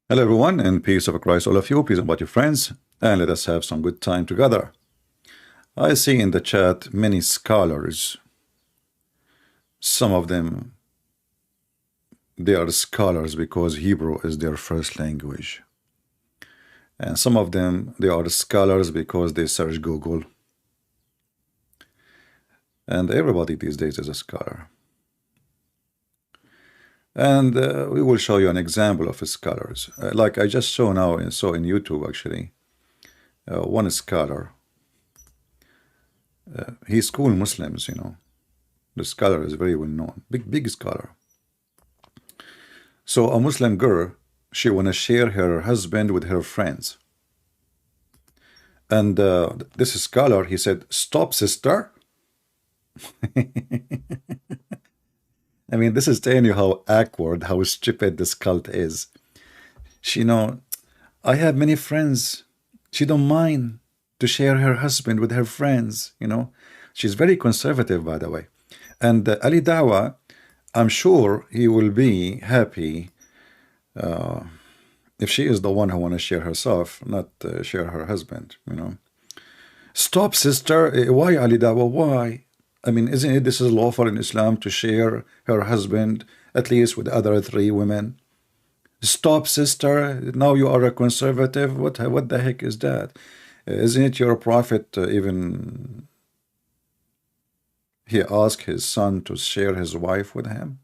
Hello, everyone, and peace of Christ, all of you. Peace about your friends, and let us have some good time together. I see in the chat many scholars. Some of them, they are scholars because Hebrew is their first language. And some of them, they are scholars because they search Google. And everybody these days is a scholar. And we will show you an example of scholars. Like I just saw now, saw in YouTube actually, one scholar. He schooled Muslims, The scholar is very well known, big scholar. So a Muslim girl, she wanna share her husband with her friends. And this scholar, he said, "Stop, sister." I mean, this is telling you how awkward, how stupid this cult is. She, I have many friends. She don't mind to share her husband with her friends, She's very conservative, by the way. And Ali Dawa, I'm sure he will be happy if she is the one who want to share herself, not share her husband, Stop, sister. Why, Ali Dawa? Why? I mean, isn't it this is lawful in Islam to share her husband at least with other 3 women? Stop, sister. Now you are a conservative. What the heck is that? Isn't it your prophet even he asked his son to share his wife with him?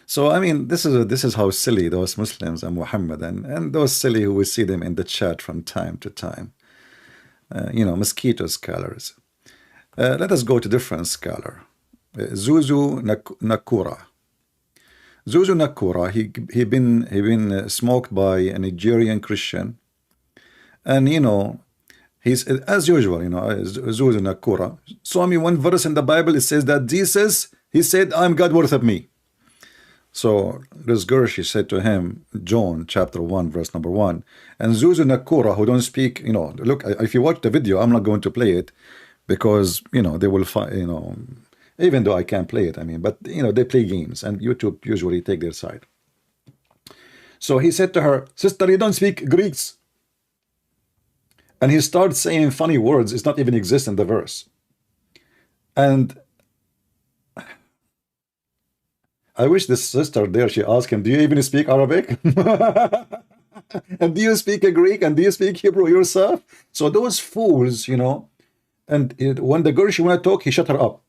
So I mean, this is how silly those Muslims and Muhammad and those silly who we see them in the chat from time to time. Mosquito scholars. Let us go to different scholar. Zuzu Nakura. Zuzu Nakura, he been smoked by a Nigerian Christian, and he's as usual, Zuzu Nakura. Show me one verse in the Bible. It says that Jesus, he said, "I'm God, worship me." So this girl, she said to him, John chapter 1 verse number 1, and Zuzu Nakura, who don't speak, look, if you watch the video, I'm not going to play it because they will find, even though I can't play it, I mean, but they play games and YouTube usually take their side. So he said to her, "Sister, you don't speak Greeks." And he starts saying funny words. It's not even exist in the verse. And I wish this sister there, she asked him, "Do you even speak Arabic? And do you speak Greek? And do you speak Hebrew yourself?" So those fools, and when the girl, she want to talk, he shut her up.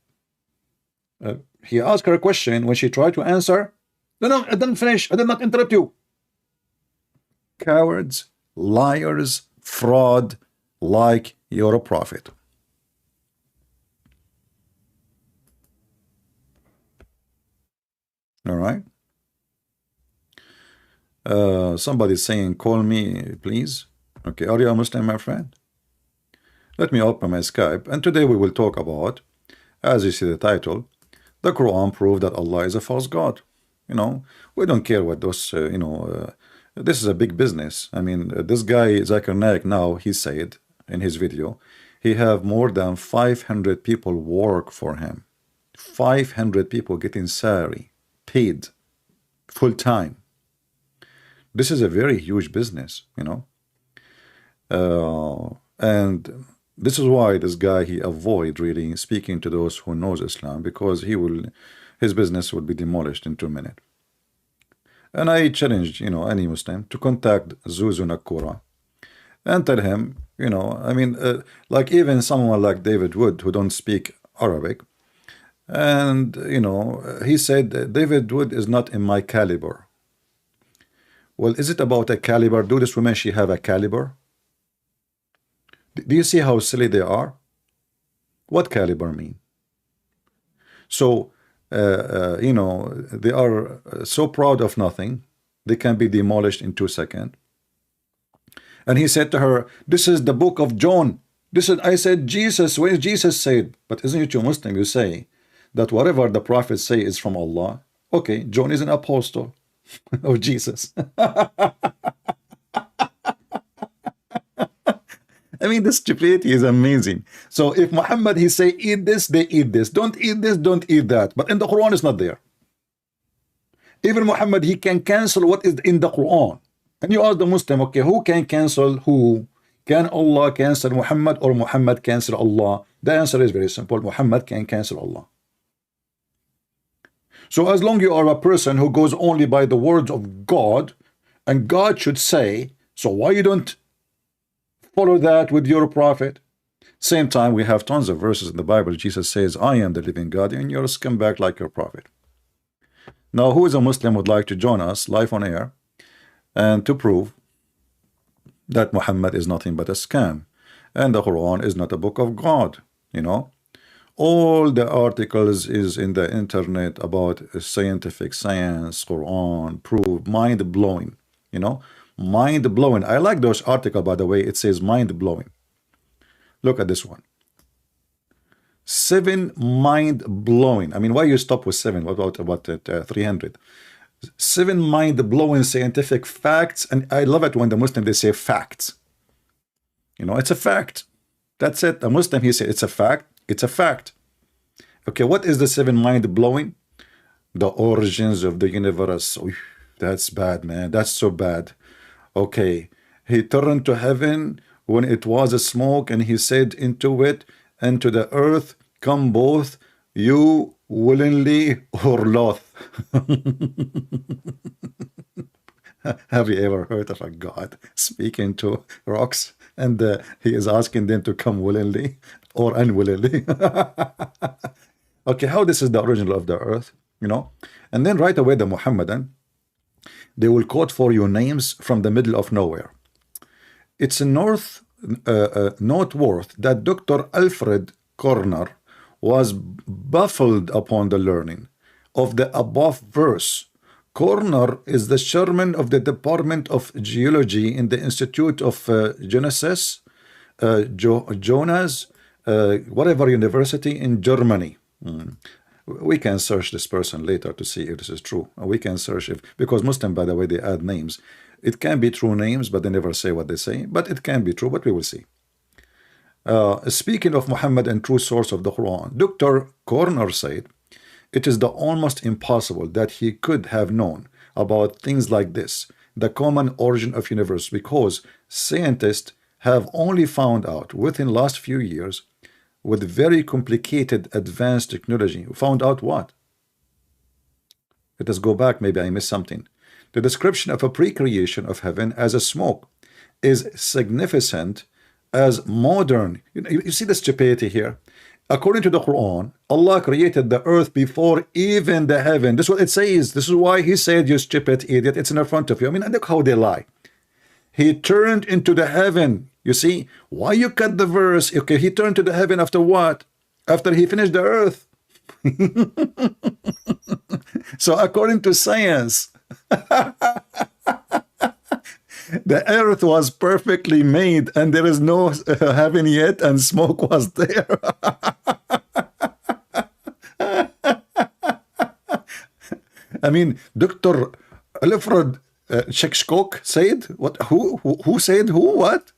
He asked her a question. When she tried to answer, no, I didn't finish. I did not interrupt you. Cowards, liars, fraud, like you're a prophet. All right. Somebody's saying, "Call me, please." Okay, are you a Muslim, my friend? Let me open my Skype, and today we will talk about, as you see the title, the Quran proved that Allah is a false God. We don't care what those, this is a big business. I mean, this guy, Zakir Naik, now, he said in his video, he have more than 500 people work for him. 500 people getting salary, paid, full time. This is a very huge business, and this is why this guy, he avoid really speaking to those who knows Islam, because his business would be demolished in 2 minutes. And I challenged, any Muslim to contact Zuzu Nakura and tell him, I mean, like even someone like David Wood who don't speak Arabic, and he said David Wood is not in my caliber. Well, is it about a caliber? Do this woman, she have a caliber? Do you see how silly they are? What caliber mean? So, they are so proud of nothing, they can be demolished in 2 seconds. And he said to her, "This is the book of John." I said, Jesus, where is Jesus said? But isn't it you Muslim, you say that whatever the prophets say is from Allah? Okay, John is an apostle of Jesus. I mean, the stupidity is amazing. So if Muhammad, he say, eat this, they eat this. Don't eat this, don't eat that. But in the Quran, it's not there. Even Muhammad, he can cancel what is in the Quran. And you ask the Muslim, okay, who can cancel who? Can Allah cancel Muhammad or Muhammad cancel Allah? The answer is very simple. Muhammad can cancel Allah. So as long you are a person who goes only by the words of God, and God should say, so why you don't follow that with your prophet? Same time, we have tons of verses in the Bible. Jesus says, I am the living God, and you're a scumbag like your prophet. Now, who is a Muslim would like to join us live on air and to prove that Muhammad is nothing but a scam and the Quran is not a book of God? You know, all the articles is in the internet about scientific science, Quran, proof, mind-blowing, you know, mind-blowing. I like those articles, by the way. It says mind-blowing. Look at this one. 7 mind-blowing. I mean, why you stop with 7? What about 300? 7 mind-blowing scientific facts. And I love it when the Muslim, they say facts. You know, it's a fact. That's it. A Muslim, he said, it's a fact. It's a fact. Okay, what is the 7 mind-blowing? The origins of the universe. Ooh, that's bad, man. That's so bad. Okay, he turned to heaven when it was a smoke, and he said into it, and to the earth come both, you willingly or loth. Have you ever heard of a God speaking to rocks, and he is asking them to come willingly or unwillingly? Okay, how this is the origin of the earth, you know? And then right away the Muhammadan, they will quote for you names from the middle of nowhere. It's a noteworthy that Dr. Alfred Corner was baffled upon the learning of the above verse. Corner is the chairman of the Department of Geology in the Institute of Genesis, Jonas, whatever university in Germany. We can search this person later to see if this is true. We can search if, because Muslim, by the way, they add names. It can be true names, but they never say what they say. But it can be true, but we will see. Speaking of Muhammad and true source of the Quran, Dr. Corner said, it is the almost impossible that he could have known about things like this, the common origin of universe, because scientists have only found out within last few years with very complicated advanced technology. Found out what? Let us go back, maybe I missed something. The description of a pre-creation of heaven as a smoke is significant as modern. You see the stupidity here? According to the Quran, Allah created the earth before even the heaven. This is what it says. This is why he said, you stupid idiot, it's in front of you. I mean, look how they lie. He turned into the heaven. You see, why you cut the verse? Okay, he turned to the heaven after what? After he finished the earth. So according to science, the earth was perfectly made and there is no heaven yet, and smoke was there. I mean, Dr. Alfred Sheiks said what? Who said who? What?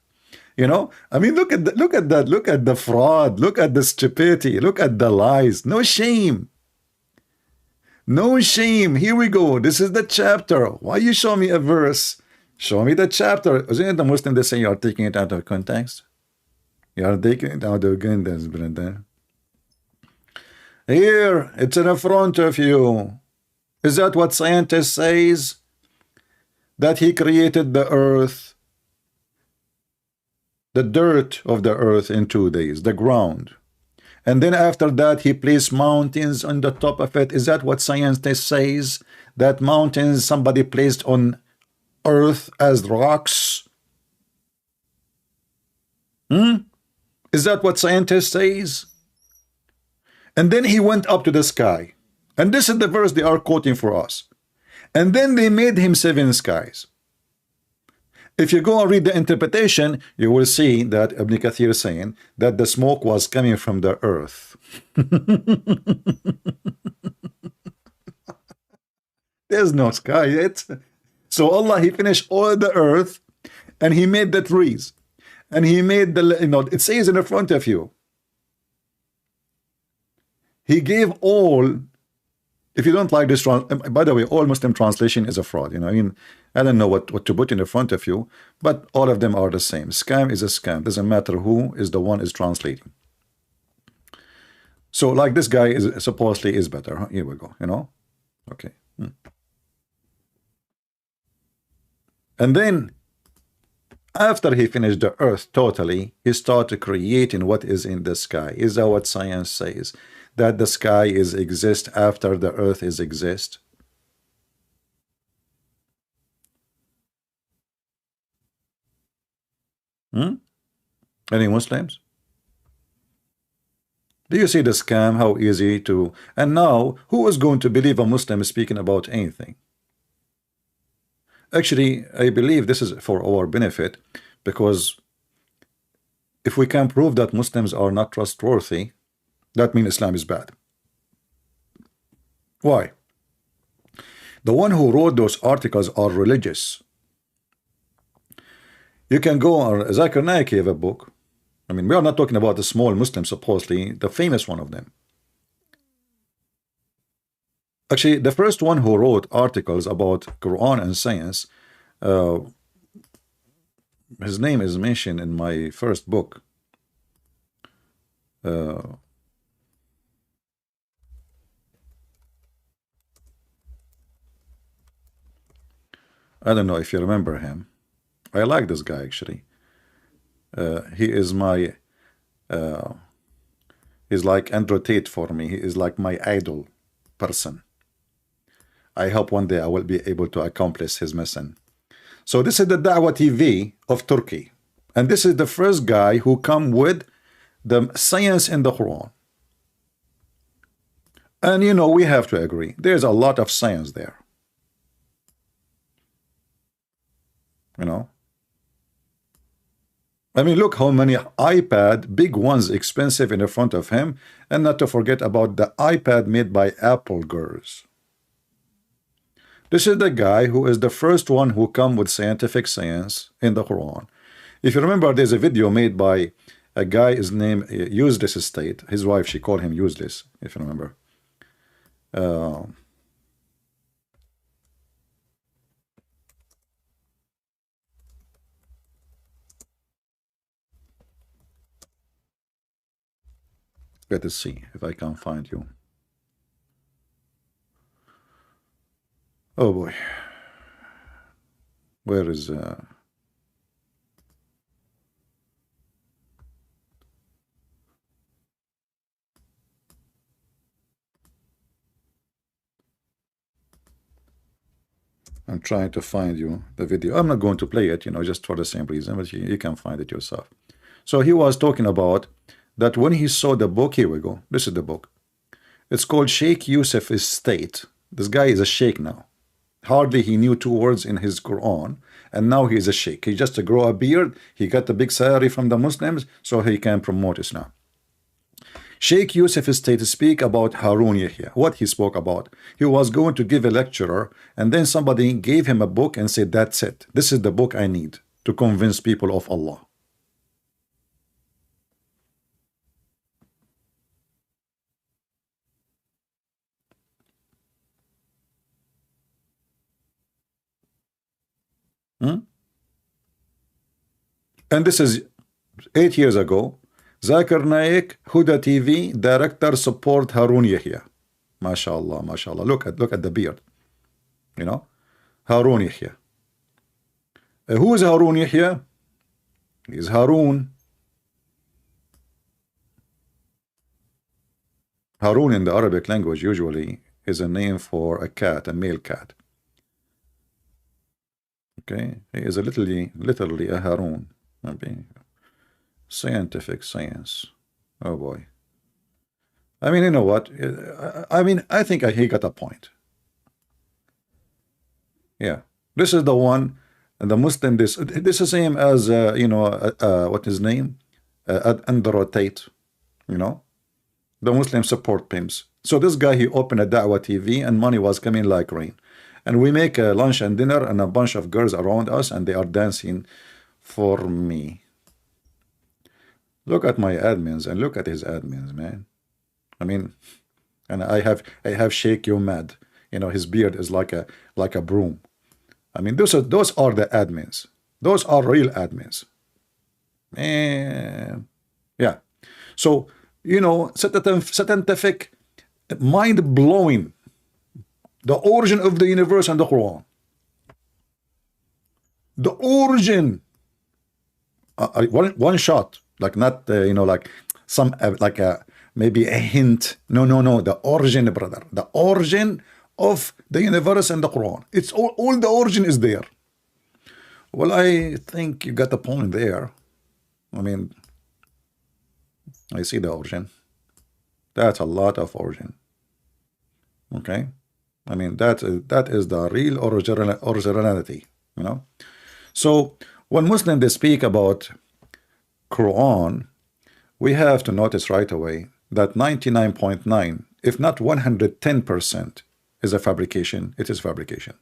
You know? I mean, look at that! Look at the fraud! Look at the stupidity! Look at the lies! No shame! No shame! Here we go. This is the chapter. Why you show me a verse? Show me the chapter. Isn't it the Muslim they say you are taking it out of context? You are taking it out of context, brother. Here, it's in front of you. Is that what scientists says? That he created the earth, the dirt of the earth in 2 days, the ground. And then after that, he placed mountains on the top of it. Is that what scientists says? That mountains somebody placed on earth as rocks? Is that what scientists says? And then he went up to the sky. And this is the verse they are quoting for us. And then they made him 7 skies. If you go and read the interpretation, you will see that Ibn Kathir is saying that the smoke was coming from the earth. There's no sky yet. So Allah, he finished all the earth, and he made the trees, and he made the, it says in the front of you, he gave all If you don't like this, by the way, all Muslim translation is a fraud. I mean, I don't know what to put in front of you, but all of them are the same. Scam is a scam. Doesn't matter who is the one is translating. So like this guy is supposedly is better. Here we go. Okay. And then after he finished the earth totally, he started creating what is in the sky. Is that what science says? That the sky is exist after the earth is exist? Any Muslims? Do you see the scam? How easy to... And now, who is going to believe a Muslim speaking about anything? Actually, I believe this is for our benefit, because if we can prove that Muslims are not trustworthy, that means Islam is bad. Why? The one who wrote those articles are religious. You can go on Zakir Naik have a book. I mean, we are not talking about the small Muslim, supposedly, the famous one of them. Actually, the first one who wrote articles about Quran and science, his name is mentioned in my first book. I don't know if you remember him. I like this guy, actually. He is my... he's like Andrew Tate for me. He is like my idol person. I hope one day I will be able to accomplish his mission. So this is the Da'wah TV of Turkey. And this is the first guy who come with the science in the Quran. And we have to agree. There's a lot of science there. I mean, look how many iPad, big ones, expensive in the front of him. And not to forget about the iPad made by Apple girls. This is the guy who is the first one who come with scientific science in the Quran. If you remember, there's a video made by a guy, his name Useless Estate. His wife, she called him Useless, if you remember. Let us see if I can find you. Oh boy. Where is... I'm trying to find you the video. I'm not going to play it, just for the same reason, but you can find it yourself. So he was talking about that when he saw the book. Here we go. This is the book. It's called Sheikh Yusuf's State. This guy is a sheikh now. Hardly he knew 2 words in his Quran, and now he is a sheikh. He just grow a beard. He got a big salary from the Muslims, so he can promote Islam. Sheikh Yusuf's State speak about Harun Yahya. What he spoke about? He was going to give a lecture, and then somebody gave him a book and said, that's it. This is the book I need to convince people of Allah. And this is 8 years ago. Zakir Naik, Huda TV, director support Harun Yahya. MashaAllah, MashaAllah. Look at the beard. Harun Yahya. Who is Harun Yahya? He is Harun. Harun in the Arabic language usually is a name for a cat, a male cat. Okay, he is literally a Harun. Maybe scientific science. Oh boy. I mean, you know what? I mean, I think he got a point. Yeah, this is the one, the Muslim. This is the same as what his name, Andrew Tate. The Muslim support pimps. So this guy, he opened a Da'wah TV, and money was coming like rain. And we make a lunch and dinner, and a bunch of girls around us, and they are dancing for me. Look at my admins and look at his admins, man. I mean, And I have Sheikh you mad. His beard is like a broom. I mean, those are the admins. Those are real admins. And yeah. So, scientific, mind blowing. The origin of the universe and the Quran. The origin. One shot, like not like some like a maybe a hint. No, no, no. The origin, brother. The origin of the universe and the Quran. It's all the origin is there. Well, I think you got the point there. I mean, I see the origin. That's a lot of origin. Okay, I mean that is the real originality. So when Muslims they speak about Quran, we have to notice right away that 99.9, if not 110%, is a fabrication. It is fabrication.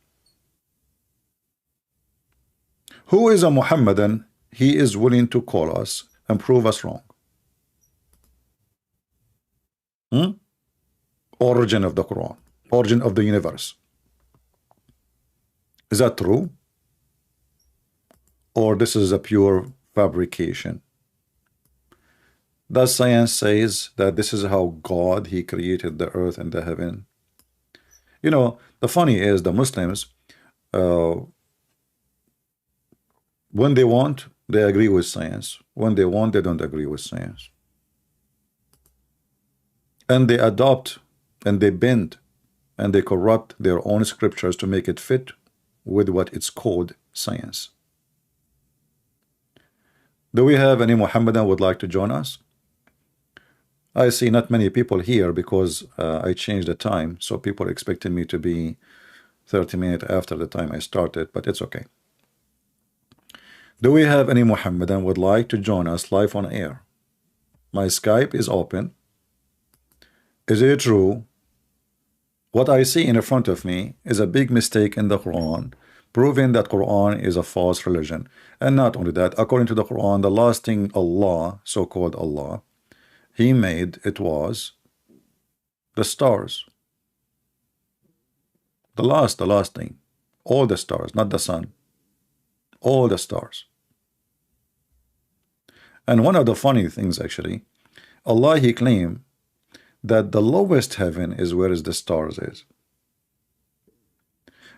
Who is a Muhammadan? He is willing to call us and prove us wrong. Origin of the Quran, origin of the universe. Is that true? Or this is a pure fabrication? Does science says that this is how God, he created the earth and the heaven? The funny is the Muslims, when they want, they agree with science. When they want, they don't agree with science. And they adopt and they bend and they corrupt their own scriptures to make it fit with what it's called science. Do we have any Muhammadan would like to join us? I see not many people here because I changed the time, so people expected me to be 30 minutes after the time I started, but it's okay. Do we have any Muhammadan would like to join us live on air? My Skype is open. Is it true? What I see in front of me is a big mistake in the Quran, proving that Quran is a false religion. And not only that, according to the Quran, the last thing Allah, so-called Allah, he made, it was the stars. The last thing. All the stars, not the sun. All the stars. And one of the funny things actually, Allah, he claimed that the lowest heaven is where is the stars is.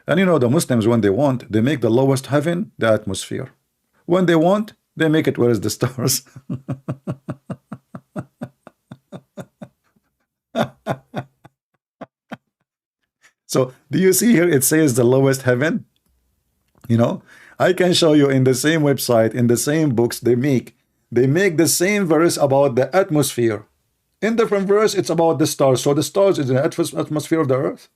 And the Muslims, when they want, they make the lowest heaven the atmosphere. When they want, they make it where is the stars. So do you see here it says the lowest heaven? I can show you in the same website, in the same books, they make the same verse about the atmosphere. In different verse, it's about the stars. So the stars is the atmosphere of the earth.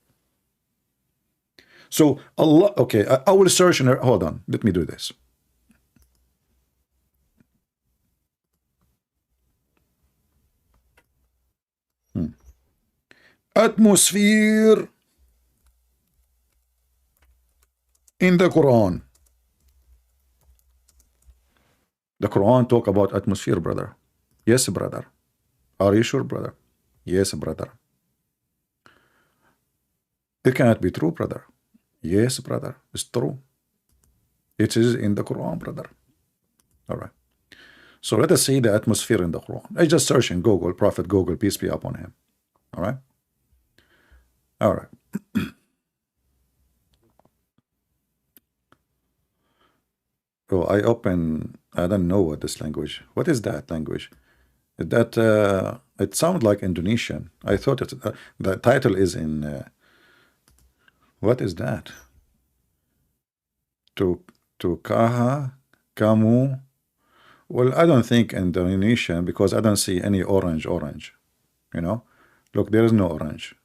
So Allah, okay, I will search in. Hold on, let me do this. Atmosphere in the Quran. The Quran talk about atmosphere, brother. Yes, brother. Are you sure, brother? Yes, brother. It cannot be true, brother. Yes, brother. It's true. It is in the Quran, brother. All right. So let us see the atmosphere in the Quran. I just search in Google, Prophet Google, peace be upon him. All right. All right. Oh, I don't know what this language. What is that language? That it sounds like Indonesian. I thought the title is in. What is that? Tukaha kamu. Well, I don't think Indonesian because I don't see any orange. Look, there is no orange.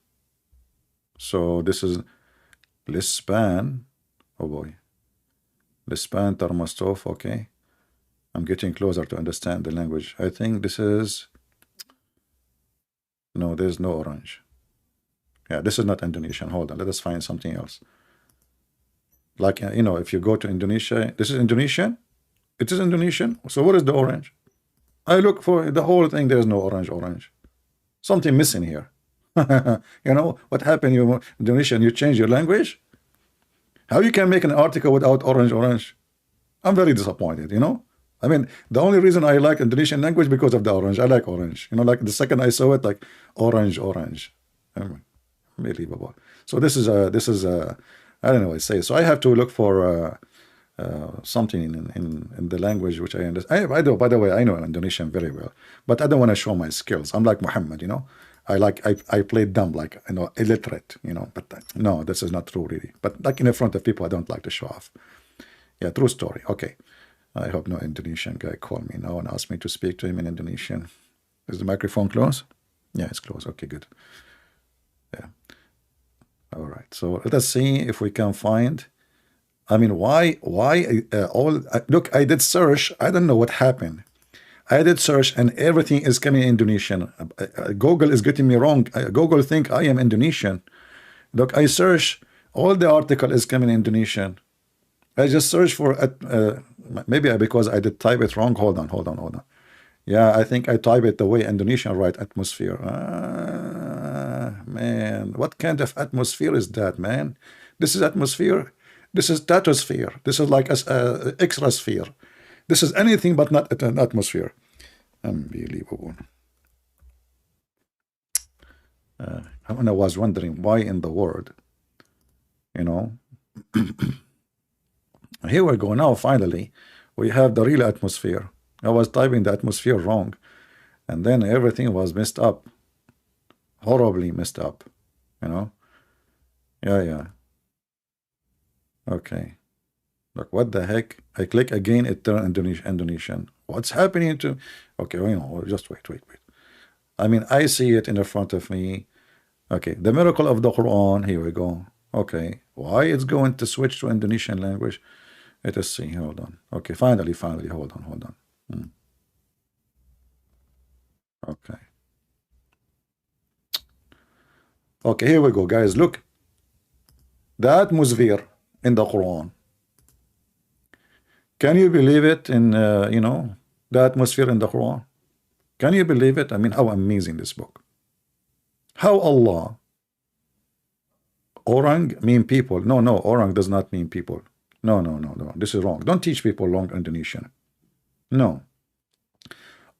So this is Lispan. Oh boy. Lispan Tarmastov. Okay. I'm getting closer to understand the language. I think this is. No, there's no orange. Yeah, this is not Indonesian. Hold on. Let us find something else. Like, if you go to Indonesia, this is Indonesian. It is Indonesian. So what is the orange? I look for the whole thing. There's no orange. Something missing here. You know what happened? You Indonesian, you change your language. How you can make an article without orange, orange? I'm very disappointed. You know. I mean, the only reason I like Indonesian language because of the orange. I like orange. You know, like the second I saw it, like orange, orange. Unbelievable. So this is I don't know what to say. So I have to look for something in the language which I understand. By the way, I know Indonesian very well, but I don't want to show my skills. I'm like Muhammad, you know. I play dumb, like, you know, illiterate, you know. But no, this is not true, really. But like in front of people, I don't like to show off. Yeah, true story. Okay. I hope no Indonesian guy called me now and asked me to speak to him in Indonesian. Is the microphone closed? Yeah, it's closed. Okay, good. Yeah. All right. So let us see if we can find. I mean, why look, I did search. I don't know what happened. I did search and everything is coming in Indonesian. Google is getting me wrong. Google think I am Indonesian. Look, I search. All the article is coming in Indonesian. I just searched for maybe because I did type it wrong. Hold on. Yeah, I think I type it the way Indonesian write atmosphere. Man, what kind of atmosphere is that, man? This is atmosphere. This is stratosphere. This is like a extra sphere. This is anything but not an atmosphere. Unbelievable. I was wondering why in the world, you know. Here we go. Now, finally, we have the real atmosphere. I was typing the atmosphere wrong, and then everything was messed up. Horribly messed up, you know? Yeah. Okay. Look, what the heck? I click again, it turned Indonesian. What's happening to... Okay, you know, just wait. I mean, I see it in the front of me. Okay, the miracle of the Quran. Here we go. Okay, why it's going to switch to Indonesian language? Let us see. Hold on. Okay, finally. Hold on. Okay. Okay, here we go, guys. Look. The atmosphere in the Quran. Can you believe it in, you know, the atmosphere in the Quran? Can you believe it? I mean, how amazing this book. How Allah. Orang mean people. No, orang does not mean people. No. This is wrong. Don't teach people wrong Indonesian. No.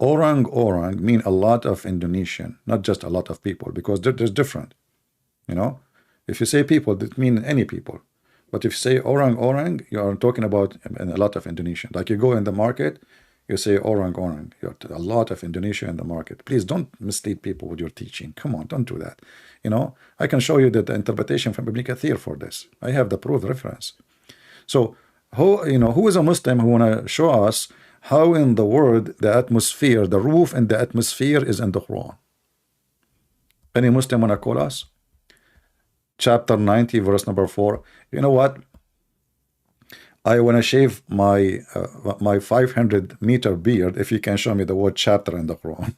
Orang mean a lot of Indonesian, not just a lot of people, because there's different. You know, if you say people, that mean any people. But if you say orang, you are talking about a lot of Indonesian. Like you go in the market, you say orang. You have a lot of Indonesia in the market. Please don't mislead people with your teaching. Come on, don't do that. You know, I can show you the interpretation from Ibn Kathir for this. I have the proof reference. So, who is a Muslim who want to show us how in the world the atmosphere, the roof and the atmosphere is in the Quran? Any Muslim want to call us? Chapter 90, verse number 4. You know what? I want to shave my 500-meter beard if you can show me the word chapter in the Quran.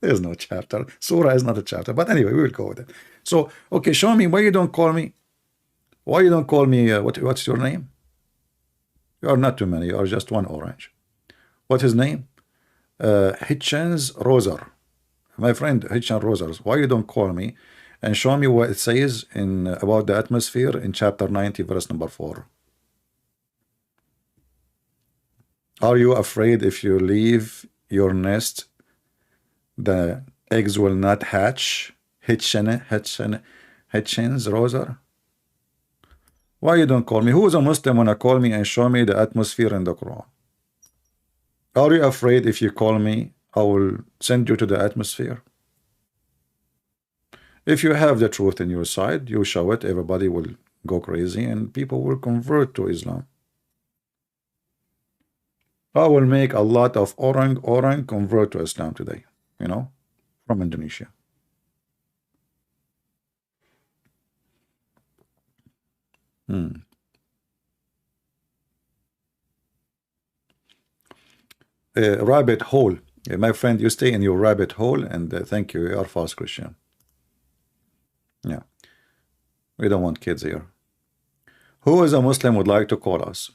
There's no chapter. Surah is not a chapter. But anyway, we will go with it. So, okay, show me why you don't call me. Why you don't call me, what's your name? You are not too many. You are just one orange. What's his name? Hitchens Roser. My friend Hitchens Roser. Why you don't call me and show me what it says in about the atmosphere in chapter 90, verse number 4. Are you afraid if you leave your nest, the eggs will not hatch? Hitchens Roser. Why you don't call me? Who is a Muslim wanna call me and show me the atmosphere in the Quran? Are you afraid if you call me, I will send you to the atmosphere? If you have the truth in your side, you show it, everybody will go crazy and people will convert to Islam. I will make a lot of orang convert to Islam today, you know, from Indonesia. Rabbit hole. My friend, you stay in your rabbit hole, and thank you. You are false Christian. Yeah. We don't want kids here. Who is a Muslim would like to call us?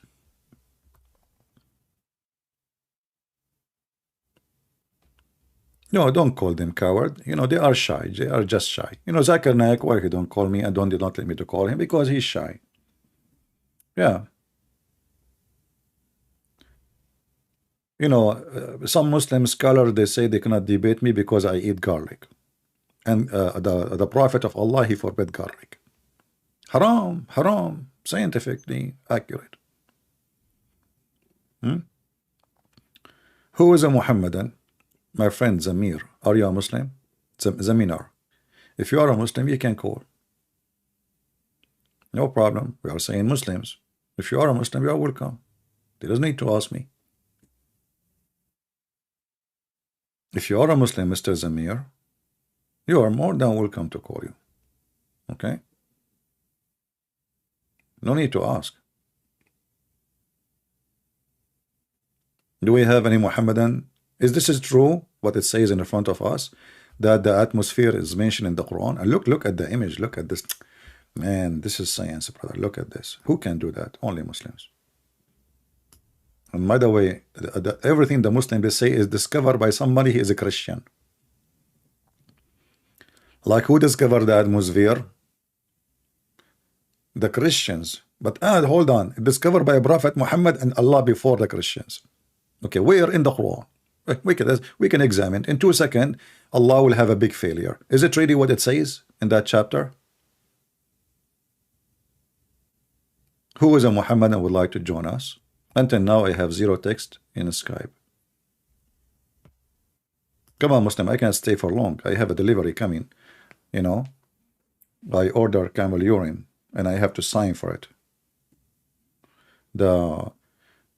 No, don't call them coward. You know, they are shy. They are just shy. You know, Zakir Naik, why he don't call me and don't let me to call him? Because he's shy. Yeah. You know, some Muslim scholars, they say they cannot debate me because I eat garlic. And the Prophet of Allah, he forbid garlic. Haram, haram, scientifically accurate. Who is a Muhammadan? My friend Zamir. Are you a Muslim? Zaminar. If you are a Muslim, you can call. No problem. We are saying Muslims. If you are a Muslim, you are welcome. There doesn't need to ask me. If you are a Muslim, Mr. Zamir, you are more than welcome to call you. Okay? No need to ask. Do we have any Muhammadan? Is this true, what it says in front of us, that the atmosphere is mentioned in the Quran? And look at the image. Look at this. Man, this is science, brother. Look at this. Who can do that? Only Muslims. And by the way, everything the Muslims say is discovered by somebody who is a Christian. Like who discovered the atmosphere? The Christians. But hold on. Discovered by Prophet Muhammad and Allah before the Christians. Okay, where in the Quran? We can examine. In 2 seconds, Allah will have a big failure. Is it really what it says in that chapter? Who is a Muhammad and would like to join us? Until now, I have 0 text in Skype. Come on, Muslim, I can't stay for long. I have a delivery coming. You know, I order camel urine and I have to sign for it. The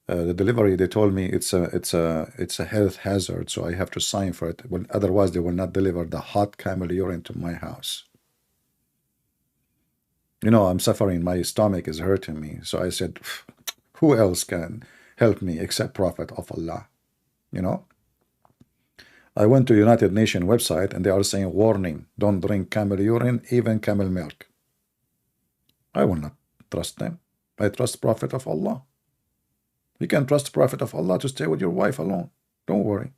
delivery, they told me it's a health hazard, so I have to sign for it. Otherwise, they will not deliver the hot camel urine to my house. You know, I'm suffering. My stomach is hurting me. So I said, who else can help me except Prophet of Allah? You know, I went to United Nations website and they are saying, warning, don't drink camel urine, even camel milk. I will not trust them. I trust Prophet of Allah. You can trust Prophet of Allah to stay with your wife alone. Don't worry.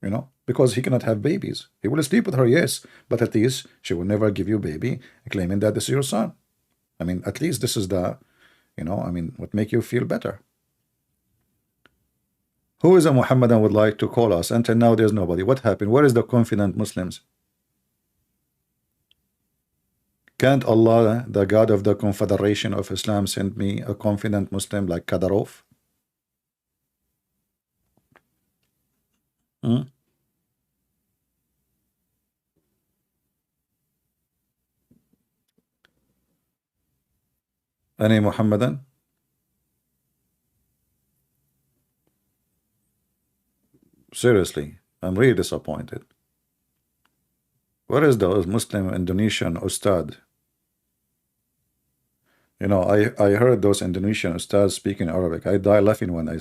You know, because he cannot have babies. He will sleep with her, yes, but at least she will never give you a baby claiming that this is your son. I mean, at least this is the, you know, I mean, what make you feel better. Who is a Muhammadan would like to call us? Until now, there's nobody. What happened? Where is the confident Muslims? Can't Allah, the God of the Confederation of Islam, send me a confident Muslim like Kadarov? Any Muhammadan? Seriously, I'm really disappointed. Where is the Muslim Indonesian Ustad? You know, I heard those Indonesian Ustads speaking Arabic. I die laughing when I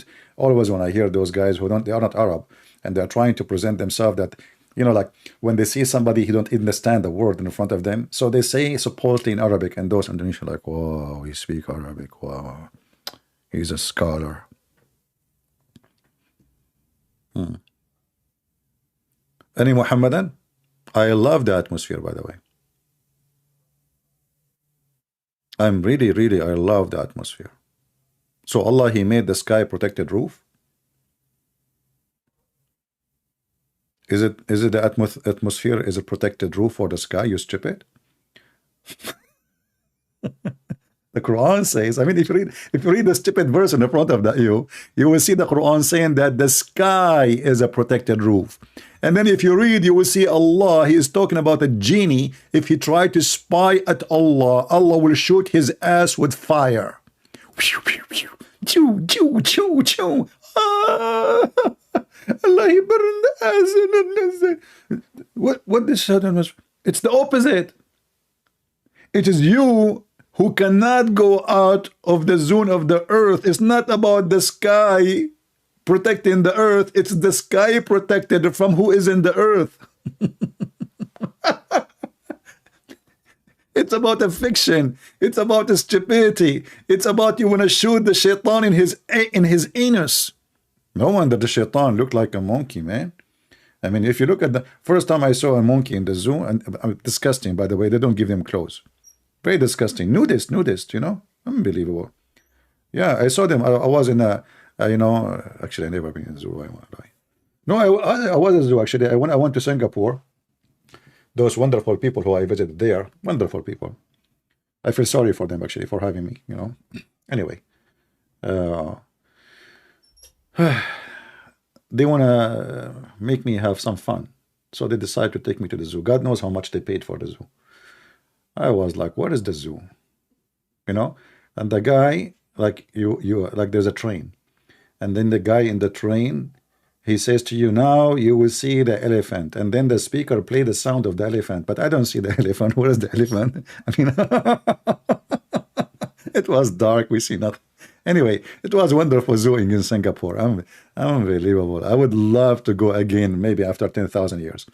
hear those guys who they are not Arab and they're trying to present themselves that, you know, like when they see somebody who don't understand the word in front of them, so they say supposedly in Arabic, and those Indonesian like, wow, he speak Arabic, wow, he's a scholar. Any Muhammadan? I love the atmosphere, by the way. I'm really, I love the atmosphere. So Allah, he made the sky protected roof. Is it the atmosphere is a protected roof for the sky, you stupid? The Quran says, I mean, if you read the stupid verse in the front of you will see the Quran saying that the sky is a protected roof. And then if you read, you will see Allah, he is talking about a genie. If he tried to spy at Allah, Allah will shoot his ass with fire. Allah, he burned the ass. What this sudden was? It's the opposite. It is you who cannot go out of the zone of the earth. It's not about the sky protecting the earth. It's the sky protected from who is in the earth. It's about a fiction. It's about a stupidity. It's about you want to shoot the shaitan in his anus. No wonder the shaitan looked like a monkey, man. I mean, if you look at the first time I saw a monkey in the zoo, and disgusting, by the way, they don't give them clothes. Very disgusting. Nudist, you know? Unbelievable. Yeah, I saw them. I was in you know, actually, I never been in the zoo. I want to lie. No, I was in the zoo, actually. I went to Singapore. Those wonderful people who I visited there, wonderful people. I feel sorry for them, actually, for having me, you know? Anyway. They want to make me have some fun. So they decide to take me to the zoo. God knows how much they paid for the zoo. I was like, what is the zoo? You know? And the guy, like like there's a train. And then the guy in the train, he says to you, now you will see the elephant. And then the speaker play the sound of the elephant. But I don't see the elephant. Where is the elephant? I mean, it was dark. We see nothing. Anyway, it was wonderful zooing in Singapore. Unbelievable. I would love to go again, maybe after 10,000 years.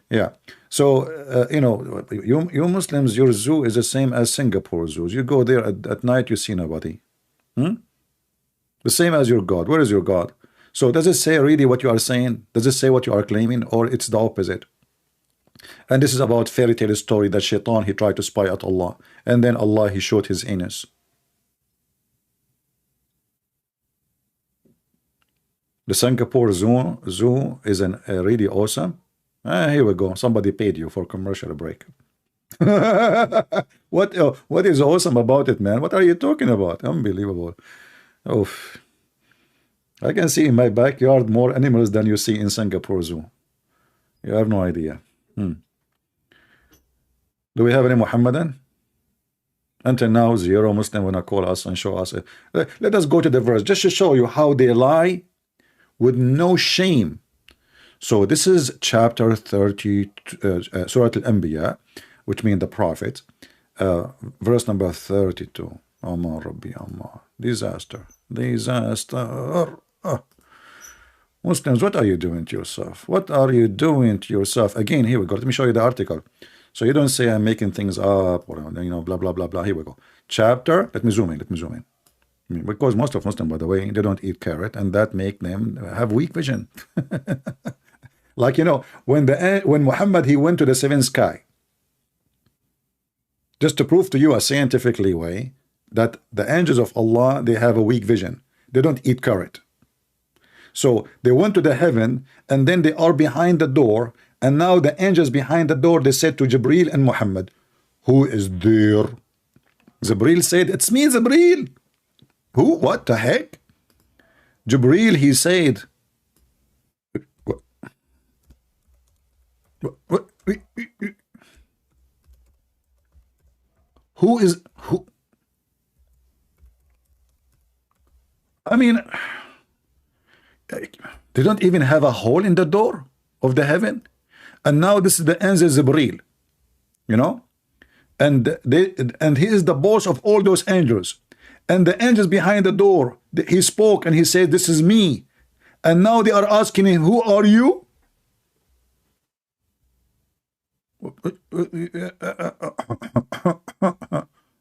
Yeah. So, you know, you Muslims, your zoo is the same as Singapore zoos. You go there at night, you see nobody. The same as your God. Where is your God? So does it say really what you are saying? Does it say what you are claiming? Or it's the opposite? And this is about fairy tale story that Shaitan, he tried to spy at Allah. And then Allah, he showed his anus. The Singapore zoo is really awesome. Here we go. Somebody paid you for commercial break. What is awesome about it, man? What are you talking about? Unbelievable. Oh, I can see in my backyard more animals than you see in Singapore zoo. You have no idea. Do we have any Muhammadan? Until now, zero Muslim want to call us and show us. Let us go to the verse just to show you how they lie with no shame. So this is chapter 30, Surah Al-Anbiya, which means the prophet, verse number 32. Amar Rabbi Amar. Disaster. Muslims, what are you doing to yourself? What are you doing to yourself? Again, here we go. Let me show you the article. So you don't say I'm making things up or, you know, blah, blah, blah, blah. Here we go. Chapter, let me zoom in. Because most of Muslims, by the way, they don't eat carrot, and that make them have weak vision. Like, you know, when Muhammad, he went to the seventh sky, just to prove to you a scientifically way that the angels of Allah, they have a weak vision. They don't eat carrot. So they went to the heaven, and then they are behind the door, and now the angels behind the door, they said to Jibreel and Muhammad, who is there? Jibreel said, it's me, Jibreel. Who? What the heck? Jibreel, he said, what? Who is who? I mean, they don't even have a hole in the door of the heaven, and now this is the angel Jibreel, you know, and he is the boss of all those angels. And the angels behind the door, he spoke and he said, this is me. And now they are asking him, who are you?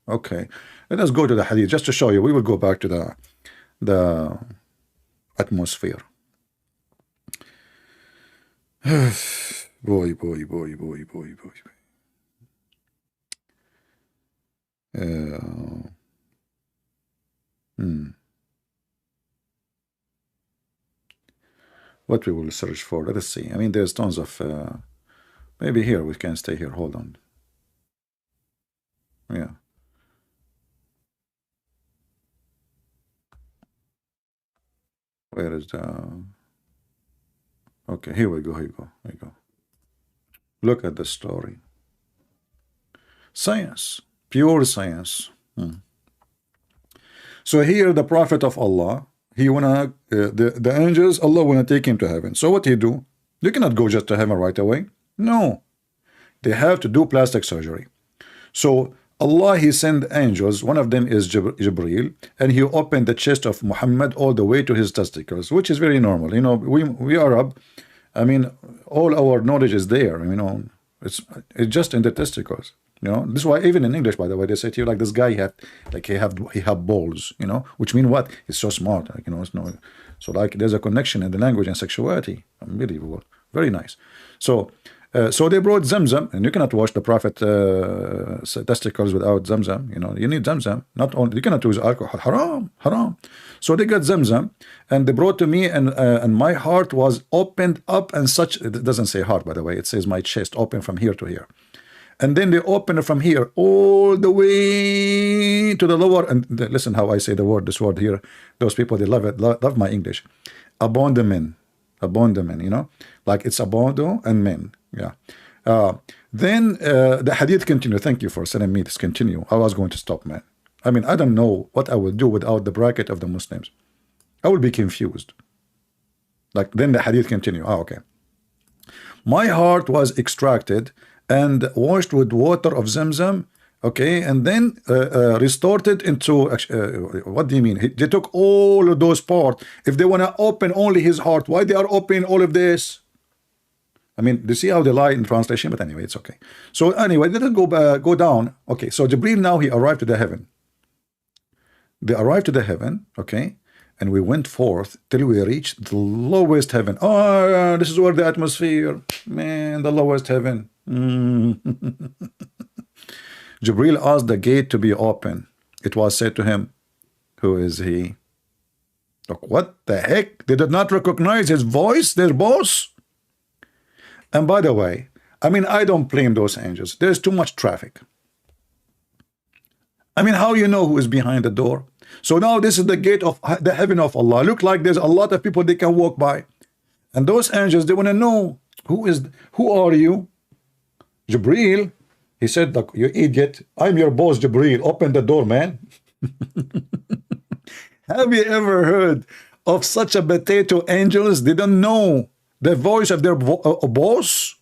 Okay, let us go to the hadith just to show you. We will go back to the atmosphere. boy. What we will search for, let us see. I mean, there's tons of maybe here we can stay here. Hold on. Yeah, where is the okay, here we go. Look at the story. Science, pure science. So here the prophet of Allah, he wanna the angels, Allah wanna take him to heaven. So what he do? You cannot go just to heaven right away. No, they have to do plastic surgery. So Allah, he sent angels. One of them is Jibreel, and he opened the chest of Muhammad all the way to his testicles, which is very normal. You know, we Arab, I mean, all our knowledge is there. You know, it's just in the testicles. You know, this is why even in English, by the way, they say to you like this guy he have balls. You know, which mean what? He's so smart. Like, you know, it's no. So like there's a connection in the language and sexuality. Unbelievable. Very nice. So, so they brought Zamzam, and you cannot wash the Prophet testicles without Zamzam. You know, you need Zamzam. Not only you cannot use alcohol. Haram, haram. So they got Zamzam, and they brought to me, and my heart was opened up, and such. It doesn't say heart, by the way. It says my chest open from here to here. And then they open it from here all the way to the lower. And listen how I say this word here. Those people, they love it, love my English. Abandonment, abandonment, you know, like it's abandon and men. Yeah. Then the hadith continue. Thank you for sending me this continue. I was going to stop, man. I mean, I don't know what I will do without the bracket of the Muslims. I will be confused. Like, then the hadith continue. Oh, okay. My heart was extracted and washed with water of Zamzam, okay, and then restored it into, what do you mean? They took all of those parts. If they want to open only his heart, why they are opening all of this? I mean, you see how they lie in translation, but anyway, it's okay. So anyway, they didn't go down. Okay, so Jibril now, he arrived to the heaven. They arrived to the heaven, okay, and we went forth till we reached the lowest heaven. Oh, this is where the atmosphere, man, the lowest heaven. Jibril asked the gate to be open. It was said to him, who is he? Look, what the heck? They did not recognize his voice, their boss. And by the way, I mean, I don't blame those angels. There's too much traffic. I mean, how you know who is behind the door? So now this is the gate of the heaven of Allah. Look like there's a lot of people they can walk by. And those angels, they want to know, who are you? Jibril, he said, look, you idiot, I'm your boss, Jibril. Open the door, man. Have you ever heard of such a potato angels? They don't know the voice of their boss.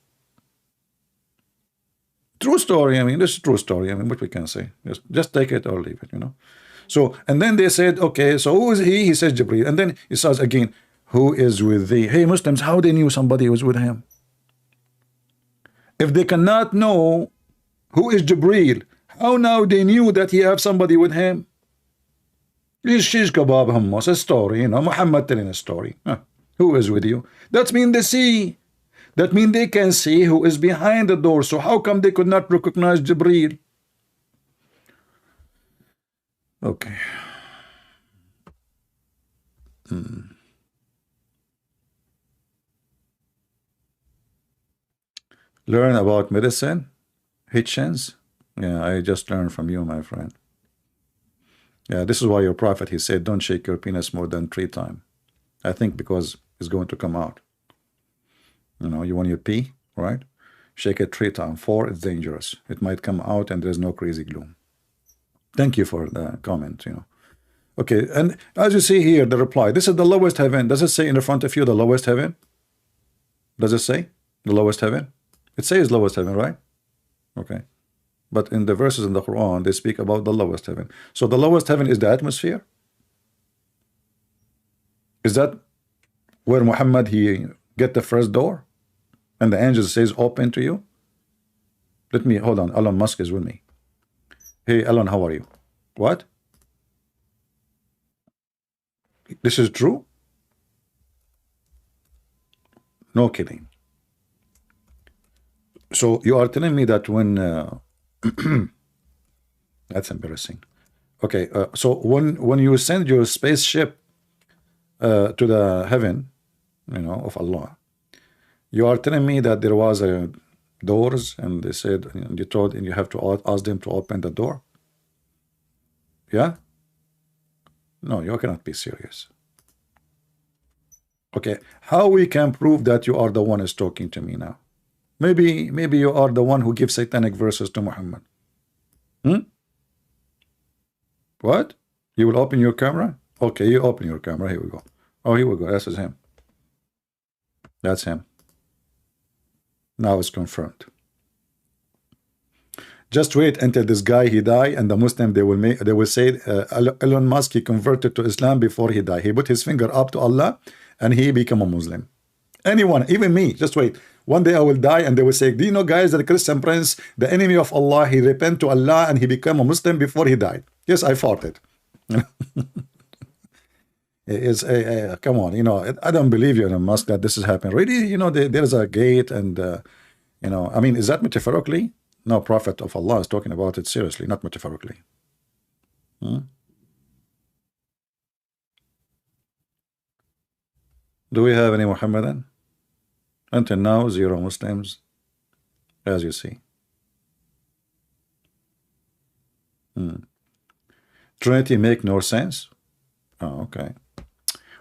True story. I mean, this is true story. I mean, what we can say, just take it or leave it, you know. So, and then they said, okay, so who is he? He says Jibril. And then he says again, who is with thee? Hey, Muslims, how they knew somebody was with him? If they cannot know who is Jibril, how now they knew that he have somebody with him? This shish kebab hummus, a story, you know, Muhammad telling a story. Huh. Who is with you? That means they see. That means they can see who is behind the door. So how come they could not recognize Jibril? Okay. Learn about medicine, Hitchens. Yeah, I just learned from you, my friend. Yeah, this is why your prophet, he said, don't shake your penis more than 3 times. I think because it's going to come out. You know, you want your pee, right? Shake it 3 times. 4, it's dangerous. It might come out and there's no crazy gloom. Thank you for the comment, you know. Okay, and as you see here, the reply, this is the lowest heaven. Does it say in the front of you the lowest heaven? Does it say the lowest heaven? It says lowest heaven, right? Okay. But in the verses in the Quran, they speak about the lowest heaven. So the lowest heaven is the atmosphere? Is that where Muhammad, he get the first door? And the angel says, open to you? Let me, hold on, Elon Musk is with me. Hey, Elon, how are you? What? This is true? No kidding. So you are telling me that when... that's embarrassing. Okay, so when you send your spaceship to the heaven, you know, of Allah, you are telling me that there was doors, and they said, and you told, and you have to ask them to open the door? Yeah? No, you cannot be serious. Okay, how we can prove that you are the one who's talking to me now? Maybe you are the one who gives satanic verses to Muhammad. What? You will open your camera? Okay, you open your camera. Here we go. Oh, here we go. That's him. That's him. Now it's confirmed. Just wait until this guy he die, and the Muslim they will say Elon Musk, he converted to Islam before he died. He put his finger up to Allah and he became a Muslim. Anyone, even me, just wait. One day I will die and they will say, do you know, guys, that the Christian prince, the enemy of Allah, he repented to Allah and he became a Muslim before he died. Yes, I fought it. Is a come on, I don't believe you, Elon Musk, that this is happening. Really, there's a gate, and I mean, is that metaphorically? No, Prophet of Allah is talking about it seriously, not metaphorically. Hmm? Do we have any Muhammadan? Until now, zero Muslims, as you see. Trinity make no sense? Oh, okay.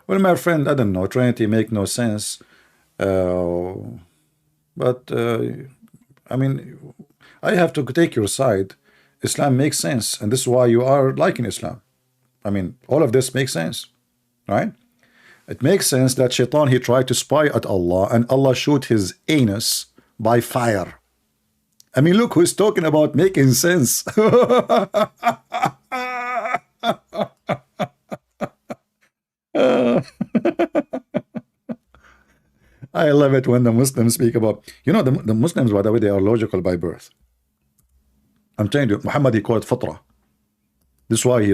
Well, my friend, I don't know. Trinity make no sense. But I mean, I have to take your side. Islam makes sense, and this is why you are liking Islam. I mean, all of this makes sense, right? It makes sense that Shaitan, he tried to spy at Allah, and Allah shoot his anus by fire. I mean, look who's talking about making sense. I love it when the Muslims speak about, the Muslims, by the way, they are logical by birth. I'm telling you, Muhammad, he called it fatra. This is why he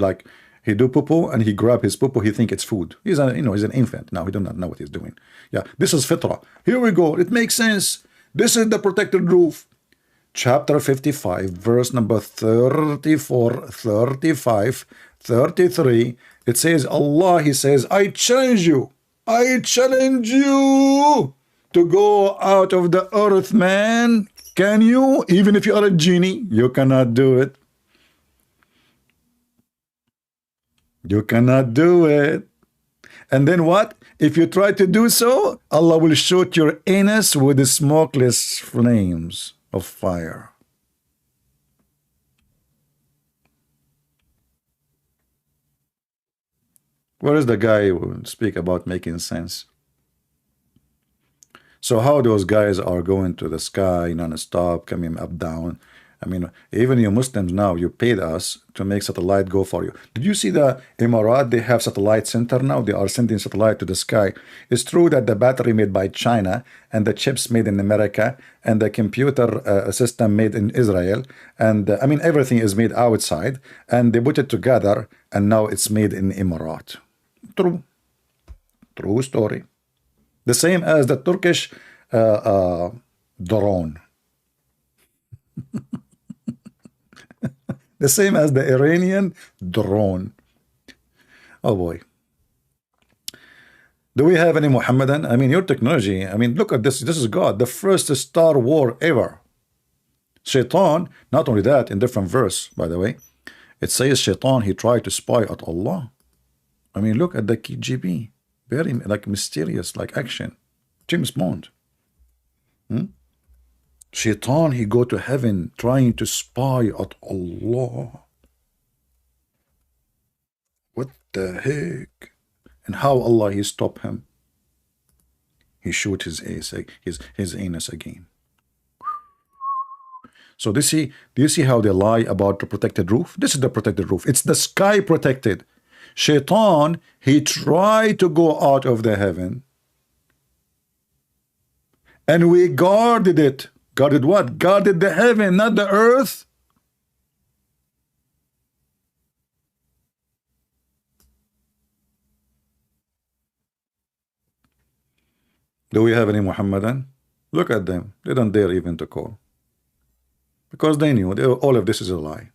do poo-poo and he grab his poo-poo, he think it's food. He's an infant. Now he do not know what he's doing. Yeah, this is fitra. Here we go. It makes sense. This is the protected roof. Chapter 55, verse number 34, 35, 33. It says, Allah, he says, I challenge you to go out of the earth, man. Can you? Even if you are a genie, you cannot do it. You cannot do it. And then what? If you try to do so, Allah will shoot your anus with the smokeless flames of fire. Where is the guy who speak about making sense? So how those guys are going to the sky non-stop, coming up, down? I mean, even you Muslims now, you paid us to make satellite go for you. Did you see the Emirat? They have satellite center now. They are sending satellite to the sky. It's true that the battery made by China and the chips made in America and the computer system made in Israel. And I mean, everything is made outside and they put it together and now it's made in Emirat. True. True story. The same as the Turkish drone. The same as the Iranian drone. Oh boy. Do we have any Muhammadan? I mean, your technology, I mean, look at this. This is God, the first Star War ever. Shaitan, not only that, in different verse, by the way, it says Shaitan, he tried to spy at Allah. I mean, look at the KGB. Very mysterious, action. James Bond. Shaitan, he go to heaven trying to spy at Allah. What the heck? And how Allah, he stop him? He shoot his anus again. So do you see how they lie about the protected roof? This is the protected roof. It's the sky protected. Shaitan, he tried to go out of the heaven. And we guarded it. Guarded what? Guarded the heaven, not the earth. Do we have any Muhammadan? Look at them. They don't dare even to call. Because they knew all of this is a lie.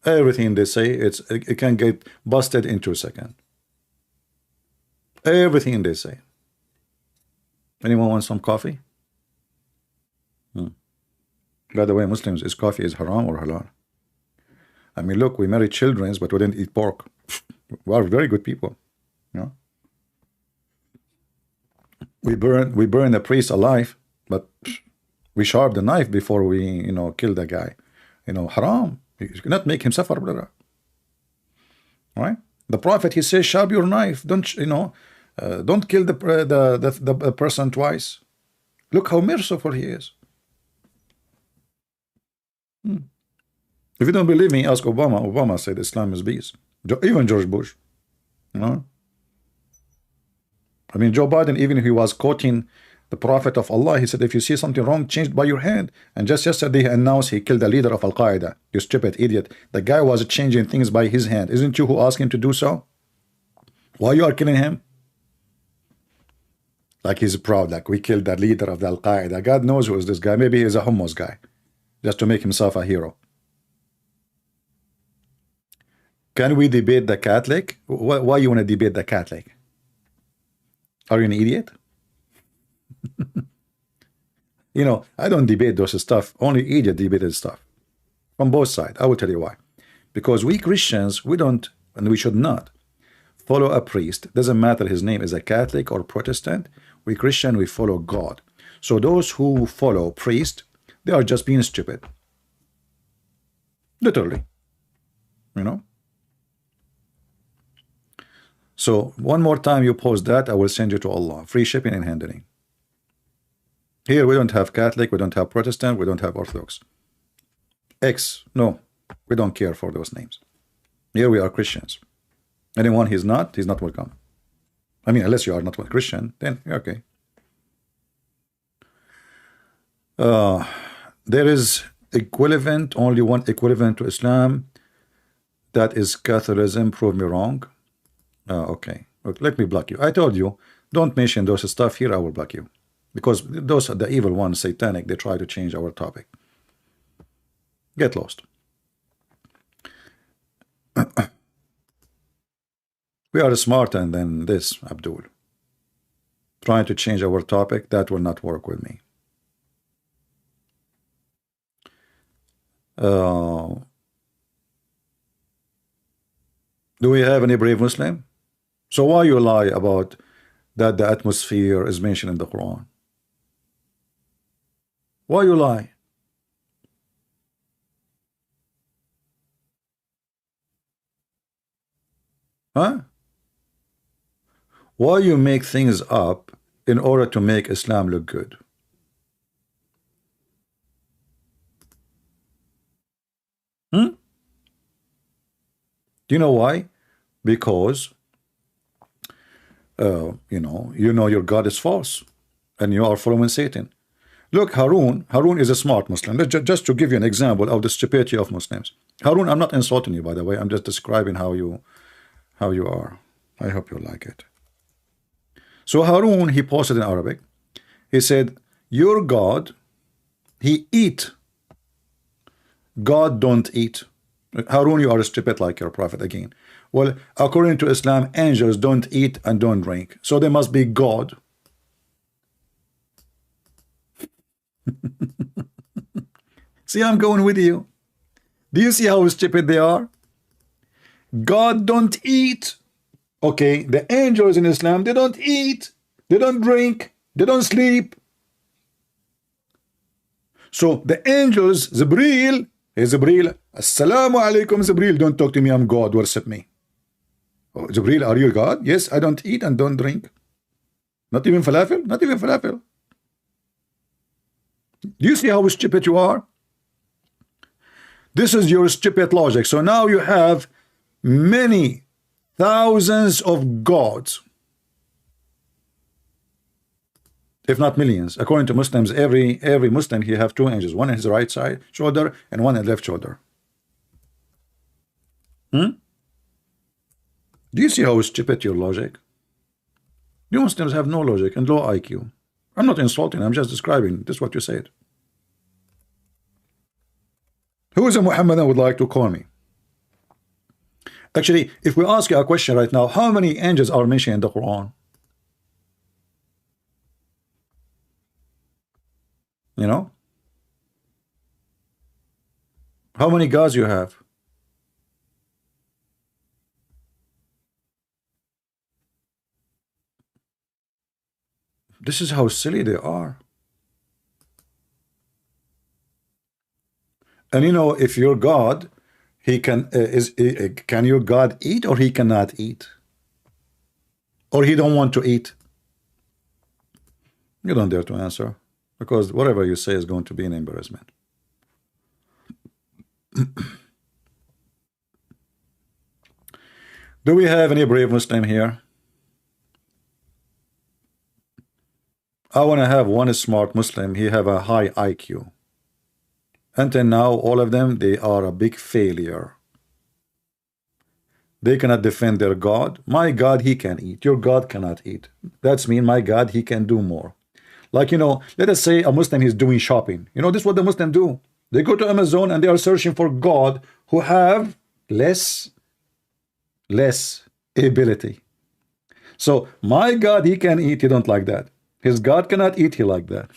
Everything they say, it can get busted in 2 seconds. Everything they say. Anyone want some coffee? By the way, Muslims, is coffee is haram or halal? I mean, look, we marry children, but we didn't eat pork. We are very good people. We burn the priest alive, but we sharp the knife before we, kill the guy. Haram. You cannot make him suffer, brother. Right? The Prophet, he says, sharp your knife. Don't kill the person twice. Look how merciful he is. If you don't believe me, ask Obama. Obama said Islam is peace. Even George Bush. I mean, Joe Biden, even if he was quoting the Prophet of Allah, he said, if you see something wrong, change by your hand. And just yesterday, he announced he killed the leader of Al-Qaeda. You stupid idiot. The guy was changing things by his hand. Isn't you who asked him to do so? Why you are killing him? Like he's proud, like we killed the leader of the Al-Qaeda. God knows who is this guy. Maybe he's a hummus guy, just to make himself a hero. Can we debate the Catholic? Why you want to debate the Catholic? Are you an idiot? You know, I don't debate those stuff. Only idiot debated stuff. From both sides. I will tell you why. Because we Christians, we don't, and we should not, follow a priest. Doesn't matter his name is a Catholic or Protestant. We Christian, we follow God. So those who follow priest, they are just being stupid. Literally. You know? So one more time you post that, I will send you to Allah. Free shipping and handling. Here we don't have Catholic, we don't have Protestant, we don't have Orthodox. X, no, we don't care for those names. Here we are Christians. Anyone he's not welcome. I mean, unless you are not one Christian, then okay. There is equivalent, only one equivalent to Islam. That is Catholicism. Prove me wrong. Okay. Look, let me block you. I told you, don't mention those stuff here. I will block you. Because those are the evil ones, satanic. They try to change our topic. Get lost. We are smarter than this, Abdul. Trying to change our topic, that will not work with me. Do we have any brave Muslim? So why you lie about that the atmosphere is mentioned in the Quran? Why you lie? Huh? Why you make things up in order to make Islam look good? Do you know why? Because you know your God is false and you are following Satan. Look, Harun is a smart Muslim. Just to give you an example of the stupidity of Muslims. Harun, I'm not insulting you, by the way. I'm just describing how you are. I hope you like it. So Harun, he posted in Arabic. He said, your God, he eat. God don't eat. Harun, you are stupid like your prophet again. Well, according to Islam, angels don't eat and don't drink. So they must be God. See, I'm going with you. Do you see how stupid they are? God don't eat. Okay, the angels in Islam, they don't eat, they don't drink, they don't sleep. So the angels, Jibreel, hey Jibreel, Assalamu alaikum Jibreel, don't talk to me, I'm God, worship me. Oh, Jibreel, are you God? Yes, I don't eat and don't drink. Not even falafel? Not even falafel. Do you see how stupid you are? This is your stupid logic. So now you have many thousands of gods, if not millions. According to Muslims, every Muslim, he have two angels, one on his right side shoulder and one on the left shoulder. Do you see how stupid your logic? You Muslims have no logic and low IQ. I'm not insulting, I'm just describing. This is what you said. Who is a Muhammadan would like to call me? Actually, if we ask you a question right now, how many angels are mentioned in the Quran? You know? How many gods you have? This is how silly they are. And you know, if your God, he can can your God eat or he cannot eat? Or he don't want to eat? You don't dare to answer, because whatever you say is going to be an embarrassment. Do we have any brave Muslim here? I want to have one smart Muslim. He have a high IQ. Until now, all of them, they are a big failure. They cannot defend their God. My God, he can eat. Your God cannot eat. That's mean my God, he can do more. Like, let us say a Muslim is doing shopping. This is what the Muslim do. They go to Amazon and they are searching for God who have less ability. So my God, he can eat. He don't like that. His God cannot eat. He like that.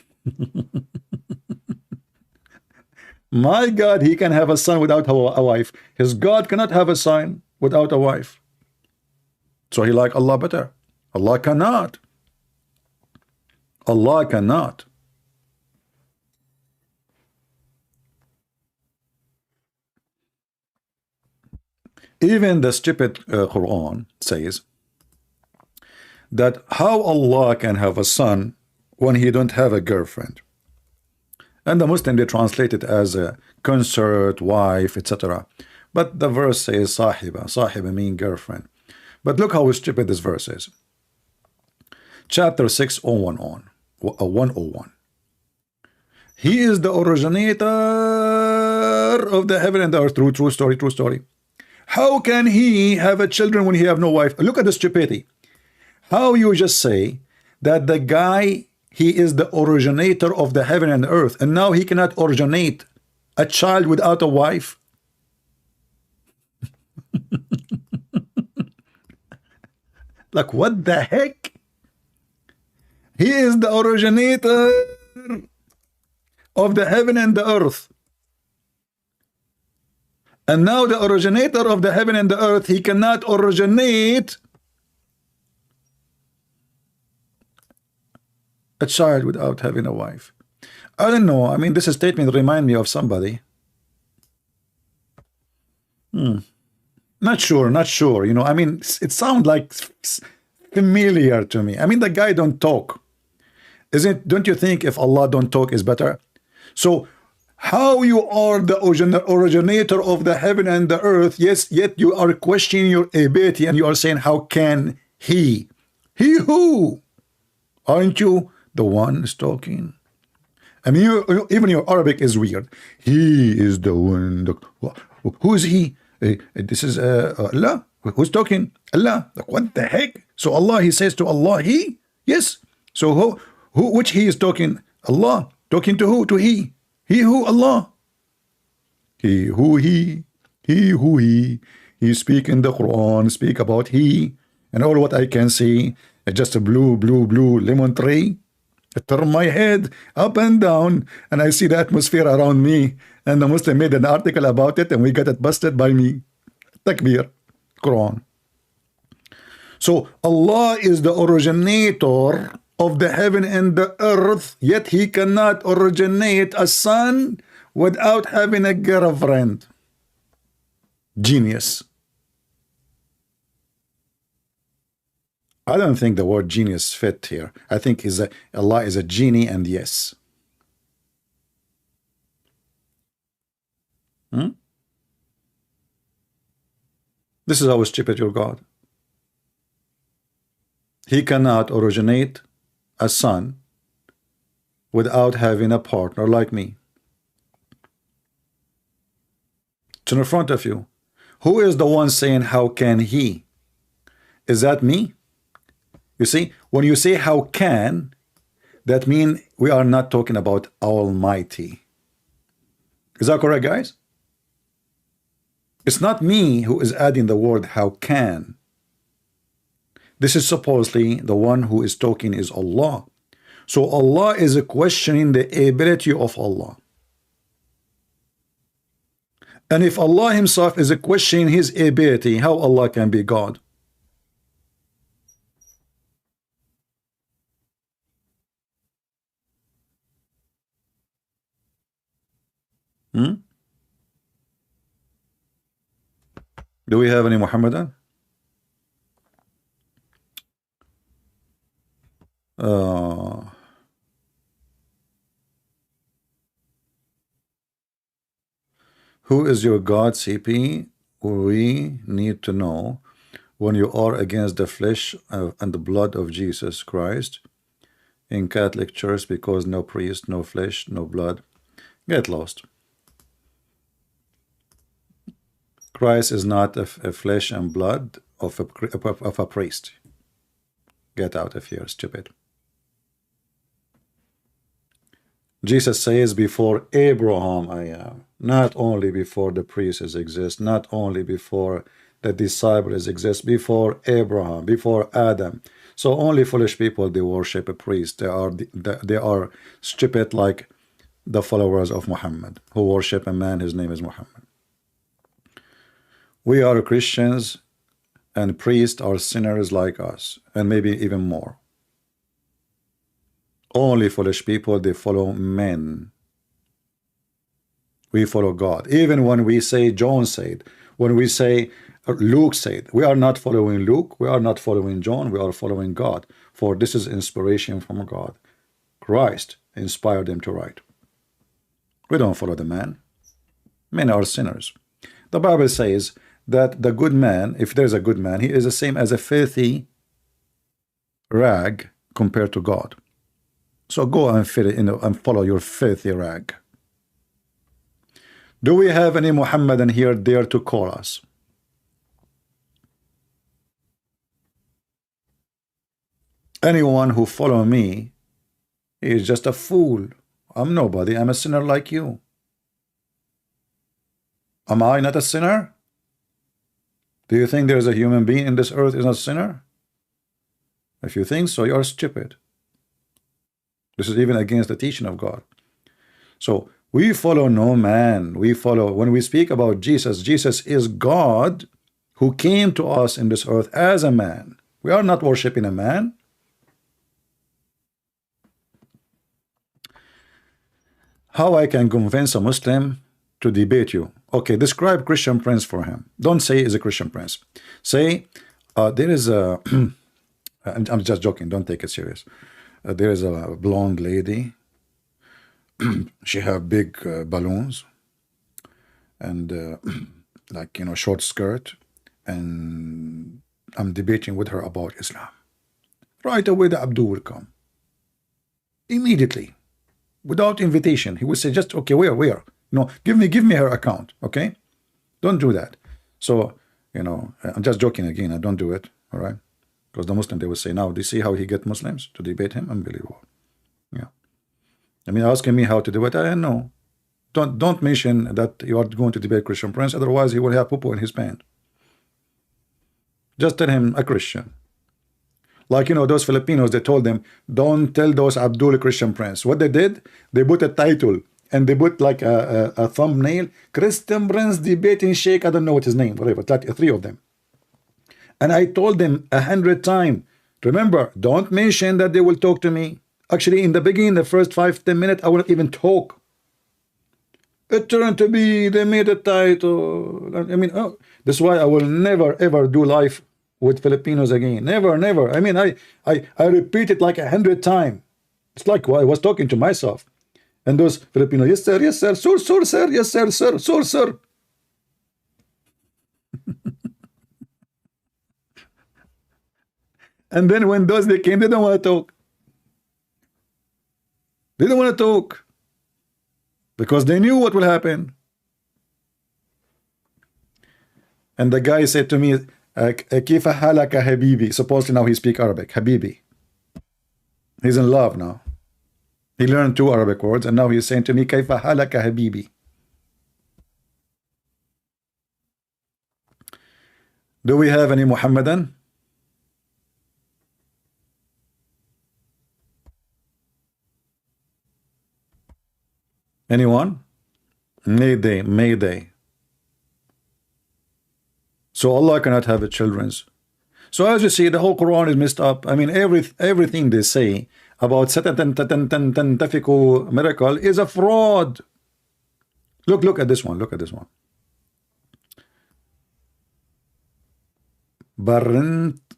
My God, he can have a son without a wife. His God cannot have a son without a wife. So he like Allah better. Allah cannot. Allah cannot. Even the stupid Quran says that how Allah can have a son when he don't have a girlfriend. And the Muslim, they translate it as a consort, wife, etc. But the verse says sahiba. Sahiba mean girlfriend. But look how stupid this verse is. Chapter 101. He is the originator of the heaven and the earth. True story. How can he have a children when he have no wife? Look at the stupidity. How you just say that the guy, he is the originator of the heaven and earth, and now he cannot originate a child without a wife? Like, what the heck? He is the originator of the heaven and the earth. And now the originator of the heaven and the earth, he cannot originate a child without having a wife. I don't know. I mean, this statement reminds me of somebody. Not sure. I mean, it sounds like familiar to me. I mean, the guy don't talk. Don't you think if Allah don't talk is better? So how you are the originator of the heaven and the earth, yes, yet you are questioning your ability and you are saying, how can he? He who? Aren't you the one who's talking? I mean, even your Arabic is weird. He is the one. Who is he? This is Allah. Who's talking? Allah. Like, what the heck? So Allah, he says to Allah, he? Yes. So which he is talking? Allah. Talking to who? To he. He who? Allah. He who he. He who he. He speak in the Quran, speak about he. And all what I can see is just a blue lemon tree. I turn my head up and down and I see the atmosphere around me, and the Muslim made an article about it and we got it busted by me. Takbir. Quran. So Allah is the originator of the heaven and the earth, yet he cannot originate a son without having a girlfriend. Genius. I don't think the word genius fit here. I think Allah is a genie, and yes. This is how stupid your God. He cannot originate a son without having a partner like me. It's in front of you. Who is the one saying, how can he? Is that me? You see, when you say how can, that means we are not talking about Almighty. Is that correct, guys? It's not me who is adding the word how can. This is supposedly the one who is talking is Allah. So Allah is questioning the ability of Allah. And if Allah himself is questioning his ability, how Allah can be God? Do we have any Muhammadan? Who is your God, CP? We need to know when you are against the flesh and the blood of Jesus Christ in Catholic Church, because no priest, no flesh, no blood. Get lost. Christ is not a flesh and blood of a priest. Get out of here, stupid. Jesus says, before Abraham I am. Not only before the priests exist, not only before the disciples exist, before Abraham, before Adam. So only foolish people, they worship a priest. They are stupid like the followers of Muhammad, who worship a man, his name is Muhammad. We are Christians, and priests are sinners like us, and maybe even more. Only foolish people, they follow men. We follow God. Even when we say John said, when we say Luke said, we are not following Luke, we are not following John, we are following God. For this is inspiration from God. Christ inspired them to write. We don't follow the man. Men are sinners. The Bible says that the good man, if there's a good man, he is the same as a filthy rag compared to God. So go and follow your filthy rag. Do we have any Muhammadan here dare to call us? Anyone who follow me is just a fool. I'm nobody. I'm a sinner like you. Am I not a sinner? Do you think there's a human being in this earth is not a sinner? If you think so, you're stupid. This is even against the teaching of God. So we follow no man. We follow, when we speak about Jesus, Jesus is God who came to us in this earth as a man. We are not worshiping a man. How I can convince a Muslim to debate you? Okay, describe Christian Prince for him. Don't say he's a Christian Prince. Say there is a I'm just joking, don't take it serious. There is a blonde lady. She have big balloons and like, you know, short skirt, and I'm debating with her about Islam. Right away the Abdul will come immediately without invitation. He would say, just okay, where no, give me her account. Okay, don't do that. So, you know, I'm just joking again. I don't do it. All right, because the Muslim, they will say, now do you see how he get Muslims to debate him? Unbelievable. Yeah, I mean, asking me how to do it, I don't know. Don't mention that you are going to debate Christian Prince, otherwise he will have poo-poo in his pants. Just tell him a Christian. Like, you know, those Filipinos, they told them, don't tell those Abdul Christian Prince. What they did, they put a title and they put like a thumbnail, Christian Prince debating Sheikh, I don't know what his name, whatever, like 3 of them. And I told them 100 times, remember, don't mention that they will talk to me. Actually, in the beginning, the first 5-10 minutes, I wouldn't even talk. It turned to be, they made a title. I mean, oh, that's why I will never ever do live with Filipinos again. Never, never. I mean, I repeat it like 100 times. It's like I was talking to myself. And those Filipinos, yes sir, sir, sir, yes sir, sir. And then when those they came, they don't want to talk. They don't want to talk because they knew what will happen. And the guy said to me, كيف حالك حبيبي? Supposedly now he speaks Arabic. Habibi. He's in love now. He learned 2 Arabic words, and now he's saying to me, كيف حالك حبيبي? Do we have any Muhammadan? Anyone? Mayday. So Allah cannot have children's. So as you see, the whole Quran is messed up. I mean, everything they say about Satan miracle is a fraud. Look at this one. Look at this one.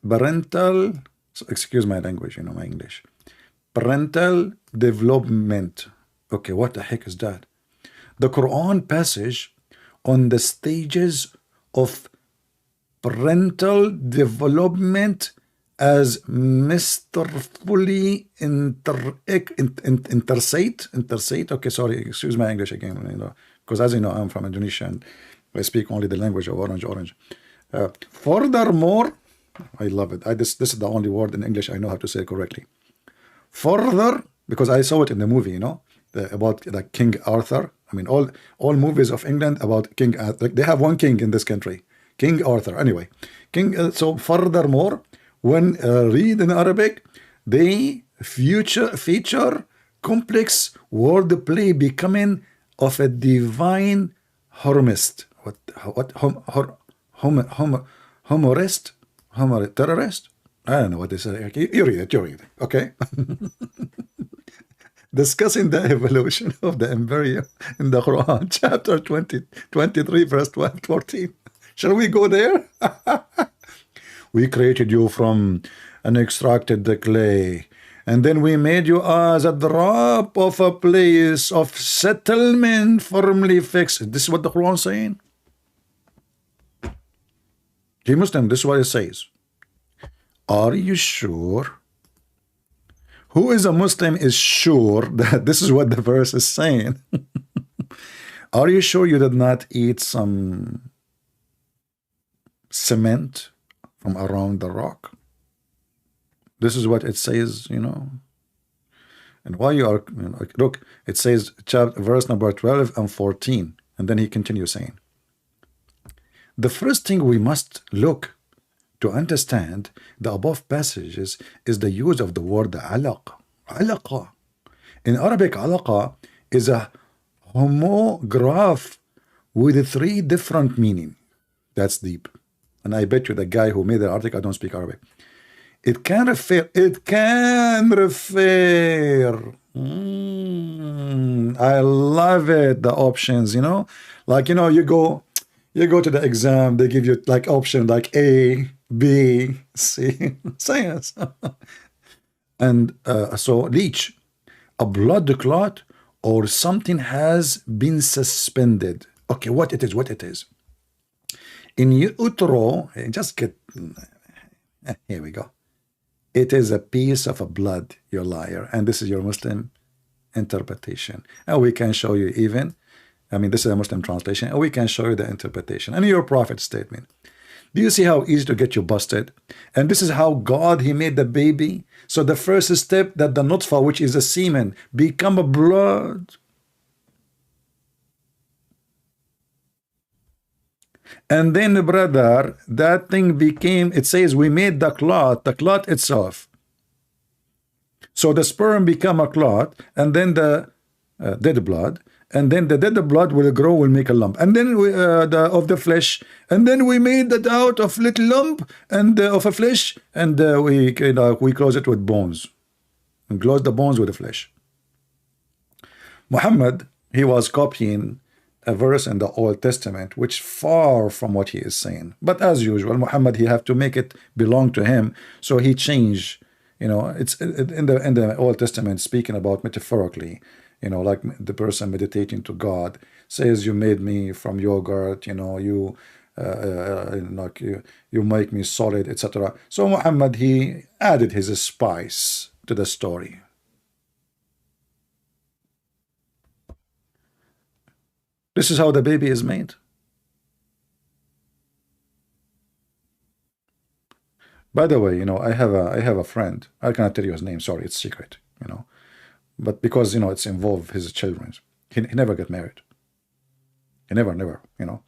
Parental, excuse my language, you know my English. Parental development. Okay, what the heck is that? The Quran passage on the stages of parental development as masterfully interstate. Okay, sorry, excuse my English again, you know, because as you know, I'm from Indonesia, and I speak only the language of orange, orange. Furthermore, I love it. This is the only word in English I know how to say it correctly. Further, because I saw it in the movie, you know, about the King Arthur. I mean, all movies of England about King Arthur. They have one king in this country, King Arthur. Anyway, King. So furthermore, when read in Arabic, they feature complex wordplay becoming of a divine humorist. Humorist? Terrorist? I don't know what they say. You read it, okay? Discussing the evolution of the embryo in the Quran, chapter 23, verse 14. Shall we go there? We created you from and extracted the clay, and then we made you as a drop of a place of settlement firmly fixed. This is what the Quran is saying. Hey Muslim, this is what it says. Are you sure? Who is a Muslim is sure that this is what the verse is saying? Are you sure you did not eat some cement from around the rock? This is what it says, you know. And why you are, you know, look, it says verse number 12 and 14, and then he continues saying, the first thing we must look to understand the above passages is the use of the word alaqa. Alaqa. In Arabic, alaqa is a homograph with 3 different meanings. That's deep. And I bet you the guy who made the article, I don't speak Arabic. It can refer. I love it, the options, you know. Like, you know, you go to the exam, they give you like option like A, B, C, science. And so leech, a blood clot or something has been suspended. Okay, what it is. In utero, just get, here we go. It is a piece of a blood, you liar. And this is your Muslim interpretation. And we can show you even, I mean, this is a Muslim translation, and we can show you the interpretation. And your prophet's statement. Do you see how easy to get you busted? And this is how God, he made the baby. So the first step that the nutfa, which is a semen, become a blood. And then, brother, that thing became, it says we made the clot itself. So the sperm become a clot, and then the dead blood, and then the dead blood will grow, will make a lump, and then we, of the flesh, and then we made that out of little lump and of a flesh, and we close it with bones, and close the bones with the flesh. Muhammad, he was copying a verse in the Old Testament, which far from what he is saying. But as usual, Muhammad, he have to make it belong to him, so he changed. You know, it's in the Old Testament, speaking about metaphorically. You know, like the person meditating to God says, "You made me from yogurt." You know, you make me solid, etc. So Muhammad, he added his spice to the story. This is how the baby is made. By the way, you know, I have a friend. I cannot tell you his name. Sorry, it's secret. You know, but because, you know, it's involved his children. He never got married. He never. You know,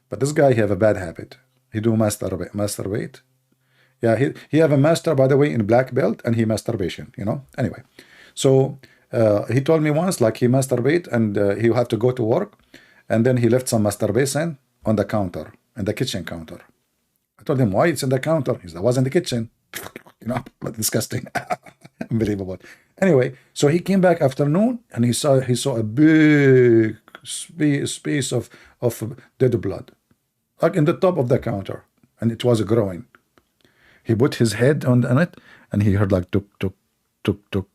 but this guy, he have a bad habit. He do masturbate. Yeah, he have a master, by the way, in black belt, and he masturbation. You know. Anyway, so he told me once, like, he masturbate and he have to go to work, and then he left some masturbation on the counter, in the kitchen counter. I told him, why it's in the counter? He said, I was in the kitchen. You know, but disgusting. Unbelievable. Anyway, so he came back afternoon, and he saw a big space of dead blood, like in the top of the counter, and it was growing. He put his head on it, and he heard like tuk tuk tuk tuk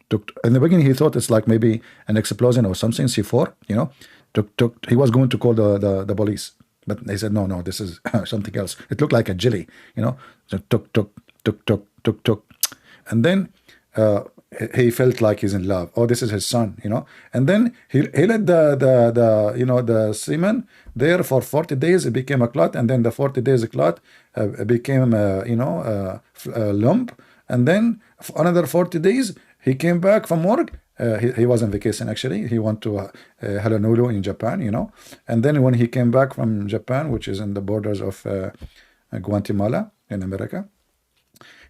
tuk. In the beginning, he thought it's like maybe an explosion or something, C4, you know, tuk tuk. He was going to call the police, but they said, no, this is something else. It looked like a jelly, you know, so tuk tuk tuk tuk tuk tuk. And then he felt like he's in love. Oh, this is his son, you know. And then he let the semen there for 40 days. It became a clot, and then the 40 days clot became a lump. And then for another 40 days he came back from work. He was on vacation actually. He went to Honolulu in Japan, you know. And then when he came back from Japan, which is in the borders of Guatemala in America,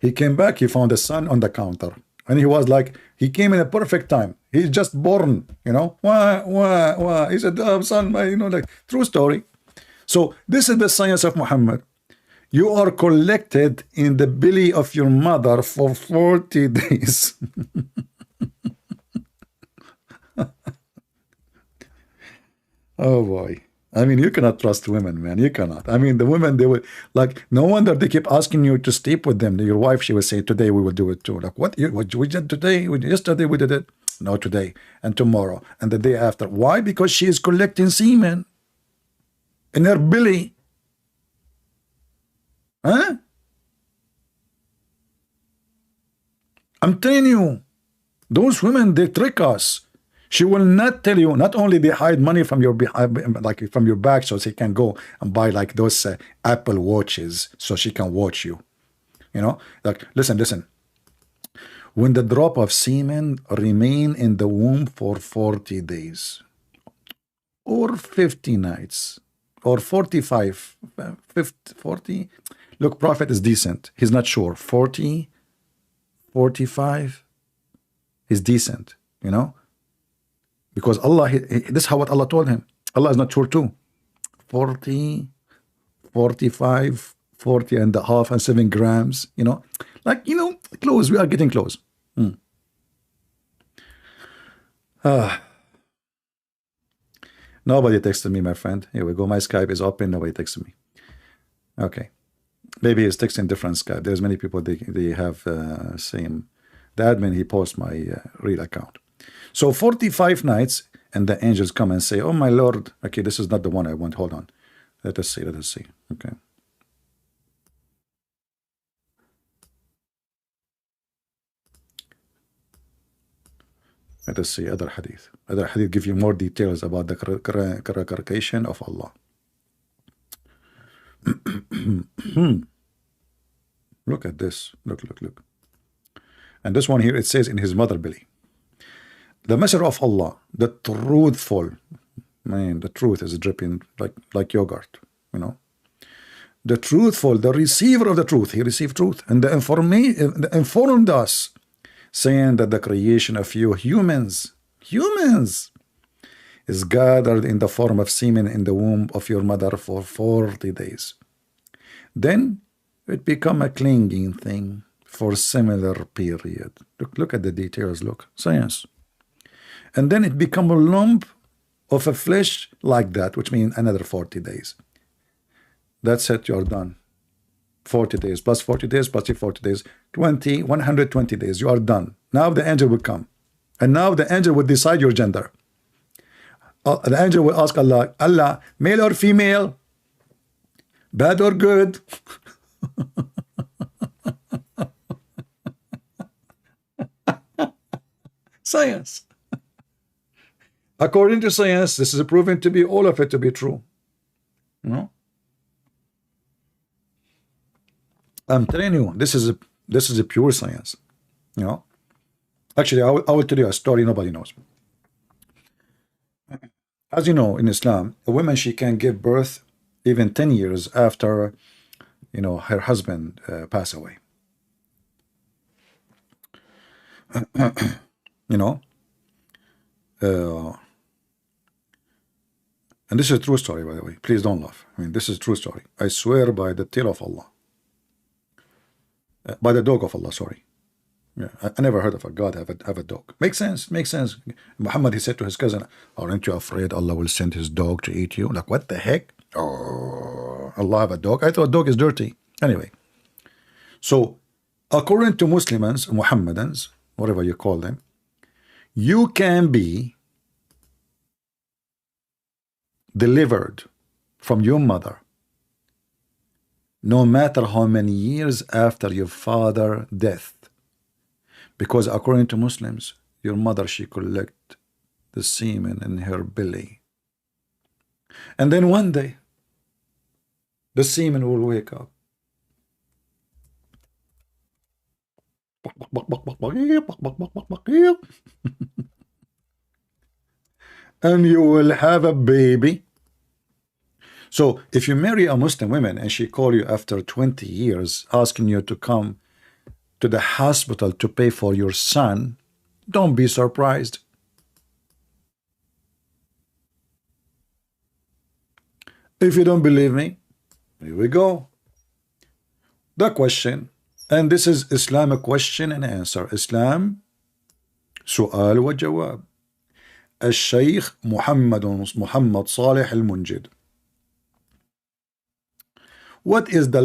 he came back. He found the son on the counter. And he was like, he came in a perfect time. He's just born, you know. Why? He said, oh, son, like true story. So this is the science of Muhammad. You are collected in the belly of your mother for 40 days. Oh boy. I mean, you cannot trust women, man. You cannot. I mean, the women, they will, like, no wonder they keep asking you to sleep with them. Your wife, she will say, today we will do it too. Like, what we did today? Yesterday we did it. No, today and tomorrow and the day after. Why? Because she is collecting semen in her belly. Huh? I'm telling you, those women, they trick us. She will not tell you. Not only they hide money from your like from your back, so she can go and buy like those Apple watches, so she can watch you. You know, like listen. When the drop of semen remain in the womb for 40 days, or 50 nights, or 45, 50, 40. Look, Prophet is decent. He's not sure. 40, 45 is decent. You know. Because Allah, this is how what Allah told him. Allah is not sure too. 40, 45, 40 and a half and 7 grams, you know. Like, you know, close. We are getting close. Nobody texted me, my friend. Here we go. My Skype is open. Nobody texted me. Okay. Maybe he's texting different Skype. There's many people, they have same. The admin, he posts my real account. So 45 nights, and the angels come and say, oh my Lord, okay, this is not the one I want. Hold on. Let us see. Okay. Let us see other hadith. Other hadith give you more details about the creation of Allah. Look at this. Look. And this one here, it says in his mother belly. The messenger of Allah, the truthful, man, the truth is dripping like yogurt, you know. The truthful, the receiver of the truth, he received truth, and the informed us, saying that the creation of you humans, is gathered in the form of semen in the womb of your mother for 40 days. Then it become a clinging thing for similar period. Look at the details. Look, science. And then it become a lump of a flesh like that, which means another 40 days. That's it, you're done. 40 days plus 40 days plus 40 days, 120 days, you are done. Now the angel will come. And now the angel will decide your gender. The angel will ask Allah, Allah, male or female? Bad or good? Science. According to science, this is proven to be all of it to be true. You know? I'm telling you, this is a pure science. You know? Actually, I will tell you a story nobody knows. As you know, in Islam, a woman, she can give birth even 10 years after, you know, her husband pass away. You know? And this is a true story, by the way. Please don't laugh. I mean, this is a true story. I swear by the tail of Allah. By the dog of Allah, sorry. Yeah, I never heard of a God have a dog. Makes sense. Muhammad, he said to his cousin, aren't you afraid Allah will send his dog to eat you? Like, what the heck? Oh, Allah have a dog? I thought dog is dirty. Anyway. So, according to Muslims, Muhammadans, whatever you call them, you can be delivered from your mother no matter how many years after your father's death, Because according to Muslims, your mother, she collect the semen in her belly. And then one day, the semen will wake up. And you will have a baby. So if you marry a Muslim woman and she call you after 20 years asking you to come to the hospital to pay for your son, don't be surprised. If you don't believe me, here we go. The question, and this is Islamic question and answer. Islam, سؤال وجواب. الشيخ محمد صالح المنجد. What is the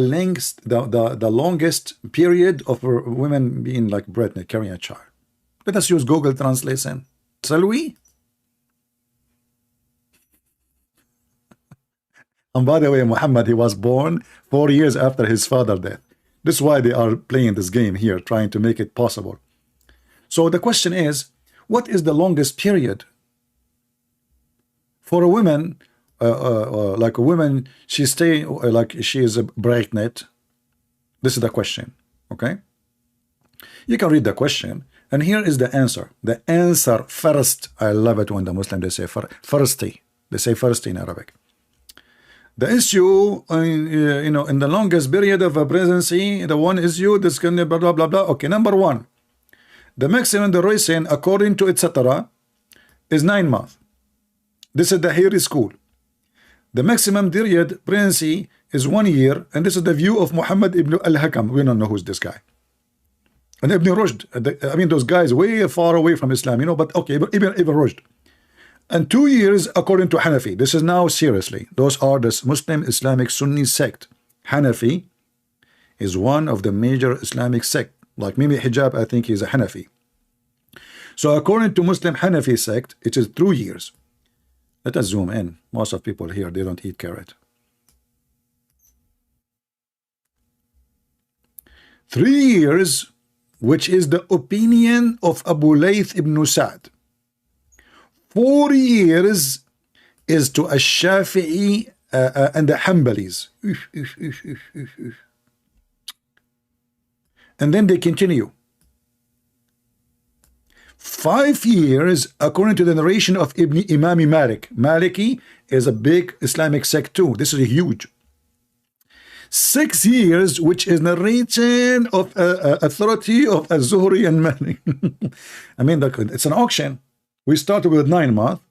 longest period of a women being like pregnant, carrying a child? Let us use Google Translation. Shall we? And by the way, Muhammad, he was born 4 years after his father's death. This is why they are playing this game here, trying to make it possible. So the question is, what is the longest period for a woman? Like a woman, she stay like she is pregnant. This is the question. Okay, you can read the question, and here is the answer. The answer first. I love it when the Muslim they say firsty. They say firsty in Arabic. The issue, you know, in the longest period of a pregnancy, the one issue, this can blah blah blah blah. Okay, number one, the maximum duration according to etc. is 9 months. This is the Hiri school. The maximum period pregnancy is 1 year, and this is the view of Muhammad ibn al-Hakam. We don't know who's this guy. And Ibn Rushd, I mean, those guys way far away from Islam, you know, but okay, Ibn Rushd. And 2 years according to Hanafi. This is now seriously. Those are the Muslim Islamic Sunni sect. Hanafi is one of the major Islamic sect. Like Mimi Hijab, I think he's a Hanafi. So according to Muslim Hanafi sect, it is 2 years. Let us zoom in. Most of people here, they don't eat carrot. 3 years, which is the opinion of Abu Layth ibn Sa'd. 4 years is to Ash-Shafi'i and the Hanbalis. And then they continue. 5 years according to the narration of Imam Malik. Maliki is a big Islamic sect too. This is huge. 6 years, which is narration of authority of Az-Zuhri and Malik. I mean, it's an auction. We started with 9 months,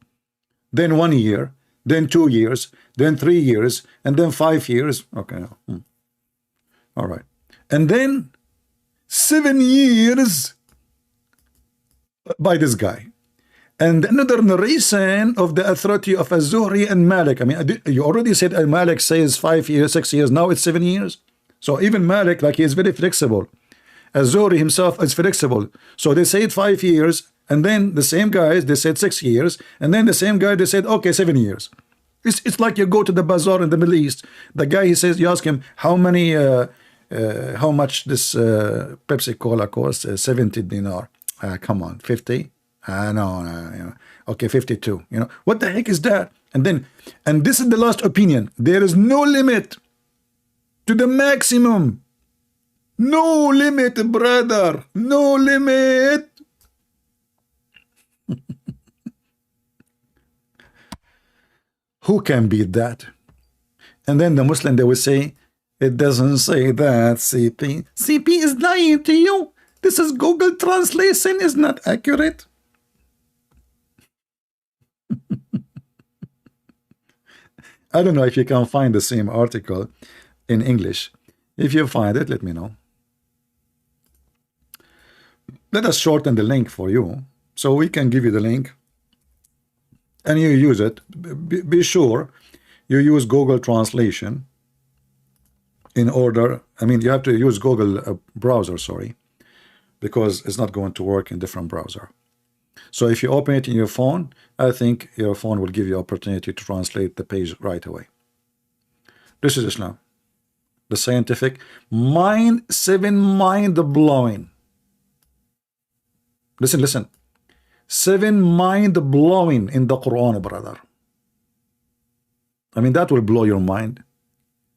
then 1 year, then 2 years, then 3 years, and then 5 years. Okay. All right. And then 7 years by this guy. And another narration of the authority of Az-Zuhri and Malik. I mean, you already said Malik says 5 years, 6 years. Now it's 7 years. So even Malik, like, he is very flexible. Az-Zuhri himself is flexible. So they said 5 years, and then the same guys, they said 6 years, and then the same guy, they said, okay, 7 years. It's like you go to the bazaar in the Middle East. The guy, he says, you ask him, how much this Pepsi Cola costs? 70 dinar. Come on, 50? No, you know. Okay, 52. You know, what the heck is that? And then, and this is the last opinion. There is no limit to the maximum. No limit, brother. No limit. Who can beat that? And then the Muslim, they will say, it doesn't say that, CP. CP is lying to you. This is Google Translation is not accurate. I don't know if you can find the same article in English. If you find it, let me know. Let us shorten the link for you, so we can give you the link and you use it. Be sure you use Google Translation in order. I mean, you have to use Google browser, sorry, because it's not going to work in different browser. So if you open it in your phone, I think your phone will give you opportunity to translate the page right away. This is Islam, the scientific mind blowing. Listen, listen. 7 mind-blowing in the Quran, brother. I mean, that will blow your mind.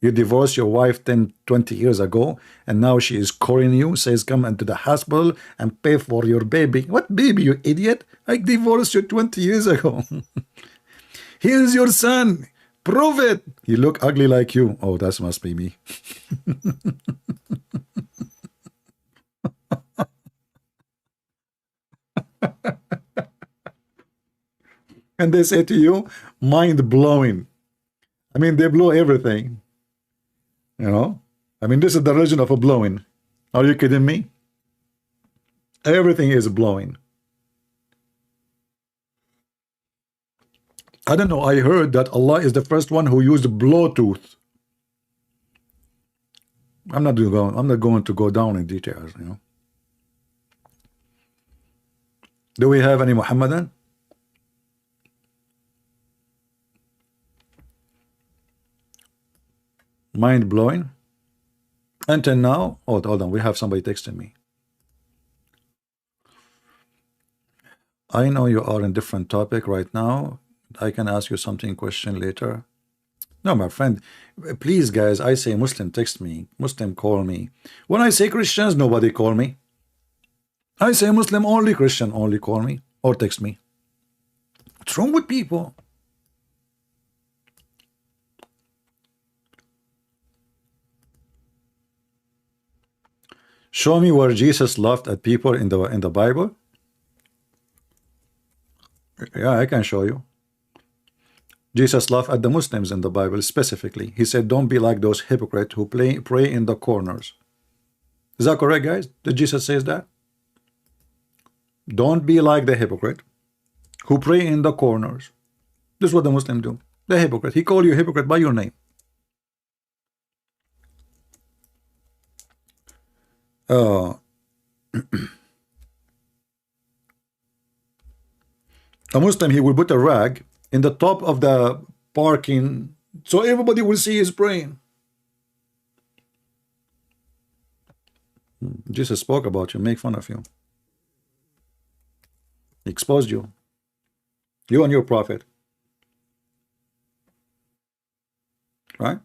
You divorced your wife 10, 20 years ago, and now she is calling you, says come into the hospital and pay for your baby. What baby, you idiot? I divorced you 20 years ago. Here's your son. Prove it. He look ugly like you. Oh, that must be me. And they say to you, mind-blowing. I mean, they blow everything. You know? I mean, this is the religion of a blowing. Are you kidding me? Everything is blowing. I don't know. I heard that Allah is the first one who used Bluetooth. I'm not going to go down in details, you know. Do we have any Muhammadan? Mind blowing. Until now, oh, hold on, we have somebody texting me. I know you are in different topic right now. I can ask you something question later. No, my friend, please, guys. I say Muslim text me, Muslim call me. When I say Christians, nobody call me. I say Muslim only, Christian only call me or text me. What's wrong with people? Show me where Jesus laughed at people in the Bible. Yeah, I can show you. Jesus laughed at the Muslims in the Bible specifically. He said, don't be like those hypocrites who pray in the corners. Is that correct, guys? Did Jesus say that? Don't be like the hypocrite who pray in the corners. This is what the Muslims do. The hypocrite. He called you a hypocrite by your name. A Muslim, he will put a rag in the top of the parking so everybody will see his praying. Jesus spoke about you, make fun of you, exposed you, you and your prophet, right?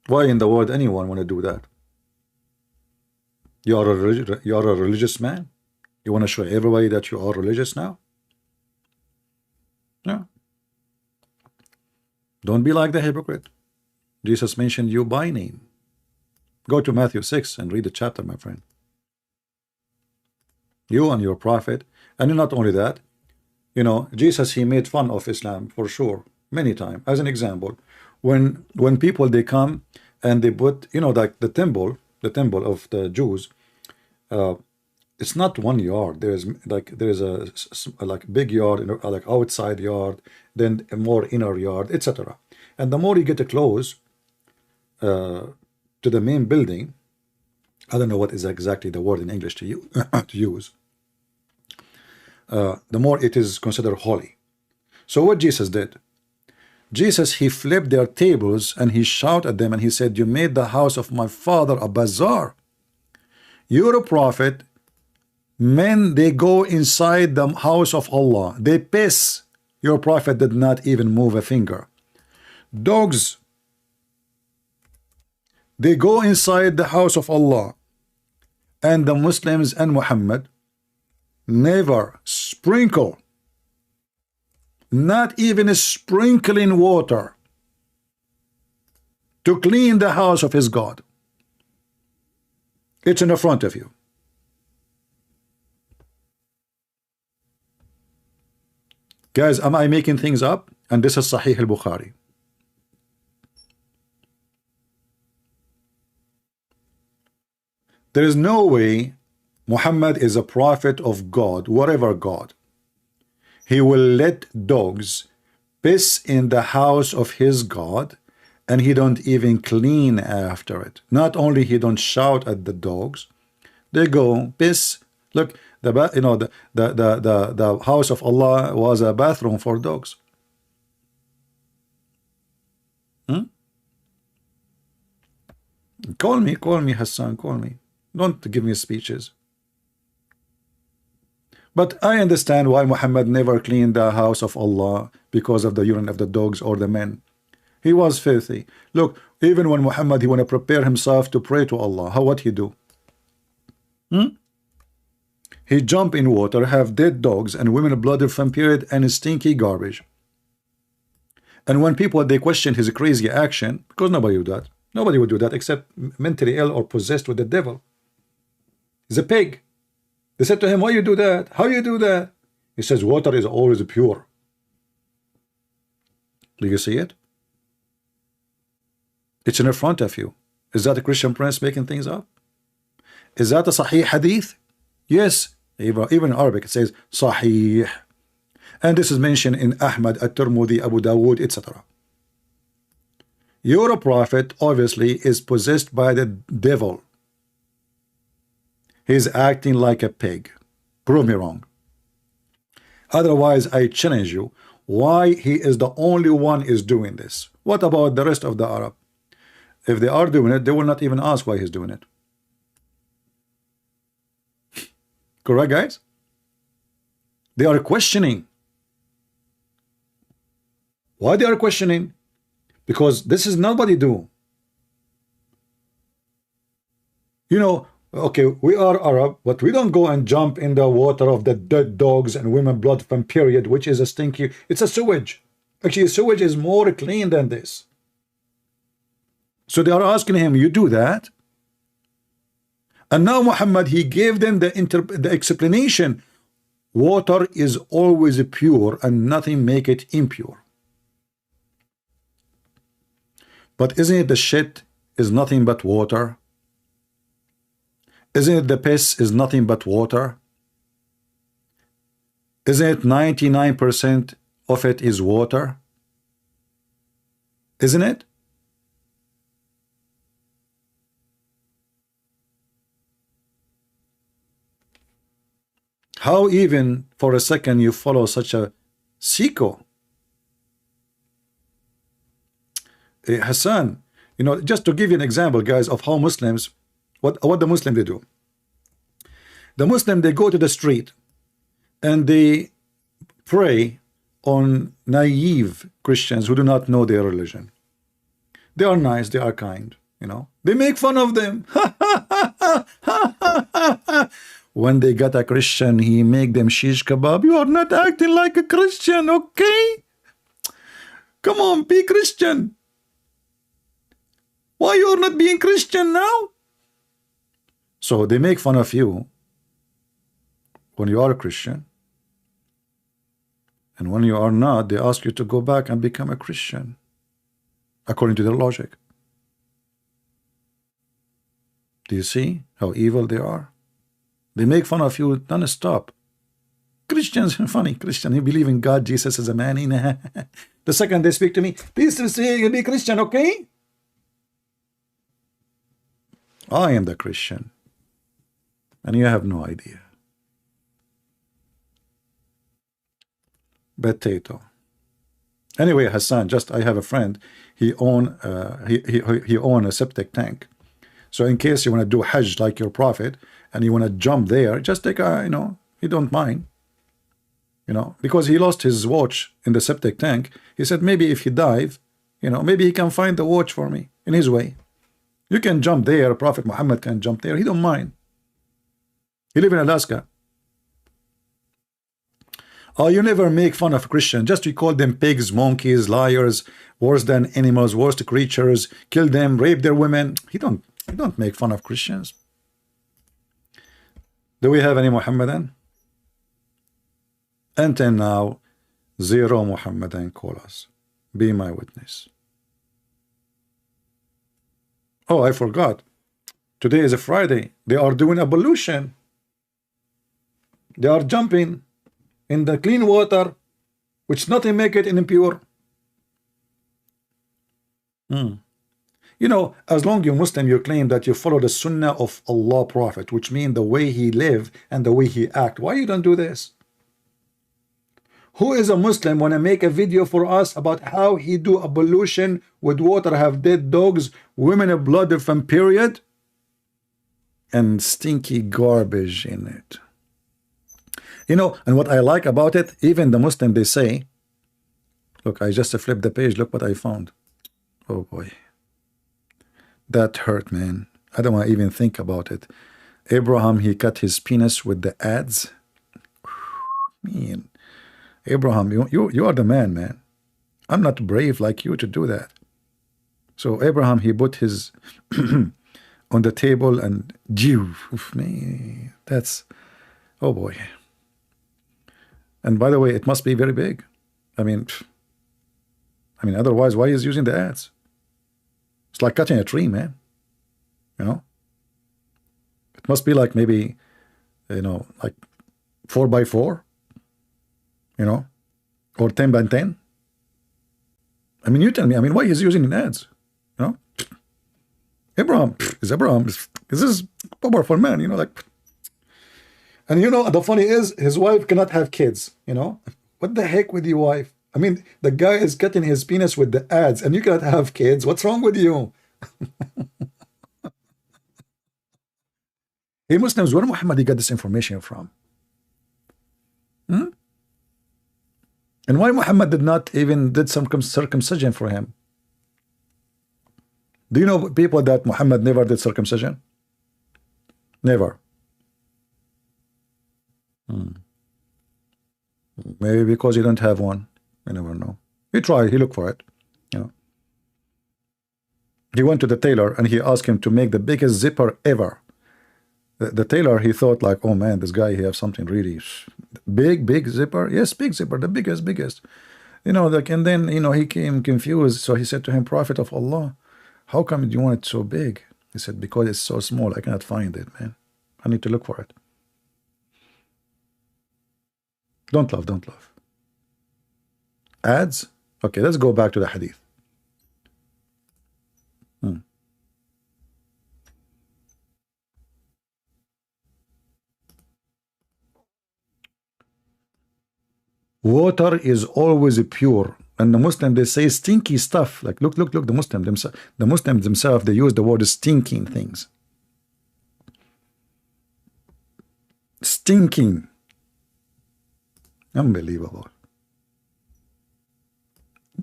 Why in the world anyone want to do that? You are a religious man. You want to show everybody that you are religious now? No. Don't be like the hypocrite. Jesus mentioned you by name. Go to Matthew 6 and read the chapter, my friend. You and your prophet. And not only that, you know, Jesus, he made fun of Islam for sure, many times. As an example, when people, they come and they put, you know, like the temple of the Jews, it's not 1 yard. There's a like big yard, like outside yard, then a more inner yard, etc. And the more you get close to the main building, I don't know what is exactly the word in English to use. The more it is considered holy. So what Jesus did? Jesus, he flipped their tables and he shouted at them and he said, you made the house of my father a bazaar. You're a prophet. Men, they go inside the house of Allah. They piss. Your prophet did not even move a finger. Dogs, they go inside the house of Allah. And the Muslims and Muhammad never sprinkle, not even a sprinkling water to clean the house of his God. It's in the front of you. Guys, am I making things up? And this is Sahih al-Bukhari. There is no way Muhammad is a prophet of God, whatever God. He will let dogs piss in the house of his God, and he don't even clean after it. Not only he don't shout at the dogs, they go piss. Look, the house of Allah was a bathroom for dogs. Call me, Hassan, call me. Don't give me speeches. But I understand why Muhammad never cleaned the house of Allah because of the urine of the dogs or the men. He was filthy. Look, even when Muhammad he want to prepare himself to pray to Allah, how what he do? He jump in water, have dead dogs and women blooded from period and stinky garbage. And when people they question his crazy action, because nobody would do that. Nobody would do that except mentally ill or possessed with the devil. He's a pig. They said to him, why you do that? How you do that? He says, water is always pure. Do you see it? It's in front of you. Is that a Christian prince making things up? Is that a Sahih hadith? Yes. Even in Arabic it says Sahih. And this is mentioned in Ahmad, At-Tirmidhi, Abu Dawood, etc. Your prophet obviously is possessed by the devil. He's acting like a pig. Prove me wrong. Otherwise, I challenge you. Why he is the only one is doing this? What about the rest of the Arab? If they are doing it, they will not even ask why he's doing it. Correct, guys? They are questioning. Why they are questioning? Because this is nobody do. You know, okay, we are Arab, but we don't go and jump in the water of the dead dogs and women blood from period, which is a stinky. It's a sewage. Actually, sewage is more clean than this. So they are asking him, you do that? And now Muhammad, he gave them the explanation. Water is always pure and nothing make it impure. But isn't it the shit is nothing but water? Isn't it the piss is nothing but water? Isn't it 99% of it is water? Isn't it? How even for a second you follow such a sicko? Hassan, you know, just to give you an example, guys, of how Muslims, what the Muslim they do. The Muslim, they go to the street and they prey on naive Christians who do not know their religion. They are nice, they are kind, you know. They make fun of them. When they got a Christian, he make them shish kebab. You are not acting like a Christian, okay? Come on, be Christian. Why you are not being Christian now? So they make fun of you when you are a Christian. And when you are not, they ask you to go back and become a Christian, according to their logic. Do you see how evil they are? They make fun of you non-stop. Christians, funny Christian, you believe in God, Jesus is a man. The second they speak to me, please say be Christian, okay? I am the Christian. And you have no idea. Potato. Anyway, Hassan, just I have a friend. He own a septic tank. So in case you want to do Hajj like your prophet and you want to jump there, just take a, you know, he don't mind. You know, because he lost his watch in the septic tank. He said maybe if he dive, you know, maybe he can find the watch for me in his way. You can jump there. Prophet Muhammad can jump there. He don't mind. He live in Alaska. Oh, you never make fun of Christian. Just we call them pigs, monkeys, liars, worse than animals, worst creatures. Kill them, rape their women. He don't make fun of Christians. Do we have any Muhammadan? Until now, zero Muhammadan call us. Be my witness. Oh, I forgot. Today is a Friday. They are doing ablution. They are jumping in the clean water, which nothing make it impure. You know, as long you're Muslim, you claim that you follow the Sunnah of Allah Prophet, which means the way he live and the way he act. Why you don't do this? Who is a Muslim want to make a video for us about how he do ablution with water, have dead dogs, women of blood from period, and stinky garbage in it? You know, and what I like about it, even the Muslim, they say, look, I just flipped the page. Look what I found. Oh boy. That hurt, man. I don't want to even think about it. Abraham, he cut his penis with the adze. Man, Abraham, you are the man, man. I'm not brave like you to do that. So Abraham, he put his on the table and me. That's, oh boy. And by the way, it must be very big. I mean, otherwise, why is using the adze? It's like cutting a tree, man. You know, it must be like maybe, you know, like 4 by 4, you know, or 10 by 10. I mean, you tell me. I mean, why is using an adze? You know, Abraham is this powerful man? You know, like, and you know, the funny is, his wife cannot have kids. You know, what the heck with your wife? I mean, the guy is cutting his penis with the adze, and you cannot have kids. What's wrong with you? Hey, Muslims, where Muhammad got this information from? Hmm? And why Muhammad did not even did some circumcision for him? Do you know people that Muhammad never did circumcision? Never. Maybe because he don't have one. You never know. He tried. He looked for it. You know. He went to the tailor and he asked him to make the biggest zipper ever. The tailor, he thought like, oh man, this guy, he have something really big zipper. Yes, big zipper, the biggest. You know, like, and then, you know, he came confused. So he said to him, Prophet of Allah, how come you want it so big? He said, because it's so small, I cannot find it, man. I need to look for it. Don't laugh. Ads? Okay, let's go back to the hadith. Water is always pure. And the Muslim, they say stinky stuff. Like, look, the Muslims themselves, they use the word stinking things. Stinking. Unbelievable.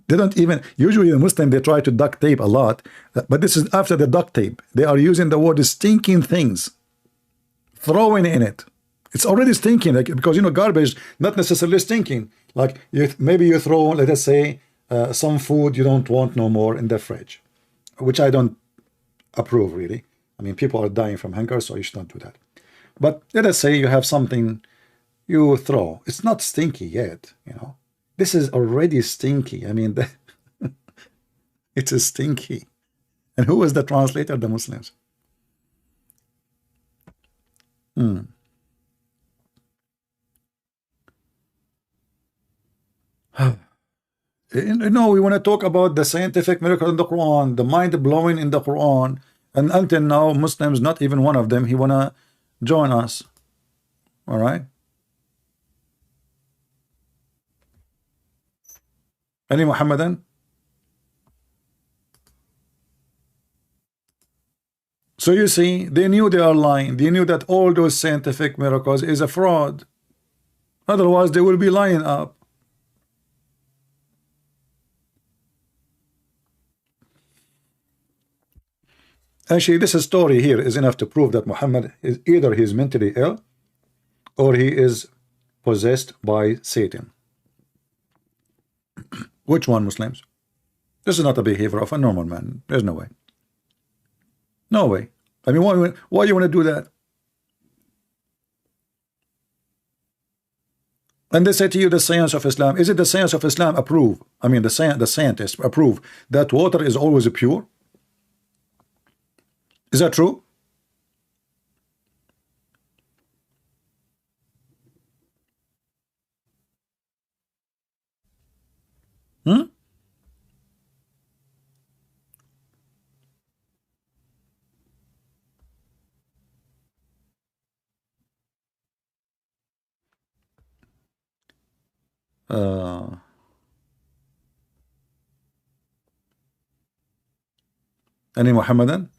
They don't even, usually the Muslim, they try to duct tape a lot, but this is after the duct tape. They are using the word stinking things, throwing in it. It's already stinking, like, because, you know, garbage, not necessarily stinking. Like, maybe you throw, let us say, some food you don't want no more in the fridge, which I don't approve, really. I mean, people are dying from hunger, so you should not do that. But let us say you have something you throw. It's not stinky yet, you know. This is already stinky. I mean, it is stinky. And who is the translator? The Muslims. You know, we want to talk about the scientific miracle in the Quran, the mind-blowing in the Quran, and until now, Muslims, not even one of them, he want to join us. All right? Any Muhammadan? So you see, they knew they are lying. They knew that all those scientific miracles is a fraud. Otherwise, they will be lying up. Actually, this story here is enough to prove that Muhammad is either he's mentally ill or he is possessed by Satan. Which one, Muslims? This is not the behavior of a normal man. There's no way. No way. I mean, why do you want to do that? And they say to you, the science of Islam. Is it the science of Islam approve? I mean, the scientists approve that water is always pure? Is that true? Hmm? Any Muhammadan?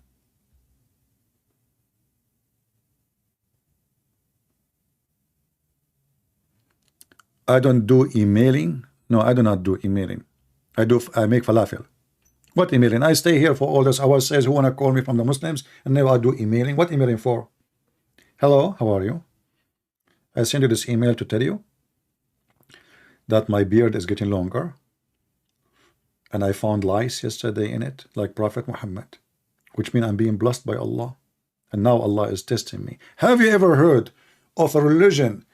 I don't do emailing. No, I do not do emailing. I make falafel. What emailing? I stay here for all those hours. Says who wanna call me from the Muslims, and now I do emailing. What emailing for? Hello, how are you? I sent you this email to tell you that my beard is getting longer, and I found lice yesterday in it, like Prophet Muhammad, which means I'm being blessed by Allah, and now Allah is testing me. Have you ever heard of a religion?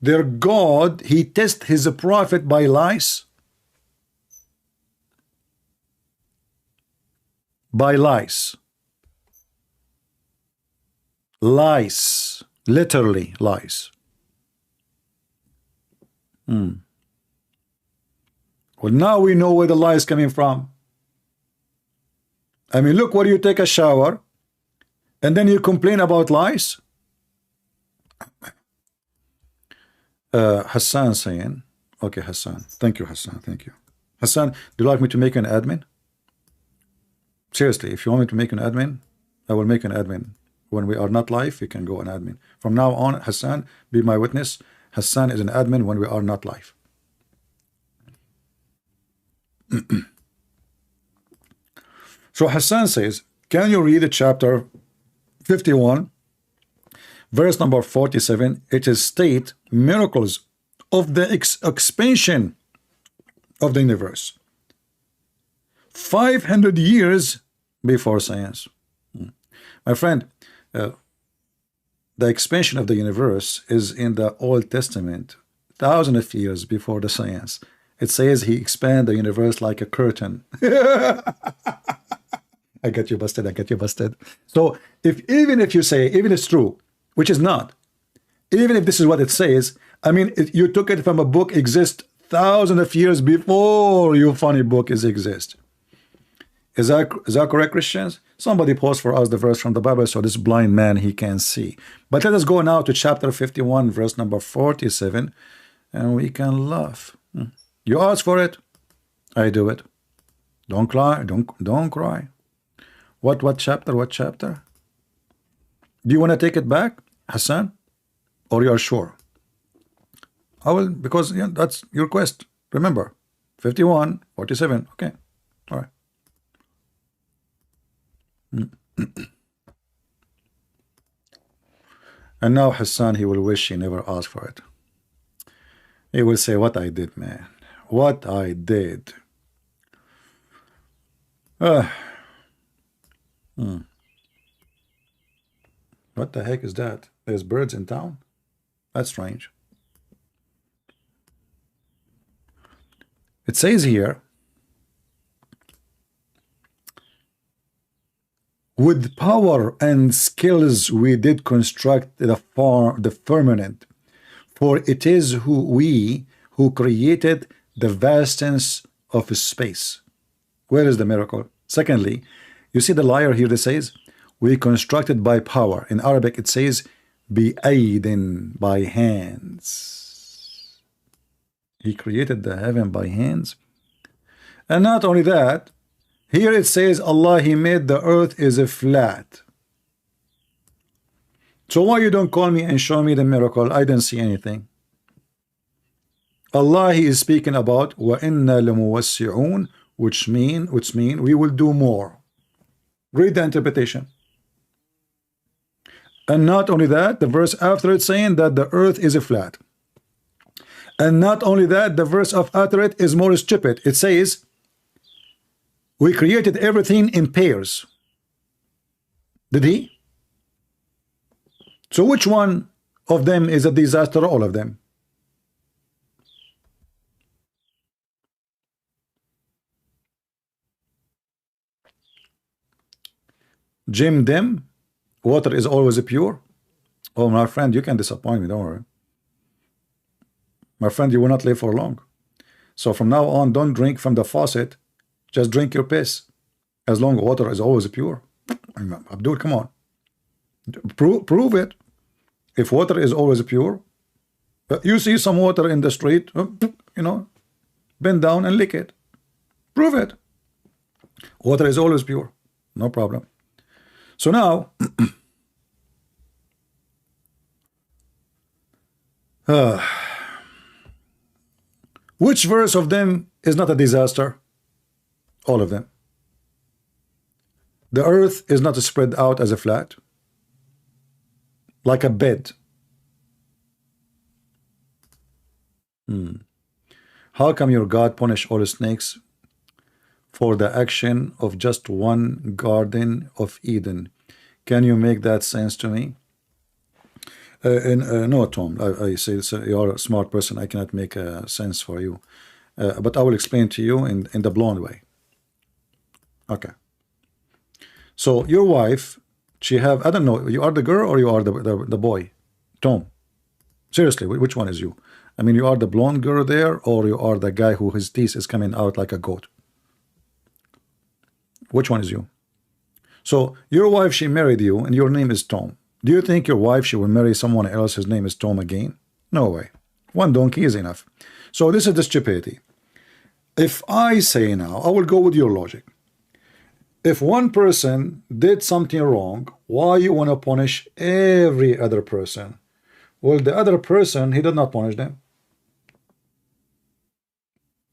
Their God, he tests his prophet by lice? By lice. Lice. Literally lice. Well, now we know where the lie is coming from. I mean, look, where you take a shower and then you complain about lice. Hassan saying, okay, Hassan, thank you, Hassan, thank you. Hassan, do you like me to make an admin? Seriously, if you want me to make an admin, I will make an admin. When we are not live, you can go an admin. From now on, Hassan, be my witness. Hassan is an admin when we are not live. So Hassan says, can you read chapter 51, verse number 47? It is state miracles of the expansion of the universe 500 years before science. My friend, the expansion of the universe is in the Old Testament, thousands of years before the science. It says he expanded the universe like a curtain. I get you busted, I get you busted. So even if you say, even it's true, which is not, even if this is what it says, I mean, you took it from a book exist thousands of years before your funny book exist. Is that correct, Christians? Somebody post for us the verse from the Bible so this blind man, he can see. But let us go now to chapter 51, verse number 47, and we can laugh. You ask for it, I do it. Don't cry, don't cry. What chapter, what chapter? Do you want to take it back, Hassan? Or you are sure? I will, because yeah, that's your request. Remember, 51, 47, okay, all right. And now Hassan, he will wish he never asked for it. He will say, what I did, man, what I did. What the heck is that? There's birds in town? That's strange. It says here, with power and skills we did construct the firmament, for it is we who created the vastness of space. Where is the miracle? Secondly, you see the liar here that says, we constructed by power. In Arabic it says, bi-aydin, by hands. He created the heaven by hands. And not only that, here it says Allah, he made the earth is a flat. So why you don't call me and show me the miracle? I didn't see anything. Allah, he is speaking about wa inna lamuwassi'un, which mean we will do more. Read the interpretation. And not only that, the verse after it saying that the earth is a flat. And not only that, the verse after it is more stupid. It says we created everything in pairs. Did he? So which one of them is a disaster? All of them. Jim Dim, water is always pure. Oh, my friend, you can disappoint me, don't worry. My friend, you will not live for long. So from now on, don't drink from the faucet. Just drink your piss. As long as water is always pure. Abdul, come on. Prove it. If water is always pure, you see some water in the street, you know, bend down and lick it. Prove it. Water is always pure. No problem. So now, Which verse of them is not a disaster? All of them. The earth is not spread out as a flat, like a bed. How come your God punish all snakes for the action of just one Garden of Eden? Can you make that sense to me? No, Tom, I say you are a smart person. I cannot make a sense for you. But I will explain to you in the blonde way. Okay. So your wife, she have, I don't know, you are the girl or you are the boy? Tom, seriously, which one is you? I mean, you are the blonde girl there, or you are the guy who his teeth is coming out like a goat? Which one is you? So your wife, she married you, and your name is Tom. Do you think your wife, she will marry someone else, his name is Tom again? No way. One donkey is enough. So this is the stupidity. If I say now, I will go with your logic. If one person did something wrong, why you want to punish every other person? Well, the other person, he did not punish them.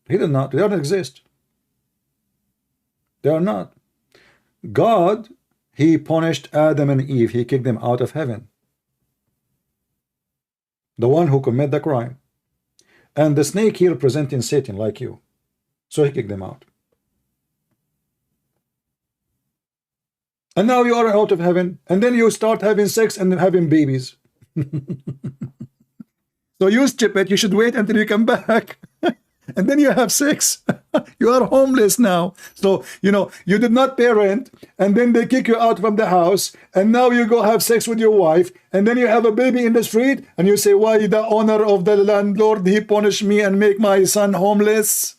He did not. They don't exist. They are not. God, he punished Adam and Eve. He kicked them out of heaven. The one who committed the crime. And the snake here representing Satan, like you. So he kicked them out. And now you are out of heaven. And then you start having sex and having babies. So you stupid, you should wait until you come back. And then you have sex. You are homeless now. So, you know, you did not pay rent, and then they kick you out from the house, and now you go have sex with your wife, and then you have a baby in the street, and you say, why the owner of the landlord, he punished me and make my son homeless?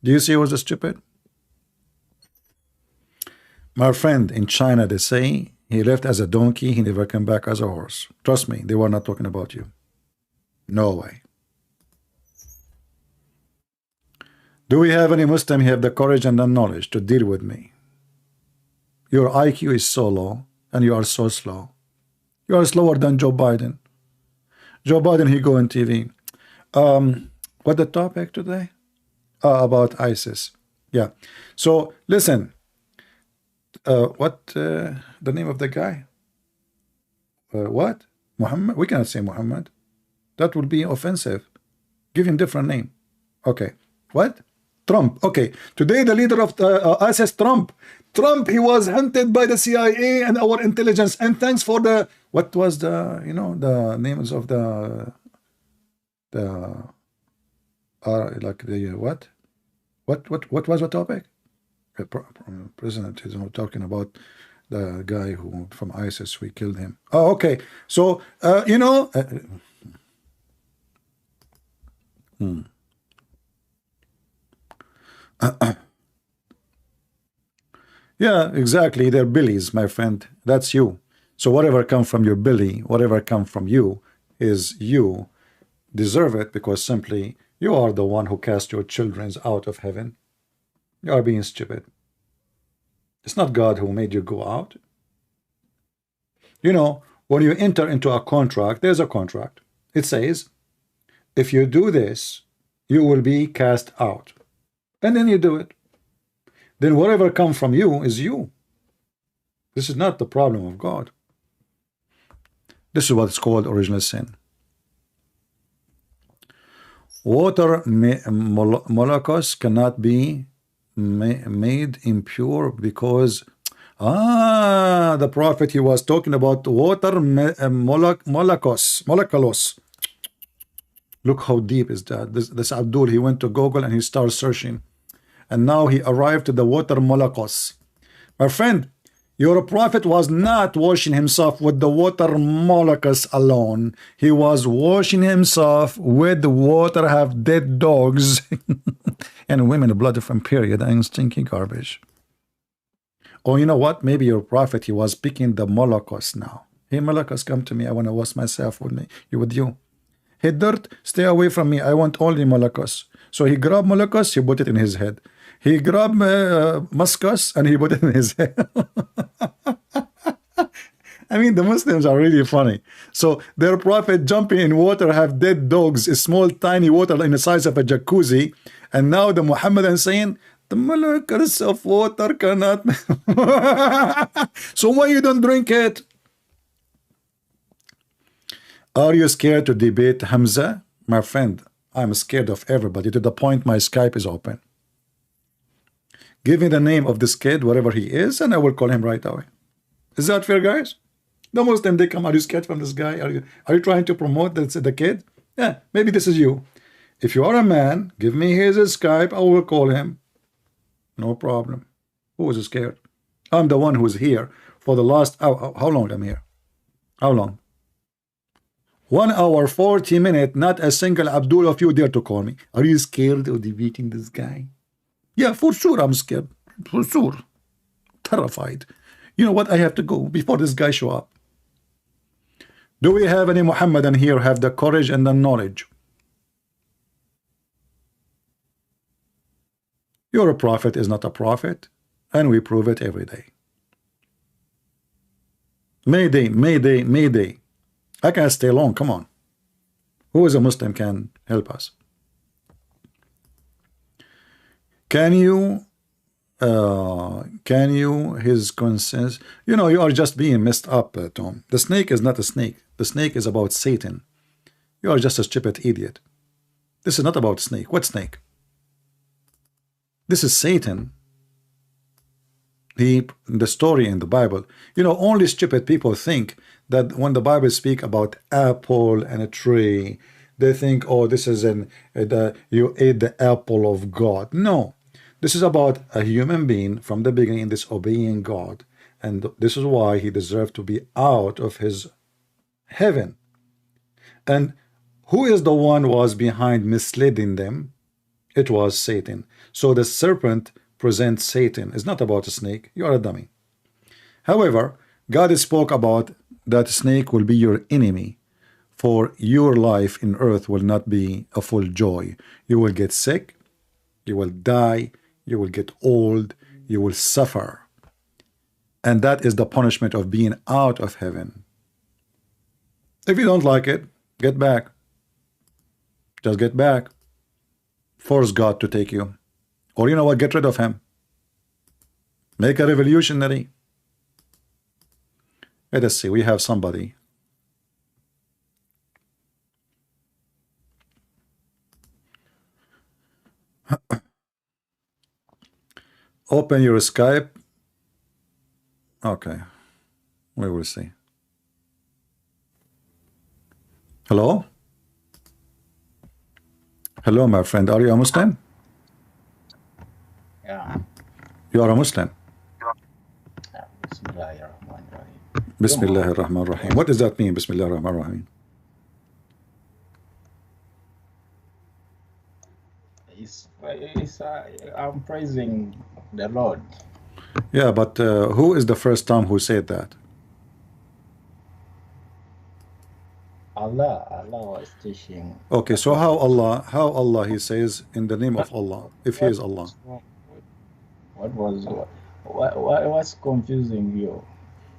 Do you see what's stupid? My friend, in China, they say he left as a donkey, he never came back as a horse. Trust me, they were not talking about you. No way. Do we have any Muslim who have the courage and the knowledge to deal with me? Your IQ is so low, and you are so slow. You are slower than Joe Biden. Joe Biden, he go on TV. What the topic today? About ISIS. Yeah. So, listen. What the name of the guy? What? Muhammad? We cannot say Muhammad. That would be offensive. Give him different name. Okay. What? Trump. Okay. Today the leader of the ISIS, Trump. Trump, he was hunted by the CIA and our intelligence. And thanks for the, what was the, you know, the names of the like the what? What was the topic? President is talking about the guy who from ISIS, we killed him. Oh, okay. So you know, yeah, exactly. They're billies, my friend. That's you. So whatever come from your belly, whatever come from you, is you deserve it, because simply you are the one who cast your children out of heaven. You are being stupid. It's not God who made you go out. You know, when you enter into a contract, there's a contract. It says, if you do this, you will be cast out. And then you do it. Then whatever comes from you is you. This is not the problem of God. This is what's called original sin. Water molecules cannot be made impure because the prophet, he was talking about water molecules. Look how deep is that. This Abdul, he went to Google and he started searching, and now he arrived to the water molecules. My friend, your prophet was not washing himself with the water molecules alone. He was washing himself with the water have dead dogs and women blood from period and stinking garbage. Oh, you know what? Maybe your prophet, he was picking the molecules now. Hey, molecules, come to me. I want to wash myself with me. With you. Hey, dirt, stay away from me. I want only molecules. So he grabbed molecules, he put it in his head. He grabbed muscus and he put it in his head. I mean, the Muslims are really funny. So their prophet jumping in water, have dead dogs, a small tiny water in the size of a jacuzzi, and now the Muhammadan saying the molecules of water cannot. So why you don't drink it? Are you scared to debate Hamza? My friend, I'm scared of everybody to the point my Skype is open. Give me the name of this kid, whatever he is, and I will call him right away. Is that fair, guys? The Muslim, they come, are you scared from this guy? Are you trying to promote the kid? Yeah, maybe this is you. If you are a man, give me his Skype, I will call him. No problem. Who is scared? I'm the one who's here for the last hour. How long I'm here? How long? 1 hour 40 minutes. Not a single Abdul of you dare to call me. Are you scared of defeating this guy? Yeah, for sure I'm scared. For sure. Terrified. You know what? I have to go before this guy show up. Do we have any Muhammadan here have the courage and the knowledge? Your prophet is not a prophet, and we prove it every day. Mayday, Mayday, Mayday. I can't stay long. Come on. Who is a Muslim can help us? Can you his conscience? You know, you are just being messed up, Tom. The snake is not a snake. The snake is about Satan. You are just a stupid idiot. This is not about snake. What snake? This is Satan. The story in the Bible. You know, only stupid people think that when the Bible speak about apple and a tree, they think, oh, this is you ate the apple of God. No. This is about a human being from the beginning disobeying God, and this is why he deserved to be out of his heaven. And who is the one was behind misleading them? It was Satan. So the serpent presents Satan. It's not about a snake. You are a dummy. However, God spoke about that snake will be your enemy, for your life in earth will not be a full joy. You will get sick, you will die, you will get old, you will suffer. And that is the punishment of being out of heaven. If you don't like it, get back. Just get back. Force God to take you. Or you know what, get rid of him. Make a revolutionary. Let us see, we have somebody. Open your Skype. Okay, we will see. Hello? Hello, my friend. Are you a Muslim? Yeah. You are a Muslim. Bismillahirrahmanirrahim. Bismillahirrahmanirrahim. What does that mean, Bismillahirrahmanirrahim? I'm praising the Lord. Yeah, but who is the first time who said that? Allah was teaching. Okay, so how Allah he says in the name of Allah, if he is Allah? What's confusing you?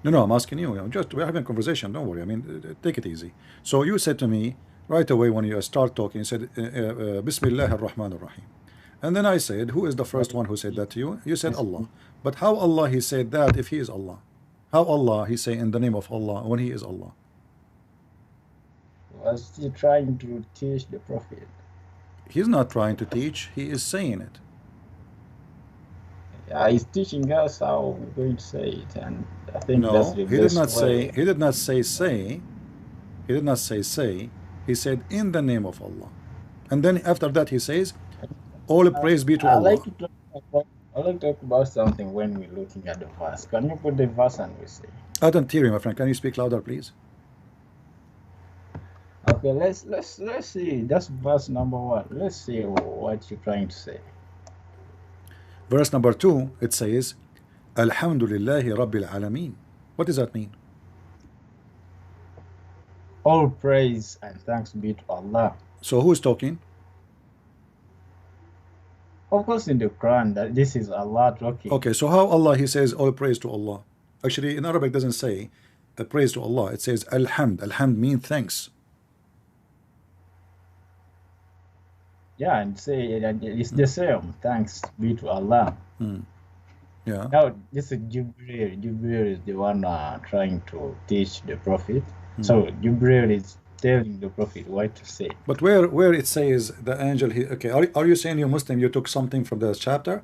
No, I'm asking you. We're having a conversation. Don't worry. I mean, take it easy. So you said to me right away when you start talking, you said Bismillah ar-Rahman ar-Rahim. And then I said, who is the first one who said that to you? You said Allah. But how Allah he said that if he is Allah? How Allah he say in the name of Allah when he is Allah? Was he trying to teach the Prophet? He's not trying to teach. He is saying it. Yeah, he's teaching us how we're going to say it, and I think no, that's the he did not best say. way. He did not say say. He did not say say. He said in the name of Allah, and then after that he says, all praise be to I Allah. like to talk about something when we're looking at the verse. Can you put the verse and we say? I don't hear you, my friend. Can you speak louder, please? Okay, let's see. That's verse number 1. Let's see what you're trying to say. Verse number 2, it says, Alhamdulillahi Rabbil Alameen. What does that mean? All praise and thanks be to Allah. So who is talking? Of course, in the Quran, that this is Allah talking. Okay, so how Allah he says all praise to Allah? Actually, in Arabic doesn't say the praise to Allah. It says Alhamd. Alhamd means thanks. Yeah, and say that it's the same. Thanks be to Allah. Yeah. Now, this is Jibril. Jibril is the one trying to teach the Prophet. So Jibril is telling the Prophet what to say. But where it says the angel, okay, are you saying, you Muslim, you took something from the chapter?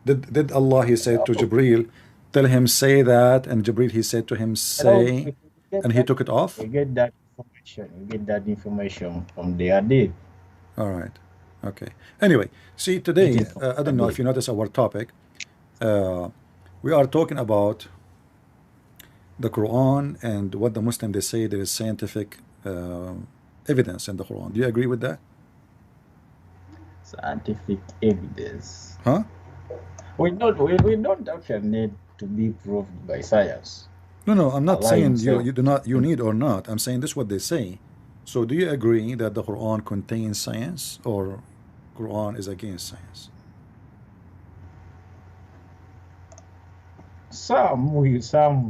Did Allah, he said to Jibril, tell him say that, and Jibril, he said to him say, and he took it off? We get that information. We get that information from the Hadith. All right. Okay. Anyway, see, today, I don't know if you notice our topic. We are talking about the Quran and what the Muslim, they say there is scientific evidence in the Quran. Do you agree with that? Scientific evidence. Huh? We don't actually need to be proved by science. No, I'm not Allah saying himself. you need or not. I'm saying this is what they say. So do you agree that the Quran contains science, or Quran is against science? Some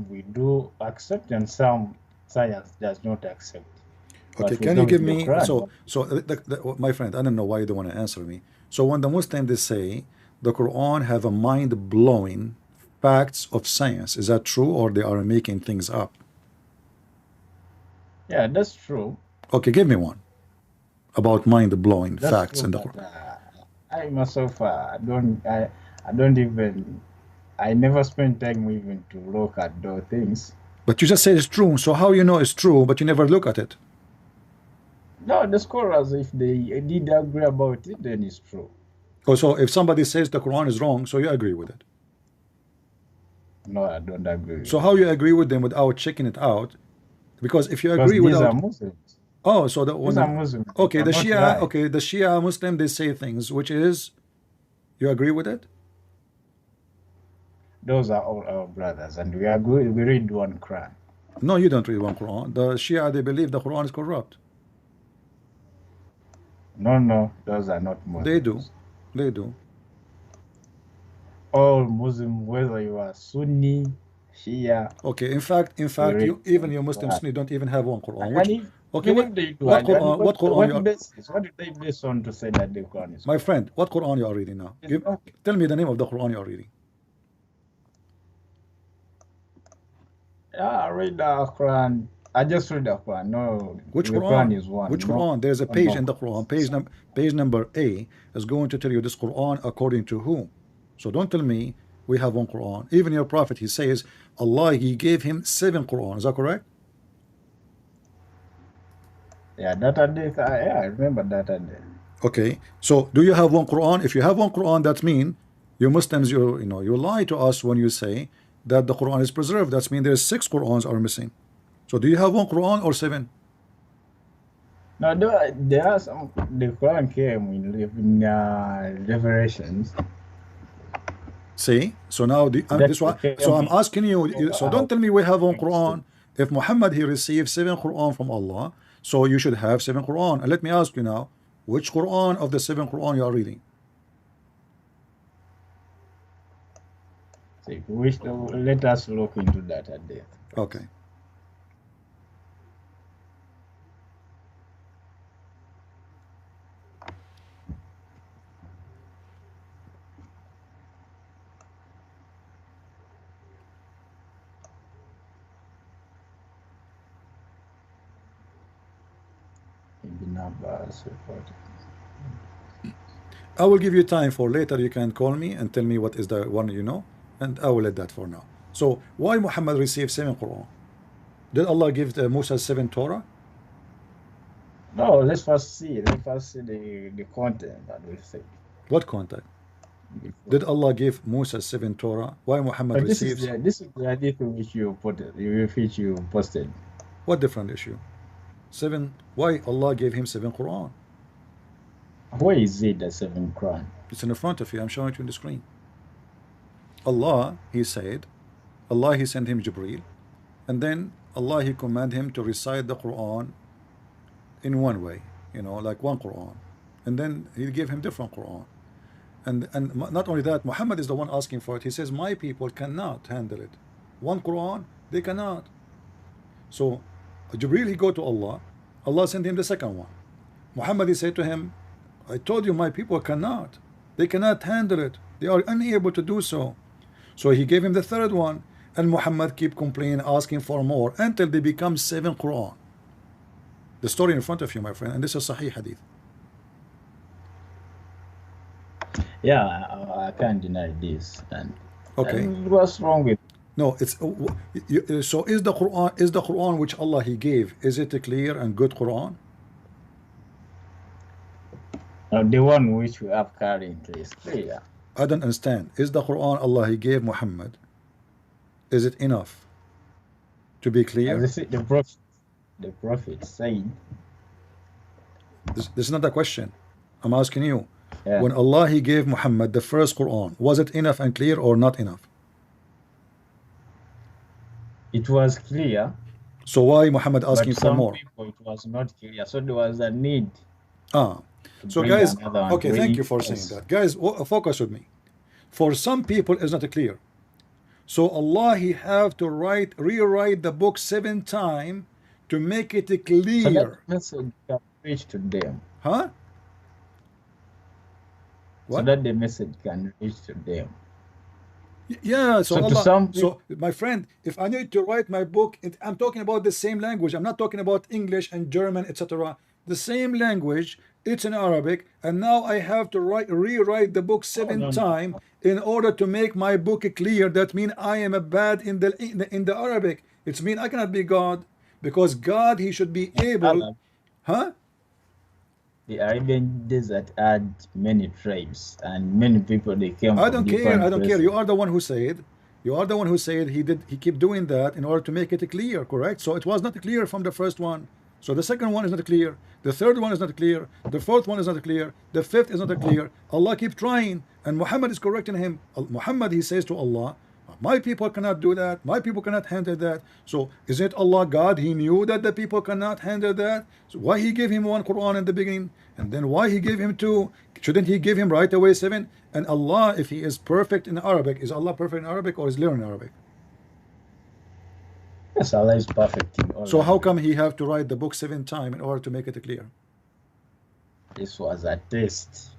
we do accept, and some science does not accept. Okay, But we can you go give with the me, Quran. my friend, I don't know why you don't want to answer me. So when the Muslims, they say the Quran have a mind-blowing facts of science, is that true, or they are making things up? Yeah, that's true. Okay, give me one about mind-blowing That's facts true. in the But Quran. I myself, I don't even. I never spend time even to look at those things. But you just said it's true, so how you know it's true, but you never look at it? No, the scholars, if they did agree about it, then it's true. Oh, so if somebody says the Quran is wrong, so you agree with it? No, I don't agree. So how you agree with them without checking it out? Because if you Because agree these are without, Muslims. oh, so the These are Muslims. okay, They the cannot Shia, lie. okay, the Shia Muslim, they say things which is, you agree with it? Those are all our brothers, and we agree. We read one Quran. No, you don't read one Quran. The Shia, they believe the Quran is corrupt. No, those are not Muslims. They do. They do. All Muslim, whether you are Sunni, Shia. Okay, in fact, read you, even one your Muslim Quran. Sunni don't even have one Quran. And Which, okay, even if they do, what Quran? What Quran you are, what did they base on to say that the Quran is my correct? friend? What Quran you are reading now? It's not. Tell me the name of the Quran you are reading. Yeah, I read the Quran. I just read the Quran. No, Which the Quran? Quran is one. Which no, Quran? There's a no, page no. in the Quran. Page number A is going to tell you this Quran according to whom. So don't tell me we have one Quran. Even your prophet, he says Allah, he gave him 7 Quran. Is that correct? Yeah, that hadith. Yeah, I remember that hadith. Okay. So do you have one Quran? If you have one Quran, that means you Muslims, you lie to us when you say that the Quran is preserved. That means there's 6 Qurans are missing. So do you have one Quran or 7? Now, there are some. The Quran came in Revelations. See? So now this one. So I'm asking you. So don't tell me we have one Quran. If Muhammad, he received 7 Quran from Allah, so you should have 7 Quran. And let me ask you now, which Quran of the 7 Quran you are reading? So let us look into that hadith. Okay. Ibn Abbas reported. I will give you time for later. You can call me and tell me what is the one you know, and I will let that for now. So why Muhammad received 7 Quran? Did Allah give Musa 7 Torah? No, let's first see. Let's first see the content that we say. What content? Did Allah give Musa 7 Torah? Why Muhammad But this receives? is the hadith which you posted. What different issue? 7. Why Allah gave him 7 Quran? Where is it, the 7th Quran? It's in the front of you. I'm showing it to you on the screen. Allah, he said, Allah, he sent him Jibreel, and then Allah, he commanded him to recite the Quran in one way, like one Quran, and then he gave him different Quran, and not only that, Muhammad is the one asking for it. He says, my people cannot handle it. One Quran, they cannot. So Jibril, he go to Allah. Allah sent him the second one. Muhammad, he said to him, I told you my people cannot. They cannot handle it. They are unable to do so. So he gave him the third one. And Muhammad keep complaining, asking for more until they become 7 Quran. The story in front of you, my friend. And this is Sahih Hadith. Yeah, I can't deny this. Okay. And what's wrong with? No, it's so is the Quran which Allah he gave, is it a clear and good Quran? The one which we have currently is clear. I don't understand. Is the Quran Allah he gave Muhammad, is it enough to be clear? The prophet said. This is not a question. I'm asking you. Yeah. When Allah he gave Muhammad the first Quran, was it enough and clear or not enough? It was clear. So why Muhammad asking but for more? People, it was not clear. So there was a need. So guys, okay, thank you for saying that. Guys, focus with me. For some people it's not clear. So Allah he have to rewrite the book 7 times to make it clear. So that message can reach to them. Huh? What? So that the message can reach to them. Yeah, so Allah, so my friend, if I need to write my book, I'm talking about the same language. I'm not talking about English and German, etc. The same language, it's in Arabic, and now I have to rewrite the book 7 times in order to make my book clear. That means I am a bad in the Arabic. It's mean I cannot be God, because God he should be able. Huh? The Arabian desert had many tribes and many people. They came. I don't care. I don't care. You are the one who said. You are the one who said he keep doing that in order to make it clear. Correct. So it was not clear from the first one. So the second one is not clear. The third one is not clear. The fourth one is not clear. The fifth is not clear. Allah keep trying, and Muhammad is correcting him. Muhammad he says to Allah, my people cannot do that. My people cannot handle that. So is it Allah God? He knew that the people cannot handle that. So why he gave him 1 Quran in the beginning, and then why he gave him 2? Shouldn't he give him right away 7? And Allah, if he is perfect in Arabic, is Allah perfect in Arabic or is learning Arabic? Yes, Allah is perfect in all. So how come he have to write the book 7 times in order to make it clear? This was a test.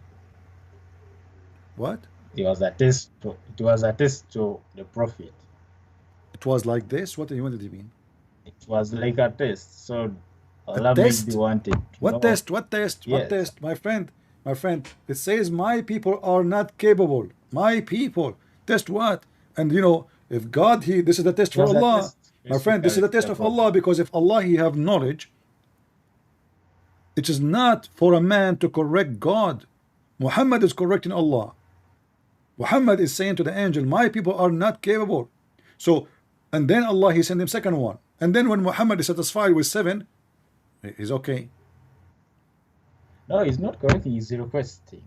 What? It was a test to the prophet. It was like this? What do you mean? It was like a test. So Allah maybe wanted. What test? What test? Yes. What test? My friend, it says my people are not capable. My people. Test what? And you know, if God this is the test for Allah. My friend, this is the test of Allah, because if Allah he have knowledge, it is not for a man to correct God. Muhammad is correcting Allah. Muhammad is saying to the angel, my people are not capable. So, and then Allah he sent him second one. And then when Muhammad is satisfied with 7, he's okay. No, he's not correcting, he's requesting.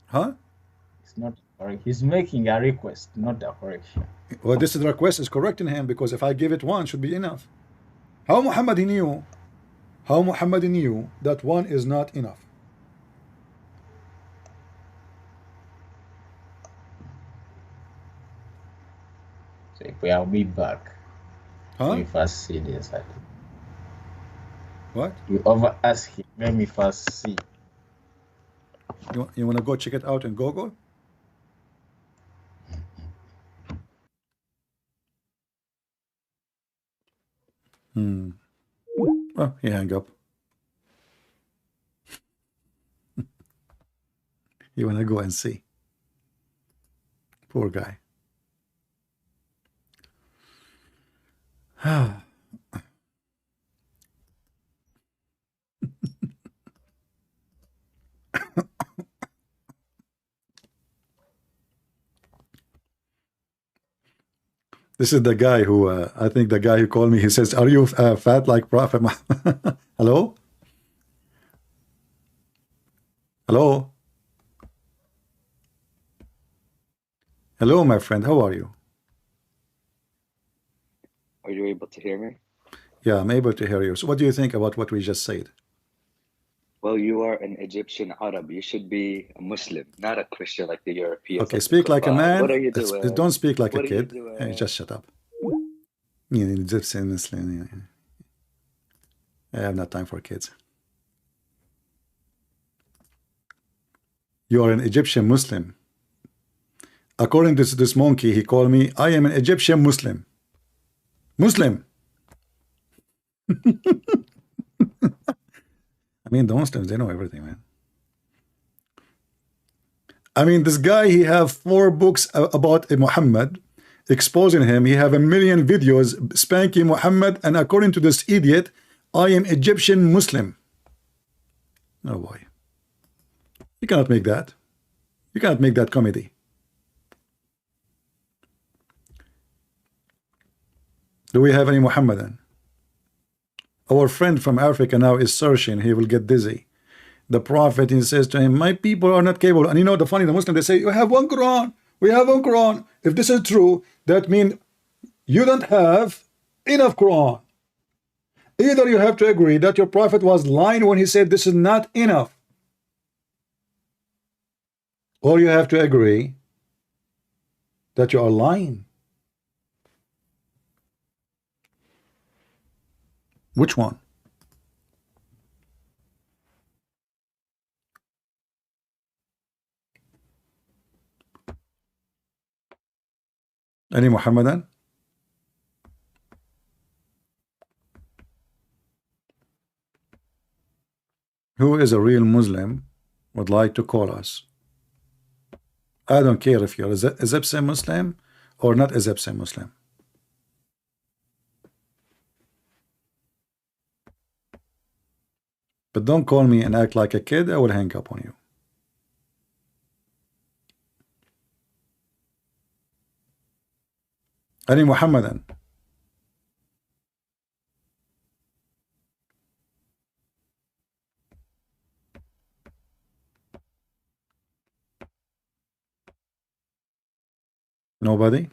Huh? It's not correct. He's making a request, not a correction. Well, this request is correcting him, because if I give it 1 should be enough. How Muhammad he knew? How Muhammad knew that 1 is not enough? So if we will be back, huh? Let me first see this. What? You over ask him. Let me first see. You want to go check it out in Google? Oh, he hang up. You want to go and see? Poor guy. This is the guy who, I think the guy who called me, he says, are you fat like Prophet Muhammad? Hello? Hello? Hello, my friend. How are you? Are you able to hear me? Yeah, I'm able to hear you. So what do you think about what we just said? Well, you are an Egyptian Arab. You should be a Muslim, not a Christian like the Europeans. Okay, speak like a man. What are you doing? Don't speak like a kid. Hey, just shut up. I have not time for kids. You are an Egyptian Muslim. According to this monkey, he called me, I am an Egyptian Muslim. Muslim. I mean, the Muslims, they know everything, man. I mean, this guy, he have 4 books about Muhammad, exposing him. He have 1 million videos spanking Muhammad, and according to this idiot, I am Egyptian Muslim. Oh boy. You cannot make that. You cannot make that comedy. Do we have any Muhammadan? Our friend from Africa now is searching. He will get dizzy. The Prophet, he says to him, my people are not capable. And you know, the funny, the Muslim, they say, you have one Quran. We have one Quran. If this is true, that means you don't have enough Quran. Either you have to agree that your Prophet was lying when he said this is not enough, or you have to agree that you are lying. Which one? Any Muhammadan? Who is a real Muslim would like to call us? I don't care if you're Egyptian Muslim or not Egyptian Muslim. But don't call me and act like a kid. I will hang up on you. Any Muhammadan? Nobody?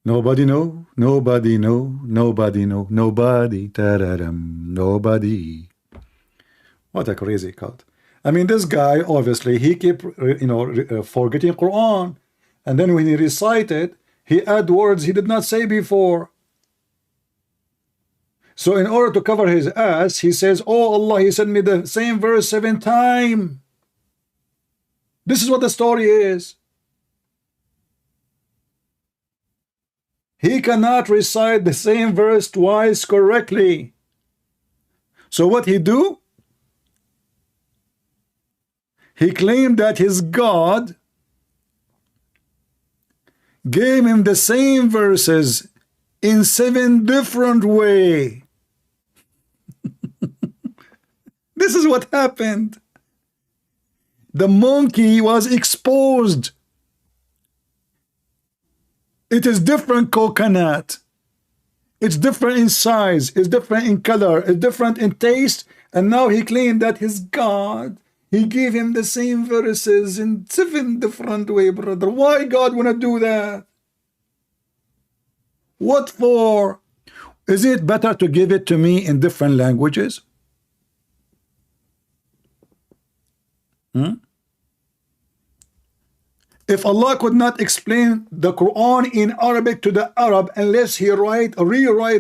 Nobody know, nobody know, nobody know, nobody, ta-da-dum, nobody. What a crazy cult. I mean, this guy, obviously, he keep, forgetting Quran. And then when he recited, he add words he did not say before. So in order to cover his ass, he says, oh Allah, he sent me the same verse 7 times. This is what the story is. He cannot recite the same verse twice correctly. So what he do? He claimed that his God gave him the same verses in 7 different ways. This is what happened. The monkey was exposed. It is different coconut. It's different in size. It's different in color. It's different in taste. And now he claimed that his God, he gave him the same verses in 7 different ways, brother. Why God wanna do that? What for? Is it better to give it to me in different languages? If Allah could not explain the Quran in Arabic to the Arab unless he rewrite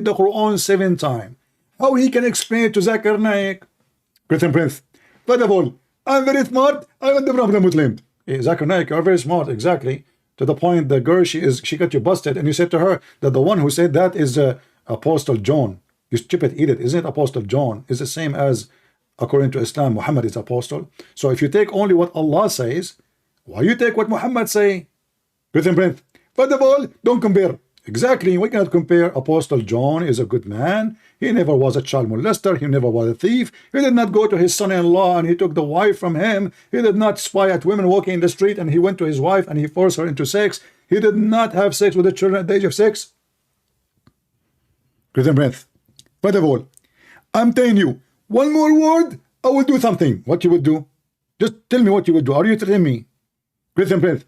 the Quran 7 times, how he can explain it to Zakir Naik? Christian Prince, first of all, I'm very smart, I'm a different Muslim. Hey, Zakir Naik, you're very smart, exactly. To the point the girl, she got you busted, and you said to her that the one who said that is Apostle John. You stupid idiot, isn't it Apostle John? Is the same as, according to Islam, Muhammad is apostle. So if you take only what Allah says, why you take what Muhammad say? Christian Prince, first of all, don't compare. Exactly, we cannot compare. Apostle John is a good man. He never was a child molester. He never was a thief. He did not go to his son-in-law and he took the wife from him. He did not spy at women walking in the street and he went to his wife and he forced her into sex. He did not have sex with the children at the age of 6. Christian Prince, first of all, I'm telling you, one more word, I will do something. What you would do? Just tell me what you would do. Are you telling me? Christian Prince,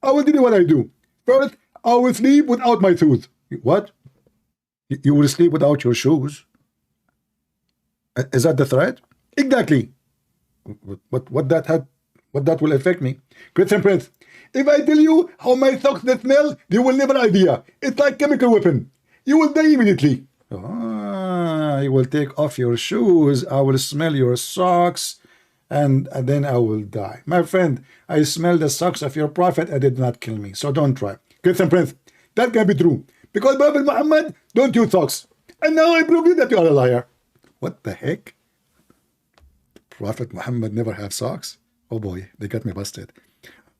I will tell you what I do. First, I will sleep without my shoes. What? You will sleep without your shoes? Is that the threat? Exactly. What that will affect me? Christian Prince, if I tell you how my socks smell, you will never idea. It's like chemical weapon. You will die immediately. Ah, I will take off your shoes, I will smell your socks, and then I will die. My friend, I smell the socks of your prophet, I did not kill me, so don't try. Christian Prince, that can be true, because Prophet Muhammad don't use socks. And now I prove you that you are a liar. What the heck? Prophet Muhammad never have socks? Oh boy, they got me busted.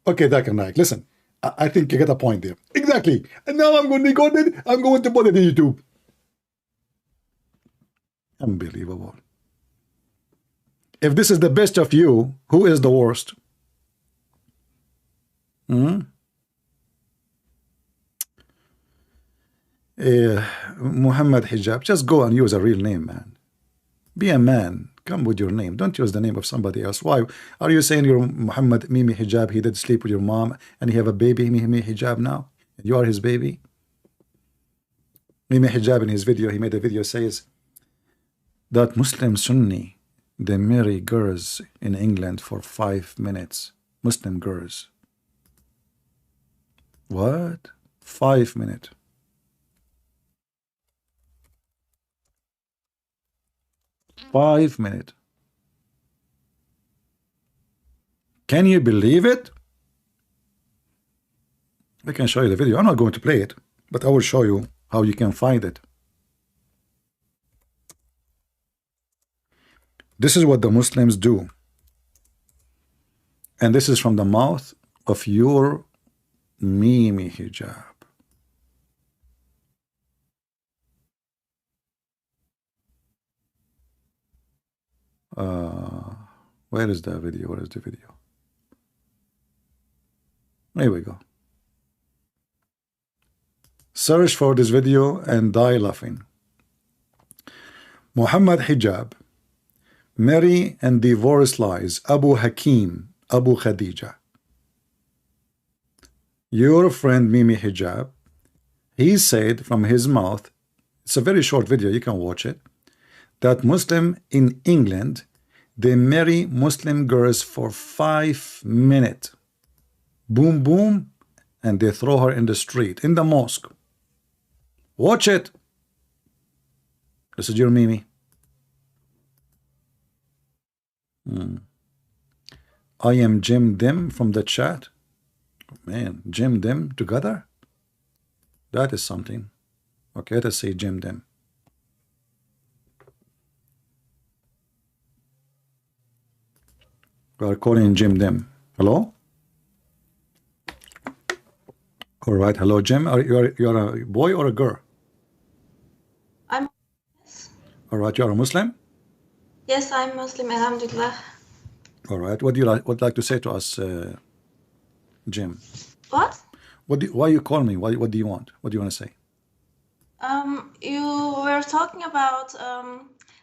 Okay, Zakir Naik, listen. I think you get a point there. Exactly. And now I'm going to record it. I'm going to put it in YouTube. Unbelievable. If this is the best of you, who is the worst? Muhammad Hijab, just go and use a real name, man. Be a man. Come with your name. Don't use the name of somebody else. Why are you saying you're Muhammad Mimi Hijab? He did sleep with your mom and he have a baby, Mimi Hijab now? You are his baby? Mimi Hijab in his video, he made a video, says that Muslim Sunni, they marry girls in England for 5 minutes. Muslim girls. What? 5 minutes. Five minutes. Can you believe it? I can show you the video. I'm not going to play it, but I will show you how you can find it. This is what the Muslims do. And this is from the mouth of your Mimi Hijab. Where is the video? Where is the video? Here we go. Search for this video and die laughing. Muhammad Hijab, marry and divorce lies, Abu Hakim, Abu Khadija. Your friend Mimi Hijab, he said from his mouth, it's a very short video, you can watch it, that Muslim in England, they marry Muslim girls for 5 minutes. Boom, boom, and they throw her in the street, in the mosque. Watch it. This is your Mimi. I am Jim Dim from the chat. Man, Jim Dim together? That is something. Okay, let us say Jim Dim. We are calling Jim Dim. Hello? All right, hello Jim. You're a boy or a girl? I'm All right, you're a Muslim? Yes, I'm Muslim, alhamdulillah. All right. What do you like to say to us, Jim? What? Why you call me? What do you want? What do you want to say? You were talking about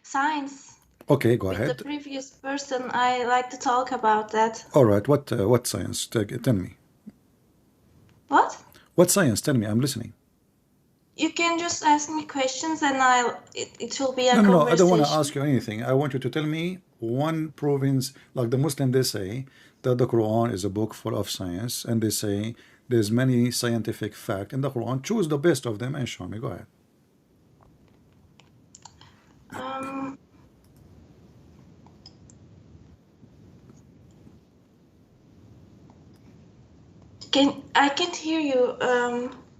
science. Okay, go With ahead. the previous person, I like to talk about that. All right. What science? Tell me. What? What science? Tell me. I'm listening. You can just ask me questions and it will be a No, conversation. I don't want to ask you anything. I want you to tell me one province, like the Muslim, they say that the Quran is a book full of science, and they say there's many scientific facts in the Quran. Choose the best of them and show me. Go ahead. I can't hear you.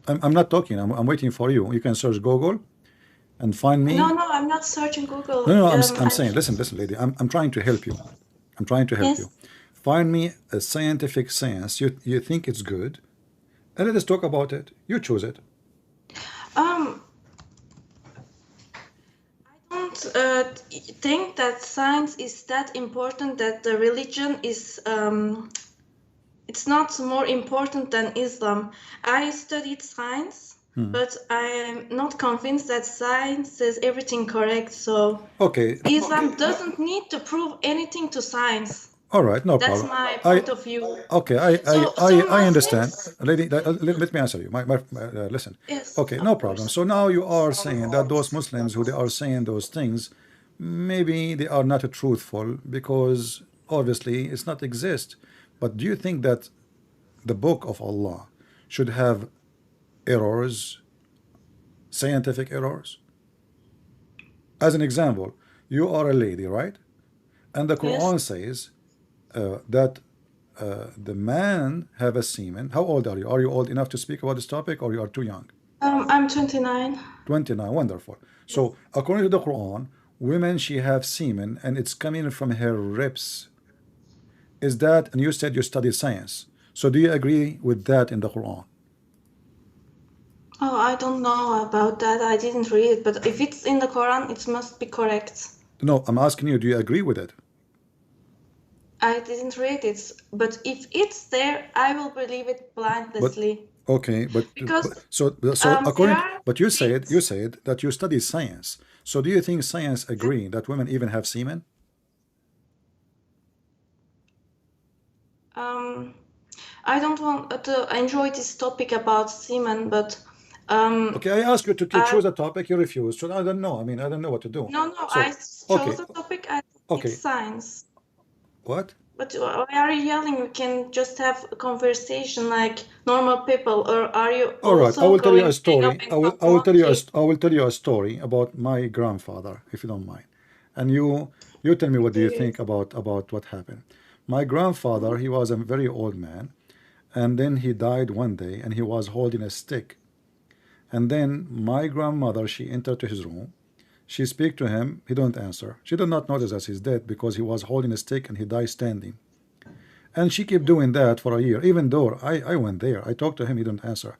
I'm not talking. I'm waiting for you. You can search Google and find me. No, I'm not searching Google. No, I'm saying, listen, lady. I'm trying to help you. I'm trying to help Yes. you. Find me a scientific science you think it's good, and let us talk about it. You choose it. I don't think that science is that important, that the religion is it's not more important than Islam. I studied science, but I'm not convinced that science says everything correct. So Okay. Islam doesn't need to prove anything to science. All right, no That's problem. my point of view. Okay, I understand. Lady, let me answer you. Listen. Yes, Okay, of no course. problem. So now you are saying that those Muslims who they are saying those things, maybe they are not truthful because obviously it's not exist. But do you think that the book of Allah should have errors, scientific errors? As an example, you are a lady, right? And the Yes. Quran says that the man have a semen. How old are you? Are you old enough to speak about this topic, or you are too young? I'm 29. 29. Wonderful. Yes. So according to the Quran, women she have semen and it's coming from her ribs. Is that? And you said you study science. So do you agree with that in the Quran? Oh, I don't know about that. I didn't read it, but if it's in the Quran, it must be correct. No, I'm asking you. Do you agree with it? I didn't read it, but if it's there, I will believe it But blindlessly. okay, but Because there according, are but you things. said that you study science. So do you think science agree that women even have semen? I don't want to enjoy this topic about semen, but Okay, I ask you to I choose a topic, you refuse. So I don't know. I mean, I don't know what to do. no, I So chose okay, a topic. I think it's okay, science. what? But why are you yelling? We can just have a conversation like normal people, or are you All right, I also will tell you going a to bring up story. and talk I will tell you monkey? I will tell you a story about my grandfather, if you don't mind. And you tell me what do you Okay. think about what happened. My grandfather, he was a very old man, and then he died one day, and he was holding a stick. And then my grandmother, she entered to his room. She speak to him. He don't answer. She did not notice that he's dead because he was holding a stick and he died standing. And she kept doing that for a year. Even though I went there, I talked to him, he didn't answer.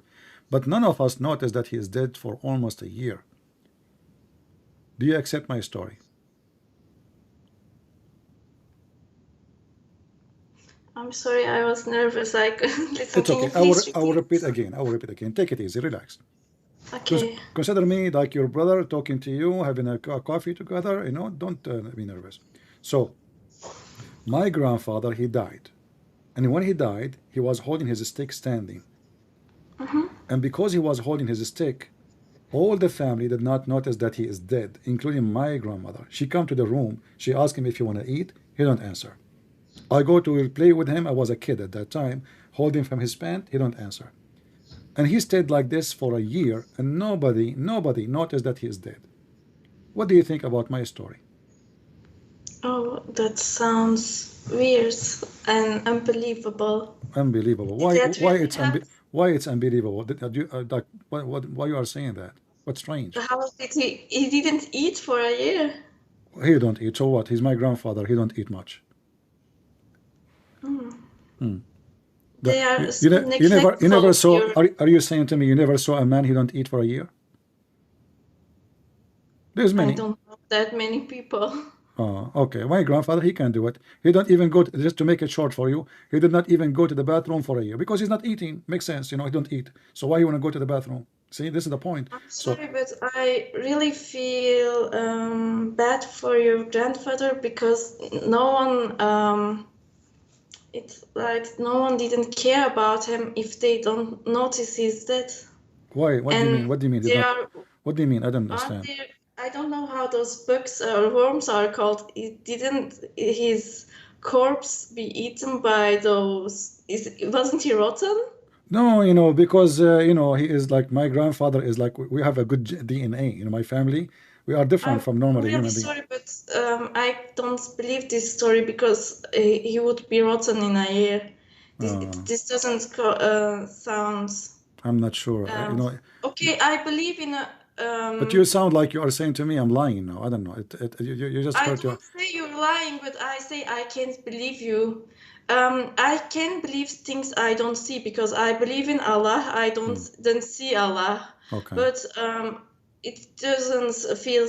But none of us noticed that he is dead for almost a year. Do you accept my story? I'm sorry, I was nervous. I couldn't listen. It's Can okay. you please I will repeat? repeat again. I will repeat again. Take it easy. Relax. Okay. Consider me like your brother talking to you, having a coffee together. You know, don't be nervous. So, my grandfather, he died. And when he died, he was holding his stick standing. And because he was holding his stick, all the family did not notice that he is dead, including my grandmother. She come to the room. She asked him if he want to eat. He don't answer. I go to play with him. I was a kid at that time, holding from his pant. He don't answer. And he stayed like this for a year, and nobody noticed that he is dead. What do you think about my story? Oh, that sounds weird and unbelievable. Unbelievable. Did that really happen? Why it's unbelievable? Like why you are saying that? What's strange? How did he? He didn't eat for a year. He don't eat. So what? He's my grandfather. He don't eat much. They are You never neglectful. saw. Are you saying to me you never saw a man he don't eat for a year? There's I many. don't know that many people. Oh, okay. My grandfather, he can do it. He don't even go to, just to make it short for you. He did not even go to the bathroom for a year because he's not eating. Makes sense, you know. He don't eat. So why you want to go to the bathroom? See, this is the point. I'm So sorry, but I really feel bad for your grandfather because no one it's like no one didn't care about him if they don't notice he's dead. why? What do you mean? And What do you mean? Did there not? are What do you mean? I don't aren't understand. there I don't know how those bugs or worms are called. It didn't his corpse be eaten by those wasn't he rotten? No, you know, because you know he is like my grandfather is like we have a good DNA. You know, my family we are different I'm from normal really human being. sorry, but I don't believe this story because he would be rotten in a year. This doesn't sound. I'm not sure. You Um, know, okay, I believe in a. but you sound like you are saying to me I'm lying now. I don't know. You just I hurt your. don't say you're lying, but I say I can't believe you. I can believe things I don't see because I believe in Allah. I don't see Allah, Okay. but it doesn't feel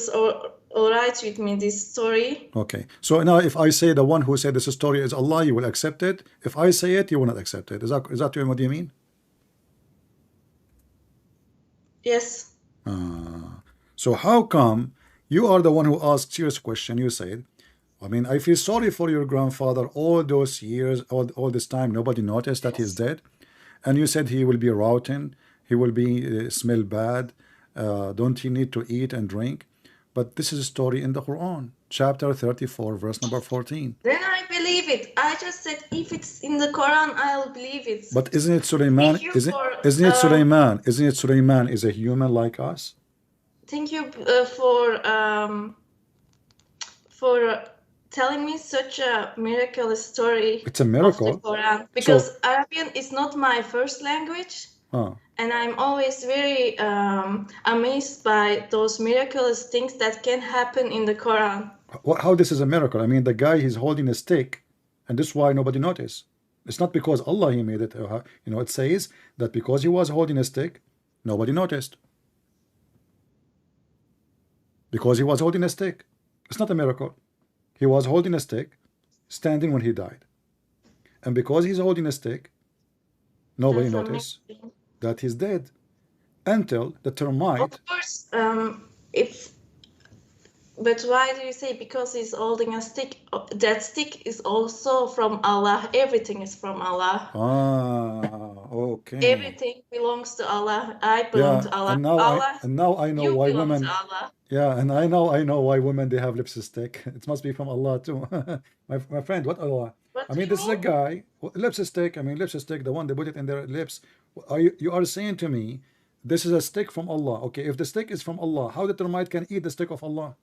all right with me. This story. Okay. So now if I say the one who said this story is Allah, you will accept it. If I say it, you will not accept it. Is that what you mean? Yes. So how come you are the one who asked serious question? You said, I mean, I feel sorry for your grandfather all those years, all this time, nobody noticed that he's dead. And you said he will be rotten, he will be smell bad, don't he need to eat and drink? But this is a story in the Quran, chapter 34, verse number 14. Then I believe it. I just said if it's in the Quran, I'll believe it. But isn't it Sulaiman? Thank you Isn't for. isn't it Sulaiman? Isn't it Sulaiman is a human like us? Thank you for for telling me such a miraculous story It's a of the miracle. Quran, because So, Arabian is not my first language, huh. and I'm always very amazed by those miraculous things that can happen in the Quran. How this is a miracle? I mean, the guy, he's holding a stick, and this is why nobody noticed. It's not because Allah he made it. You know, it says that because he was holding a stick, nobody noticed. Because he was holding a stick. It's not a miracle. He was holding a stick, standing when he died. And because he's holding a stick, nobody That's noticed amazing. that he's dead. Until the termite. Of course, but why do you say because he's holding a stick? That stick is also from Allah. Everything is from Allah. Ah, okay. Everything belongs to Allah. I belong to Allah. And now I know you why belong women. to Allah. Yeah, and I know why women they have lipstick. It must be from Allah too. my friend, what Allah? What I do mean, you this is a mean? guy lipstick. I mean, lipstick, the one they put it in their lips. You are saying to me, this is a stick from Allah? Okay, if the stick is from Allah, how the termite can eat the stick of Allah?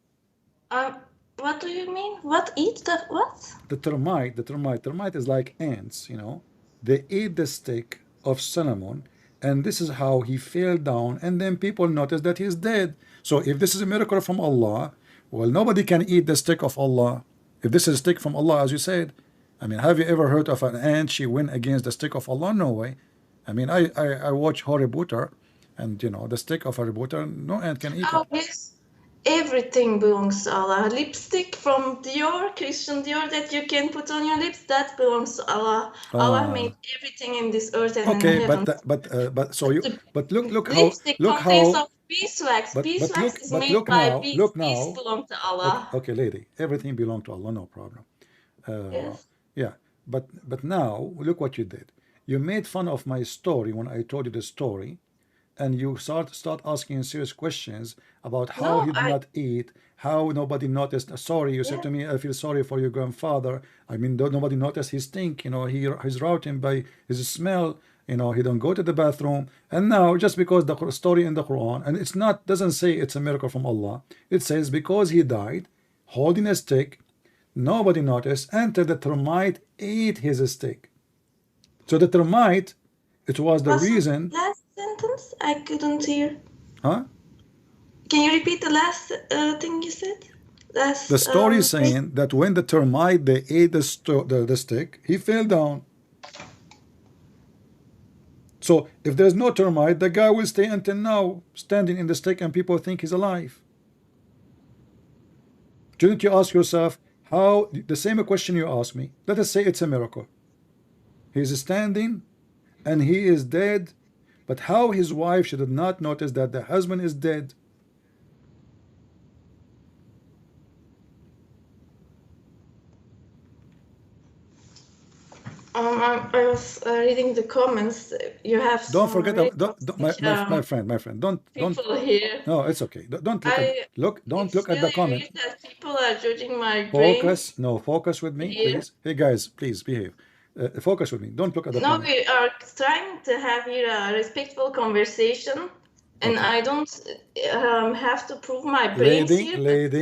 What do you mean? What eat the what? The termite is like ants, you know. They ate the stick of Solomon, and this is how he fell down, and then people noticed that he's dead. So if this is a miracle from Allah, well, nobody can eat the stick of Allah. If this is a stick from Allah, as you said, I mean, have you ever heard of an ant? She went against the stick of Allah? No way. I mean, I watch Harry Potter, and you know, the stick of Harry Potter, no ant can eat it. Oh yes, everything belongs to Allah. Lipstick from Dior, Christian Dior that you can put on your lips, that belongs to Allah. Allah made everything in this earth and Okay, in heaven. look Lipstick contains how of beeswax. Beeswax is made look by now, bees. look Bees now. belong to Allah. Okay, lady, everything belongs to Allah, no problem. Yes. Yeah, but now look what you did. You made fun of my story when I told you the story, and you start asking serious questions about how No, he did not eat, how nobody noticed. Sorry, you said to me, I feel sorry for your grandfather. I mean, nobody noticed his stink. You know, he's routing by his smell. You know, he don't go to the bathroom. And now, just because the story in the Quran, and it's not doesn't say it's a miracle from Allah. It says because he died, holding a stick, nobody noticed until the termite ate his stick. So the termite, it was the What's reason. the last sentence? I couldn't hear. Huh? Can you repeat the last thing you said? The story is saying that when the termite they ate the stick, he fell down. So if there's no termite, the guy will stay until now standing in the stick, and people think he's alive. Shouldn't you ask yourself how the same question you asked me? Let us say it's a miracle. He's standing and he is dead, but how his wife should not notice that the husband is dead? I was reading the comments. You have Don't some forget really my friend. Don't people here. No, it's okay. Don't look It's look at the really comment. weird that people are judging my brains. Focus with me, Here. please. Hey guys, please behave. Focus with me. Don't look at the No, comment. we are trying to have here a respectful conversation, and I don't have to prove my brains here. Lady.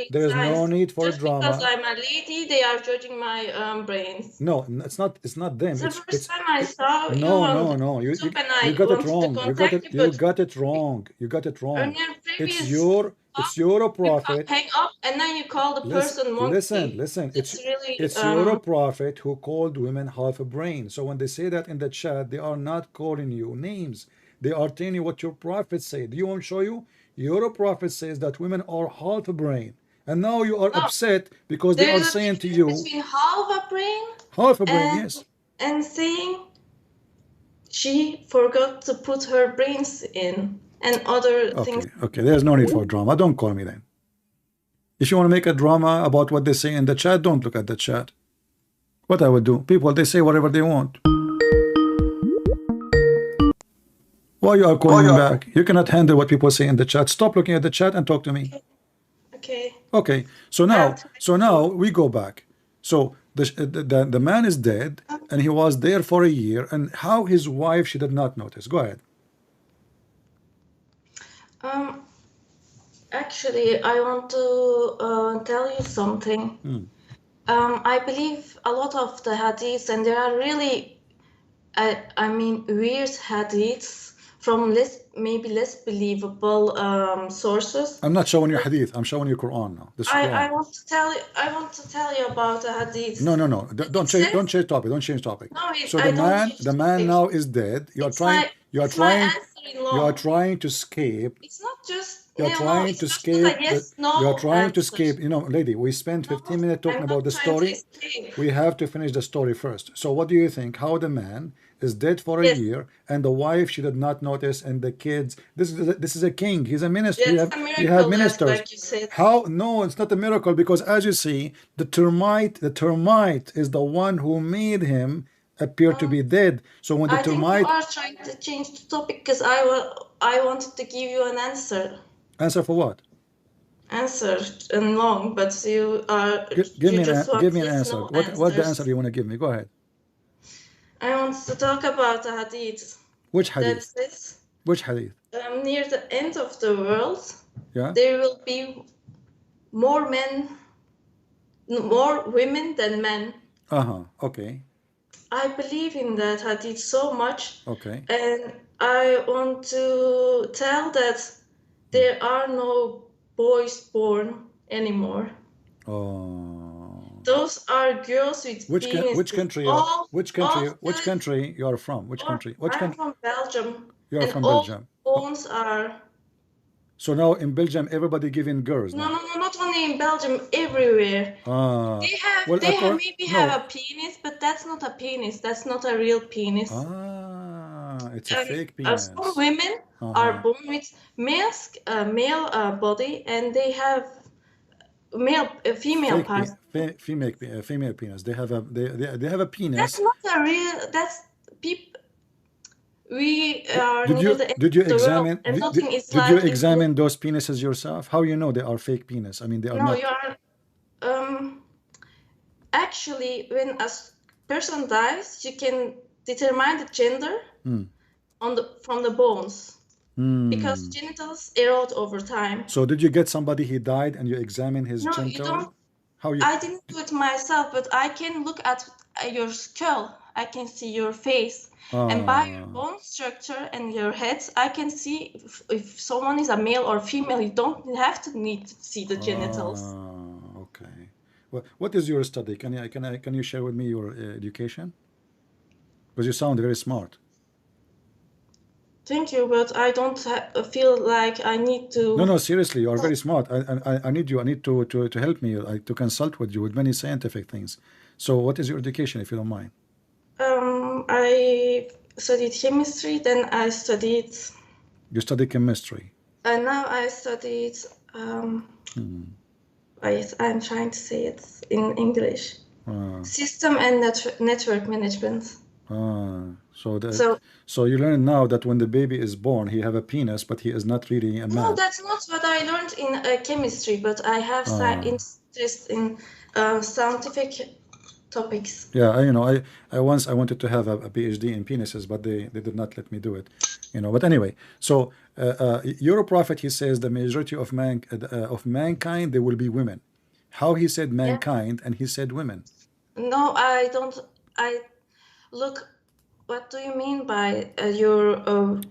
There's no need for just drama. because I'm a lady, they are judging my brains. No, it's not them. It's the first time I saw you No. You got it wrong. You got it wrong. You got it wrong. It's your prophet. Hang up, and then you call the person monkey. Listen. It's your prophet who called women half a brain. So when they say that in the chat, they are not calling you names. They are telling you what your prophet said. Do you want to show you? Your prophet says that women are half a brain, and now you are upset because they are saying to you between half a brain, yes, and saying she forgot to put her brains in and other things. Okay, there's no need for drama. Don't call me then. If you want to make a drama about what they say in the chat, don't look at the chat. What I would do? People, they say whatever they want. Why you are calling me back? You cannot handle what people say in the chat. Stop looking at the chat and talk to me. Okay. So now we go back. So the man is dead, and he was there for a year, and how his wife she did not notice. Go ahead. Actually, I want to tell you something. I believe a lot of the hadiths, and there are really, I mean, weird hadiths from maybe less believable sources. I'm not showing you hadith. I'm showing you Quran now. This is Quran. I want to tell you about the hadith. No. Don't change topic. Don't change topic. No, So the man now is dead. You are trying to escape. It's not just You're trying to escape. You're trying to escape. You know, lady, we spent 15 minutes talking about the story. We have to finish the story first. So what do you think? How the man is dead for a year, and the wife she did not notice, and the kids. This is a king. He's a minister. You have ministers. Like you said. How? No, it's not a miracle, because as you see, the termite is the one who made him appear to be dead. So when the termite. I think you are trying to change the topic, because I wanted to give you an answer. Answer for what? Answer and long, but you are. Give me an answer. What the answer you want to give me? Go ahead. I want to talk about the hadith. Which hadith? Which hadith? Near the end of the world, yeah, there will be more women than men. Okay. I believe in that hadith so much. Okay. And I want to tell that there are no boys born anymore. Oh. Those are girls with which country you are from? I'm from Belgium. You are from Belgium. Bones are. So now in Belgium, everybody giving girls. No, not only in Belgium, everywhere. They have a penis, but that's not a penis. That's not a real penis. It's a fake penis. Some women are born with male body, and they have female parts. Female penis. They have a penis. That's not a real. That's people. We are. Did you examine those penises yourself? How you know they are fake penis? I mean, they are not. No, you are. Actually, when a person dies, you can determine the gender from the bones, because genitals erode over time. So did you get somebody he died and you examine his genital? You don't. I didn't do it myself, but I can look at your skull. I can see your face. And by your bone structure and your heads, I can see if someone is a male or female. You don't have to need to see the genitals. Okay. Well, what is your study? Can you share with me your education? Because you sound very smart. Thank you, but I don't feel like I need to. No, seriously, you are very smart. I need you. I need to help me. To consult with you with many scientific things. So, what is your education, if you don't mind? I studied chemistry, then I studied. You studied chemistry. And now I studied. I'm trying to say it in English. System and network management. So you learn now that when the baby is born, he have a penis, but he is not really a man. No, that's not what I learned in chemistry, but I have interest in scientific topics. Yeah, I once wanted to have a PhD in penises, but they did not let me do it. But anyway, so your prophet, he says the majority of mankind, they will be women. How he said mankind and he said women? No, I don't. Look, what do you mean by your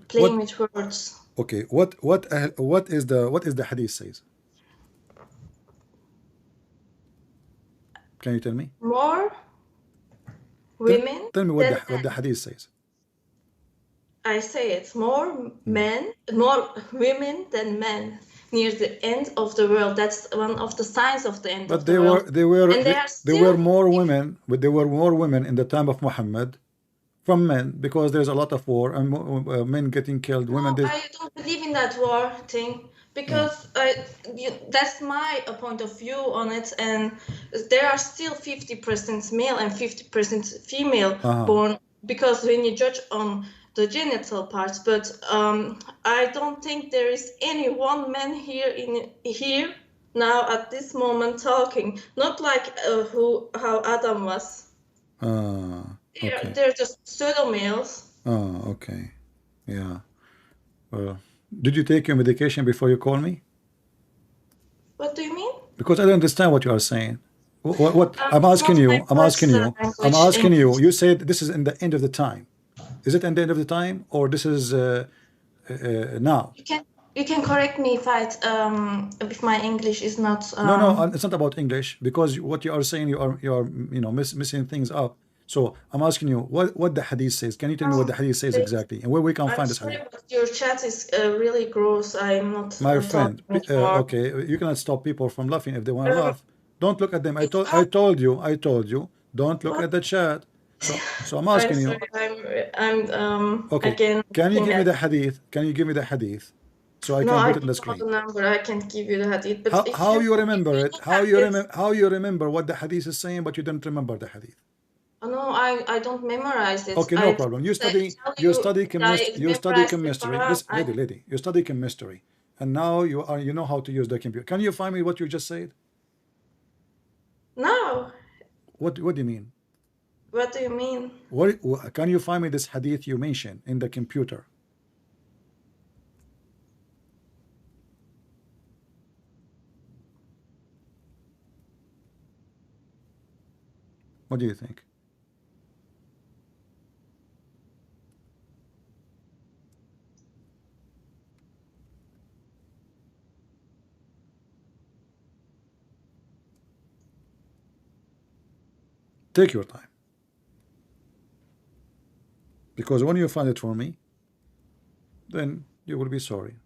playing with words? Okay, what is the hadith says? Can you tell me? More women. Tell me what the hadith says. I say it's more women than men near the end of the world. That's one of the signs of the end of the world. But there were more women, but there were more women in the time of Muhammad from men, because there's a lot of war and men getting killed. Women. I don't believe in that war thing, because that's my point of view on it, and there are still 50% male and 50% female born, because when you judge on the genital parts, but I don't think there is any one man here now at this moment talking, not like how Adam was. Okay. They're just pseudo males. Okay. Yeah. Did you take your medication before you call me? What do you mean? Because I don't understand what you are saying. What I'm It's asking not you, my I'm asking first you, I'm language, asking you. English. You said this is in the end of the time. Is it in the end of the time, or this is now? You can correct me if my English is not No, it's not about English, because what you are saying, you are missing things up. So I'm asking you what the hadith says. Can you tell me what the hadith says wait. exactly, and where we can I'm find this sorry, hadith? but your chat is really gross. I'm not My friend, talking anymore. okay, you cannot stop people from laughing if they want to Um, laugh. Don't look at them. it's I hard. told you, don't look What? at the chat. So I'm I'm asking you, sorry. I'm okay, again can you looking give me at. the hadith? Can you give me the hadith so I No, can I put it on the don't know screen? the number. I can't give you the hadith. But if How you you remember give me it? the hadith, How you remember what the hadith is saying, but you don't remember the hadith? no, I don't memorize it. Okay, no I problem. tell you that I You study memorized the chemistry. Quran. Listen, lady, you study chemistry, and now you know how to use the computer. Can you find me what you just said? No. What do you mean? What do you mean? What can you find me this hadith you mentioned in the computer? What do you think? Take your time, because when you find it for me, then you will be sorry.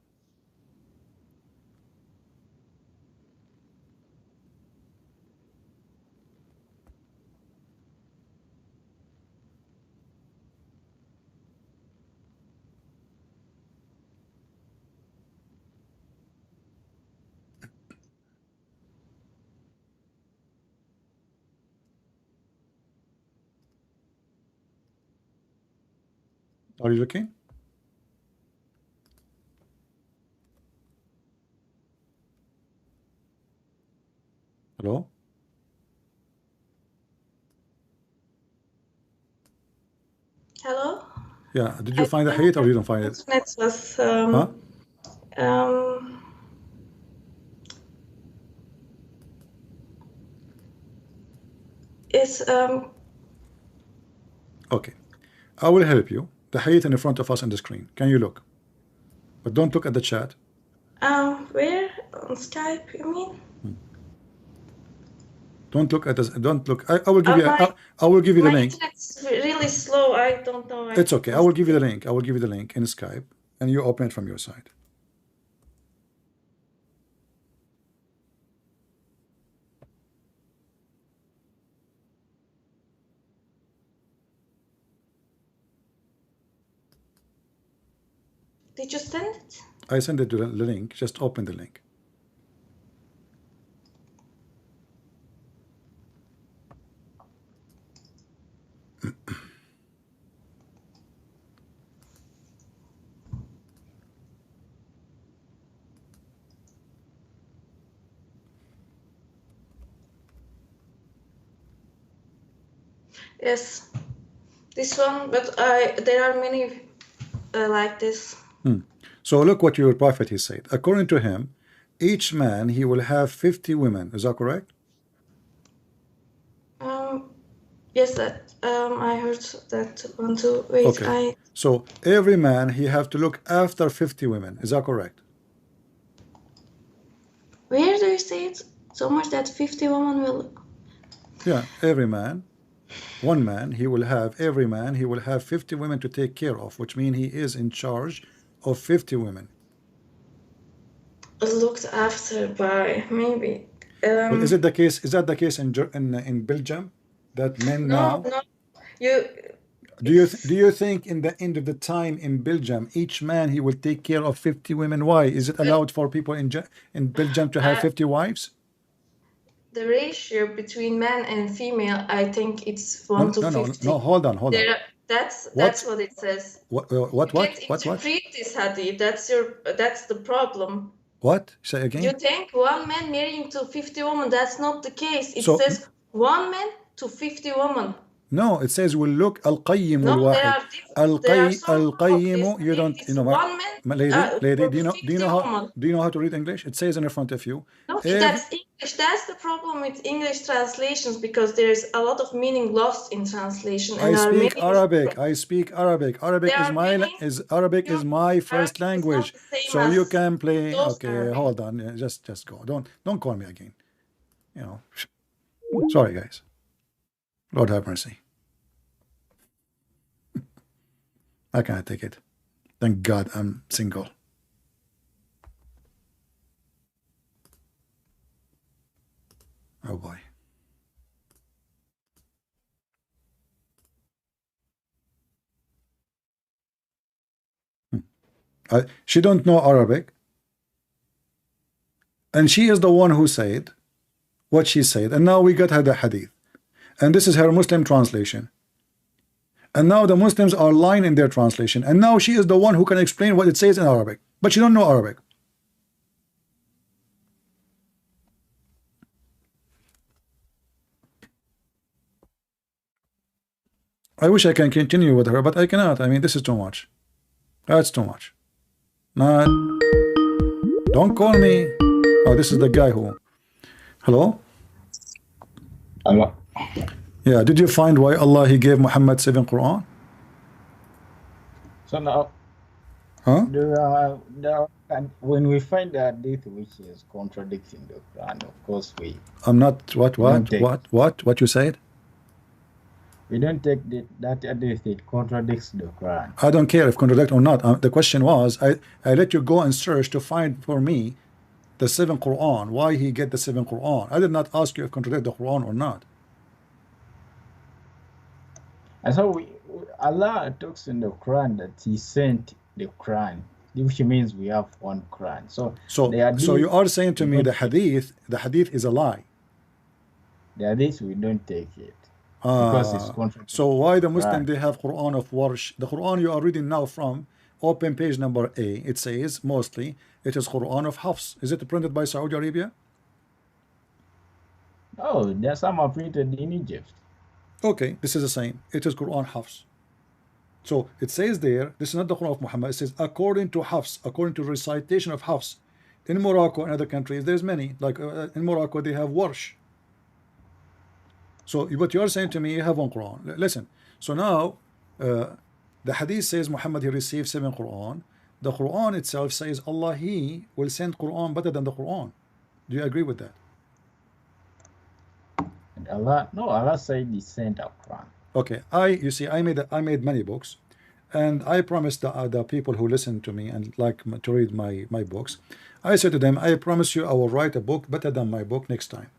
Are you looking? Hello? Hello? Yeah. Did you I find the think hadith or the you don't find it? internet was Huh? um is Okay. I will help you. The hadith in front of us on the screen. Can you look? But don't look at the chat. where on Skype you mean? Don't look at this. Don't look. I will give you. My I will give you the my link. internet's really slow. I don't know. It's okay. I will give you the link. I will give you the link in Skype, and you open it from your side. Did you send it? I send it to the link. Just open the link. Yes, this one. But there are many like this. So look what your prophet he said. According to him, each man he will have 50 women. Is that correct? Yes, that I heard that one too. Wait, Okay. So every man he have to look after 50 women. Is that correct? Where do you say it? So much that 50 women will. Yeah, every man, one man, every man he will have 50 women to take care of, which means he is in charge of 50 women. Looked after by maybe. Well, is it the case? Is that the case in Belgium? That men now? No. You. Do you think in the end of the time in Belgium, each man he will take care of 50 women? Why is it allowed for people in Belgium to have 50 wives? The ratio between man and female, I think it's 1 to 50. No. Hold on. That's what it says. What? You can't interpret this hadith. That's the problem. What? Say again. You think one man marrying to 50 women? That's not the case. It says one man to 50 women. No, it says will look al-qayyim No, they al-wahid. are different. There are some Al-qayyim, you don't, it's one man, lady, do you know, 50 women. do you know how to read English? It says in front of you. No, that's English. That's the problem with English translations, because there's a lot of meaning lost in translation. And I speak Arabic. I speak Arabic. Arabic is my first language. So you can play. Okay, hold on. Just go. Don't call me again. You know. Sorry, guys. Lord have mercy. I can't take it. Thank God I'm single. Oh boy. She don't know Arabic, and she is the one who said what she said, and now we got her the hadith, and this is her Muslim translation, and now the Muslims are lying in their translation, and now she is the one who can explain what it says in Arabic, but she don't know Arabic. I wish I can continue with her, but I cannot. I mean, this is too much. That's too much. Not. Don't call me. Oh, this is the guy who. Hello? Hello. Yeah, did you find why Allah He gave Muhammad 7 Quran? So now, Huh? when we find a hadith which is contradicting the Quran, of course I'm not. What you said? we don't take that hadith it contradicts the Quran. I don't care if contradict or not. The question was, I let you go and search to find for me the 7 Quran. Why He get the 7 Quran? I did not ask you if contradict the Quran or not. And so Allah talks in the Quran that He sent the Quran, which means we have one Quran. So you are saying to me the hadith is a lie. The hadith we don't take it. Because it's contradicting. So why the Muslim they have Quran of Warsh? The Quran you are reading now from open page number A, it says mostly it is Quran of Hafs. Is it printed by Saudi Arabia? Oh, there's some are printed in Egypt. Okay, this is the same. It is Quran Hafs. So it says there, this is not the Quran of Muhammad. It says according to Hafs, according to recitation of Hafs. In Morocco and other countries, there's many. Like in Morocco, they have Warsh. So what you are saying to me, you have one Quran. Listen. So now, the Hadith says Muhammad he received 7 Quran. The Quran itself says Allah He will send Quran better than the Quran. Do you agree with that? And Allah said He sent a Quran. Okay, you see, I made many books, and I promised the people who listen to me and like to read my books, I said to them, I promise you I will write a book better than my book next time,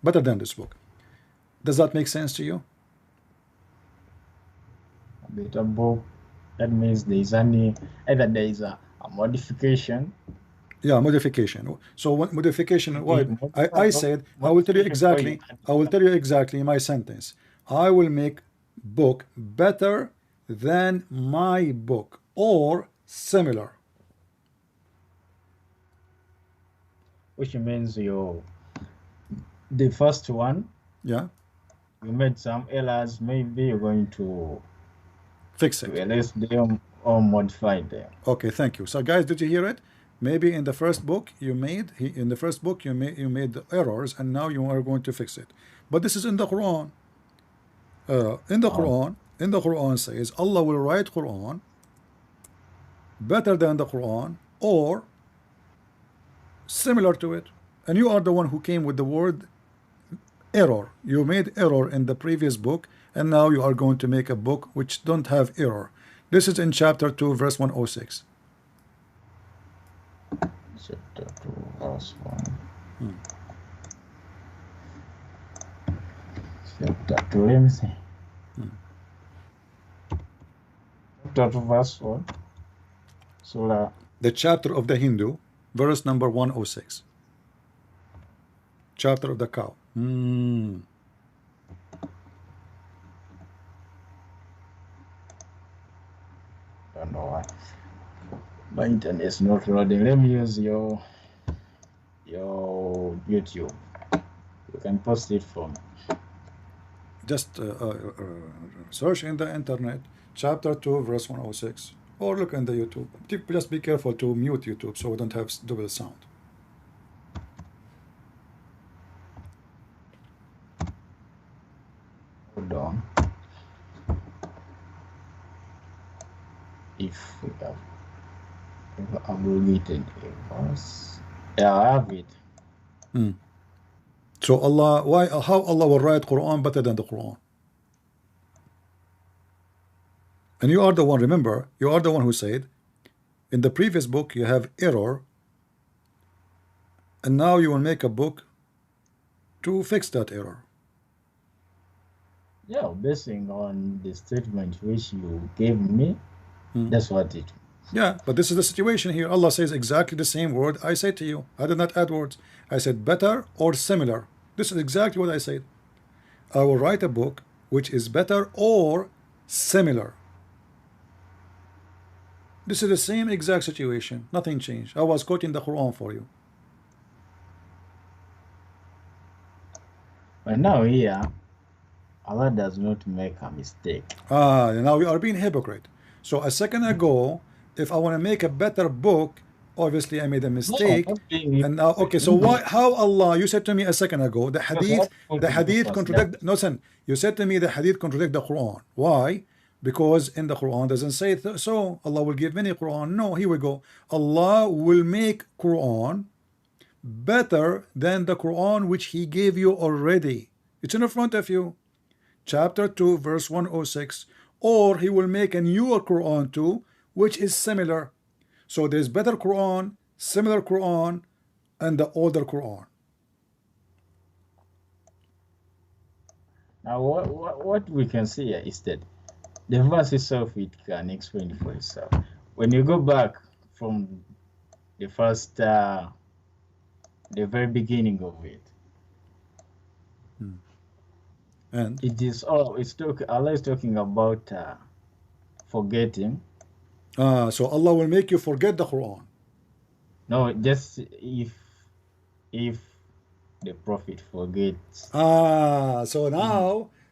better than this book. Does that make sense to you? A better book. That means either there is a modification. Yeah, modification. So what modification? What I said, I will tell you exactly. I will tell you exactly my sentence. I will make book better than my book or similar. Which means the first one. Yeah. You made some errors. Maybe you're going to fix it. Erase them or modify them. Okay, thank you. So guys, did you hear it? Maybe in the first book you made you made the errors, and now you are going to fix it. But this is in the Quran. In the Quran says Allah will write Quran better than the Quran or similar to it, and you are the one who came with the word error. You made error in the previous book, and now you are going to make a book which don't have error. This is in chapter 2 verse 106. Chapter 2 verse 1. Chapter 2, let me see. Chapter 2 verse 1. Surah. The chapter of the Hindu, verse number 106. Chapter of the cow. Don't know why my internet is not loading. Let me use your YouTube. You can post it for me. Just search in the internet, chapter 2, verse 106, or look in the YouTube. Just be careful to mute YouTube so we don't have double sound. Hold on. If we have abrogated a verse. Yeah, I have it. So Allah, why? How Allah will write Quran better than the Quran? And you are the one. Remember, you are the one who said in the previous book you have error, and now you will make a book to fix that error. Yeah, basing on the statement which you gave me, that's what it. Yeah, but this is the situation here. Allah says exactly the same word I said to you. I did not add words. I said better or similar. This is exactly what I said. I will write a book which is better or similar. This is the same exact situation. Nothing changed. I was quoting the Quran for you. But now here, Allah does not make a mistake. Now we are being hypocrite. So a second ago, if I want to make a better book, obviously I made a mistake. And now, okay, so why? How Allah? You said to me a second ago, the hadith contradict. No, son, you said to me the hadith contradict the Quran. Why? Because in the Quran doesn't say so. Allah will give many Quran. No, here we go. Allah will make Quran better than the Quran which He gave you already. It's in front of you. Chapter 2, verse 106. Or He will make a newer Quran too, which is similar. So there's better Quran, similar Quran, and the older Quran. Now, what we can see here is that the verse itself, it can explain for itself. When you go back from the first, the very beginning of it, and it is Allah is talking about forgetting. So Allah will make you forget the Quran. No, just if the Prophet forgets.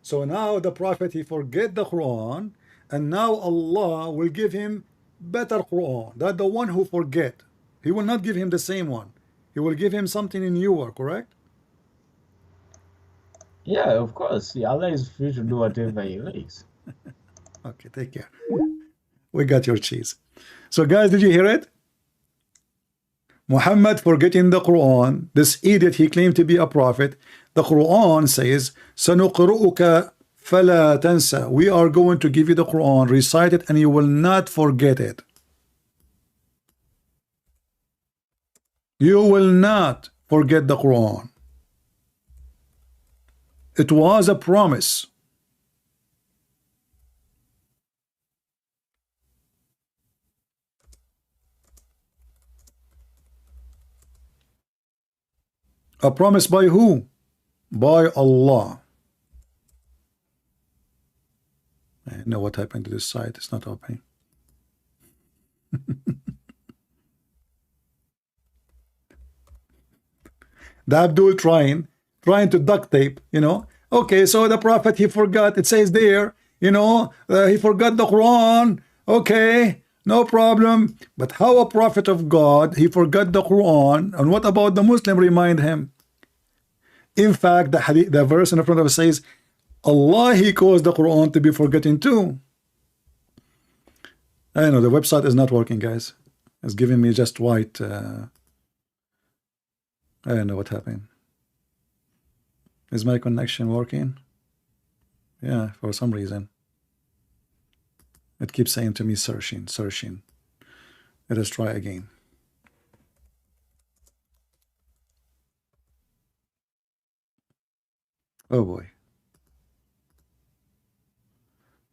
So now the Prophet, he forget the Quran, and now Allah will give him better Quran. That the one who forget, He will not give him the same one. He will give him something newer, correct? Yeah, of course. Allah is free to do whatever He likes. Okay, take care. We got your cheese. So guys, did you hear it? Muhammad forgetting the Quran. This idiot, he claimed to be a prophet. The Quran says, سَنُقْرُؤُكَ فَلَا تَنْسَى. We are going to give you the Quran, recite it, and you will not forget it. You will not forget the Quran. It was a promise. A promise by who? By Allah. I know what happened to this site. It's not opening. The Abdul trying to duct tape, you know. Okay, so the Prophet, he forgot. It says there, you know, he forgot the Quran. Okay, no problem. But how a prophet of God, he forgot the Quran, and what about the Muslim remind him? In fact, the verse in front of us says, Allah, he caused the Quran to be forgotten too. I know the website is not working, guys. It's giving me just white. I don't know what happened. Is my connection working? Yeah, for some reason. It keeps saying to me, searching. Let us try again. Oh boy.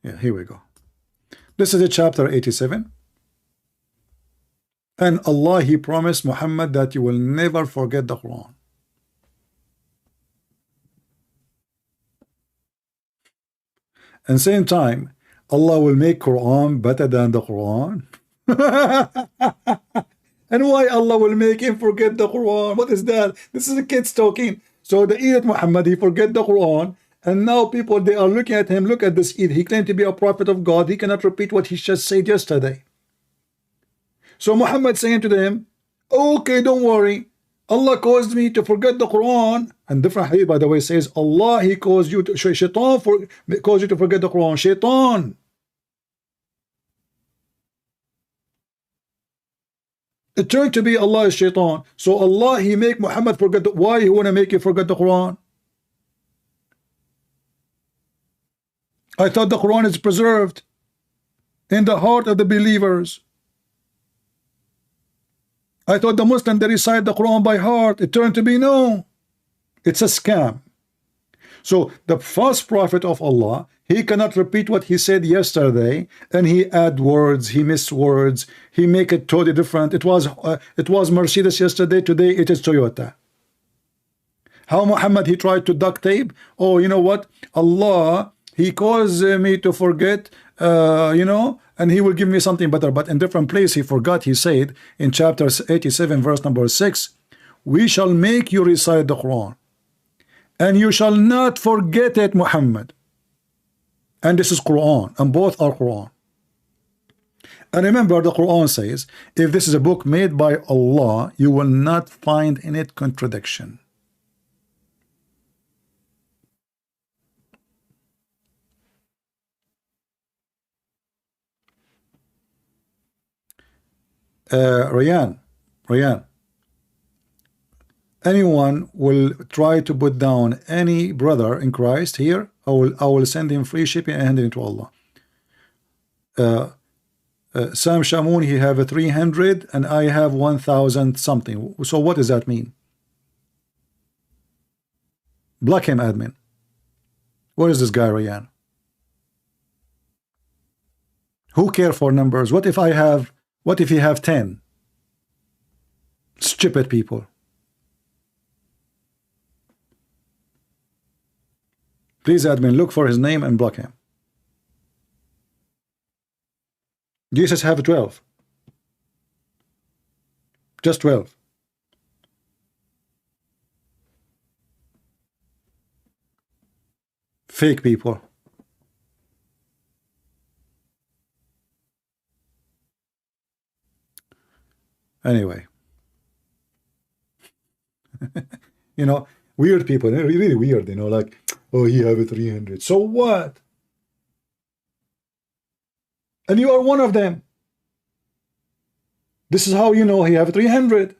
Yeah, here we go. This is a chapter 87. And Allah, he promised Muhammad that you will never forget the Quran. And same time, Allah will make Quran better than the Quran. And why Allah will make him forget the Quran? What is that? This is the kids talking. So the idiot Muhammad, he forget the Quran, And now people, they are looking at him. Look at this Eid. He claimed to be a prophet of God. He cannot repeat what he just said yesterday. So Muhammad saying to them, okay, don't worry. Allah caused me to forget the Quran. And different hadith, by the way, says Allah, he caused you to, shaitan caused you to forget the Quran. Shaitan. It turned to be Allah is shaitan. So Allah, he make Muhammad forget why he want to make you forget the Quran? I thought the Quran is preserved in the heart of the believers. I thought the Muslim, they recite the Quran by heart. It turned to be no. It's a scam. So the false prophet of Allah, he cannot repeat what he said yesterday, and he add words, he miss words, he make it totally different. It was Mercedes yesterday, today it is Toyota. How Muhammad, he tried to duct tape. Oh, you know what? Allah, he caused me to forget, you know, and he will give me something better. But in different place he forgot. He said in chapter 87 verse number 6, we shall make you recite the Quran, and you shall not forget it, Muhammad. And this is Quran, and both are Quran. And remember, the Quran says, if this is a book made by Allah, you will not find in it contradiction. Ryan, anyone will try to put down any brother in Christ here, I will send him free shipping and hand it to Allah. Sam Shamoun, he have a 300 and I have 1,000 something. So what does that mean? Block him, admin. What is this guy, Ryan? Who care for numbers? What if you have 10? Stupid people. Please, admin, look for his name and block him. Jesus have 12. Just 12. Fake people. Anyway. You know, weird people, really weird, you know, like, oh, he have a 300. So what? And you are one of them. This is how you know he have 300.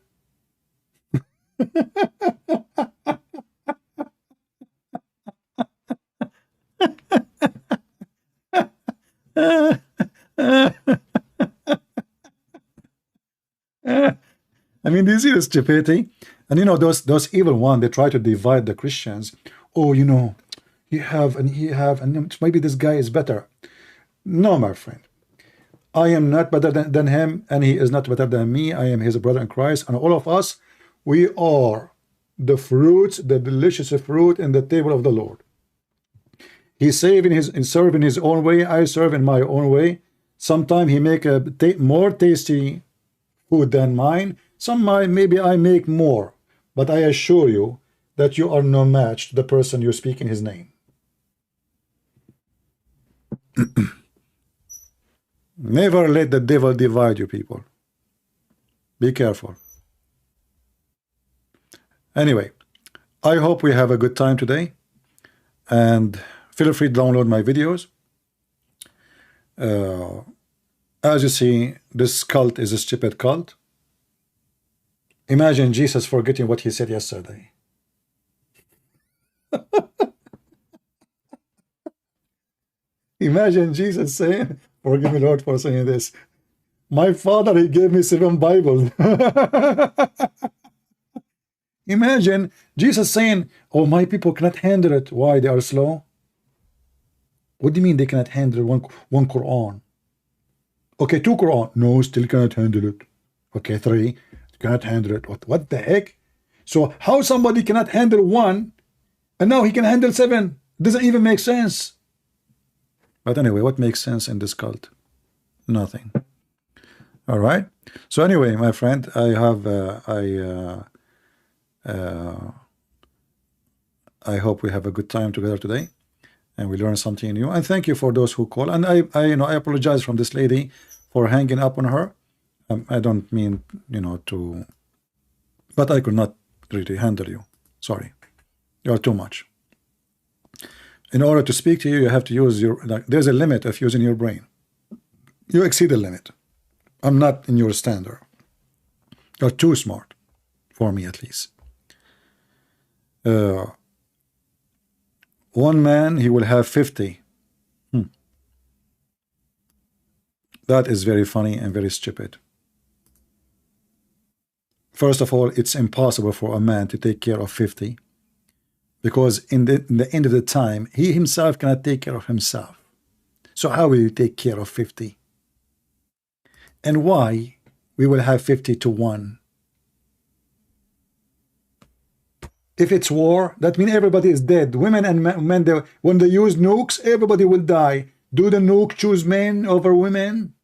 I mean, do you see the stupidity? And you know, those evil ones, they try to divide the Christians. Oh, you know, he have, and maybe this guy is better. No, my friend. I am not better than him, and he is not better than me. I am his brother in Christ, and all of us, we are the fruits, the delicious fruit in the table of the Lord. He serve in his own way. I serve in my own way. Sometimes he make a more tasty food than mine. Sometimes maybe I make more, but I assure you that you are no match to the person you speak in his name. Never let the devil divide you, people. Be careful. Anyway, I hope we have a good time today, and feel free to download my videos. As you see, this cult is a stupid cult. Imagine Jesus forgetting what he said yesterday. Imagine Jesus saying, forgive me, Lord, for saying this. My father, he gave me 7 Bibles. Imagine Jesus saying, oh, my people cannot handle it. Why? They are slow? What do you mean they cannot handle one Quran? Okay, 2 Quran. No, still cannot handle it. Okay, 3. Cannot handle it. What the heck? So how somebody cannot handle 1 and now he can handle 7? Doesn't even make sense. But anyway, what makes sense in this cult? Nothing. All right. So anyway, my friend, I hope we have a good time together today. and we learn something new. And thank you for those who call. And I apologize from this lady for hanging up on her. I don't mean, to, but I could not really handle you. Sorry, you're too much. In order to speak to you, you have to use your, there's a limit of using your brain. You exceed the limit. I'm not in your standard. You're too smart, for me at least. One man, he will have 50. That is very funny and very stupid. First of all, it's impossible for a man to take care of 50, because in the end of the time, he himself cannot take care of himself. So how will you take care of 50? And why we will have 50 to 1? If it's war, that means everybody is dead. Women and men, when they use nukes, everybody will die. Do the nuke choose men over women?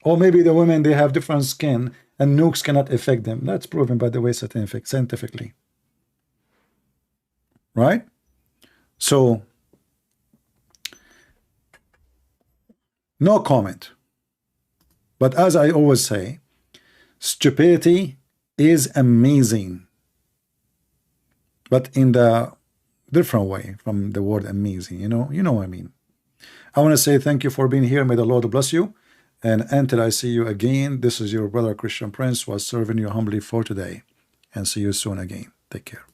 Or maybe the women, they have different skin and nukes cannot affect them. That's proven, by the way, scientifically. Right? So, no comment. But as I always say, stupidity is amazing. But in the different way from the word amazing, you know what I mean. I want to say thank you for being here. May the Lord bless you. And until I see you again, this is your brother Christian Prince, was serving you humbly for today. And see you soon again. Take care.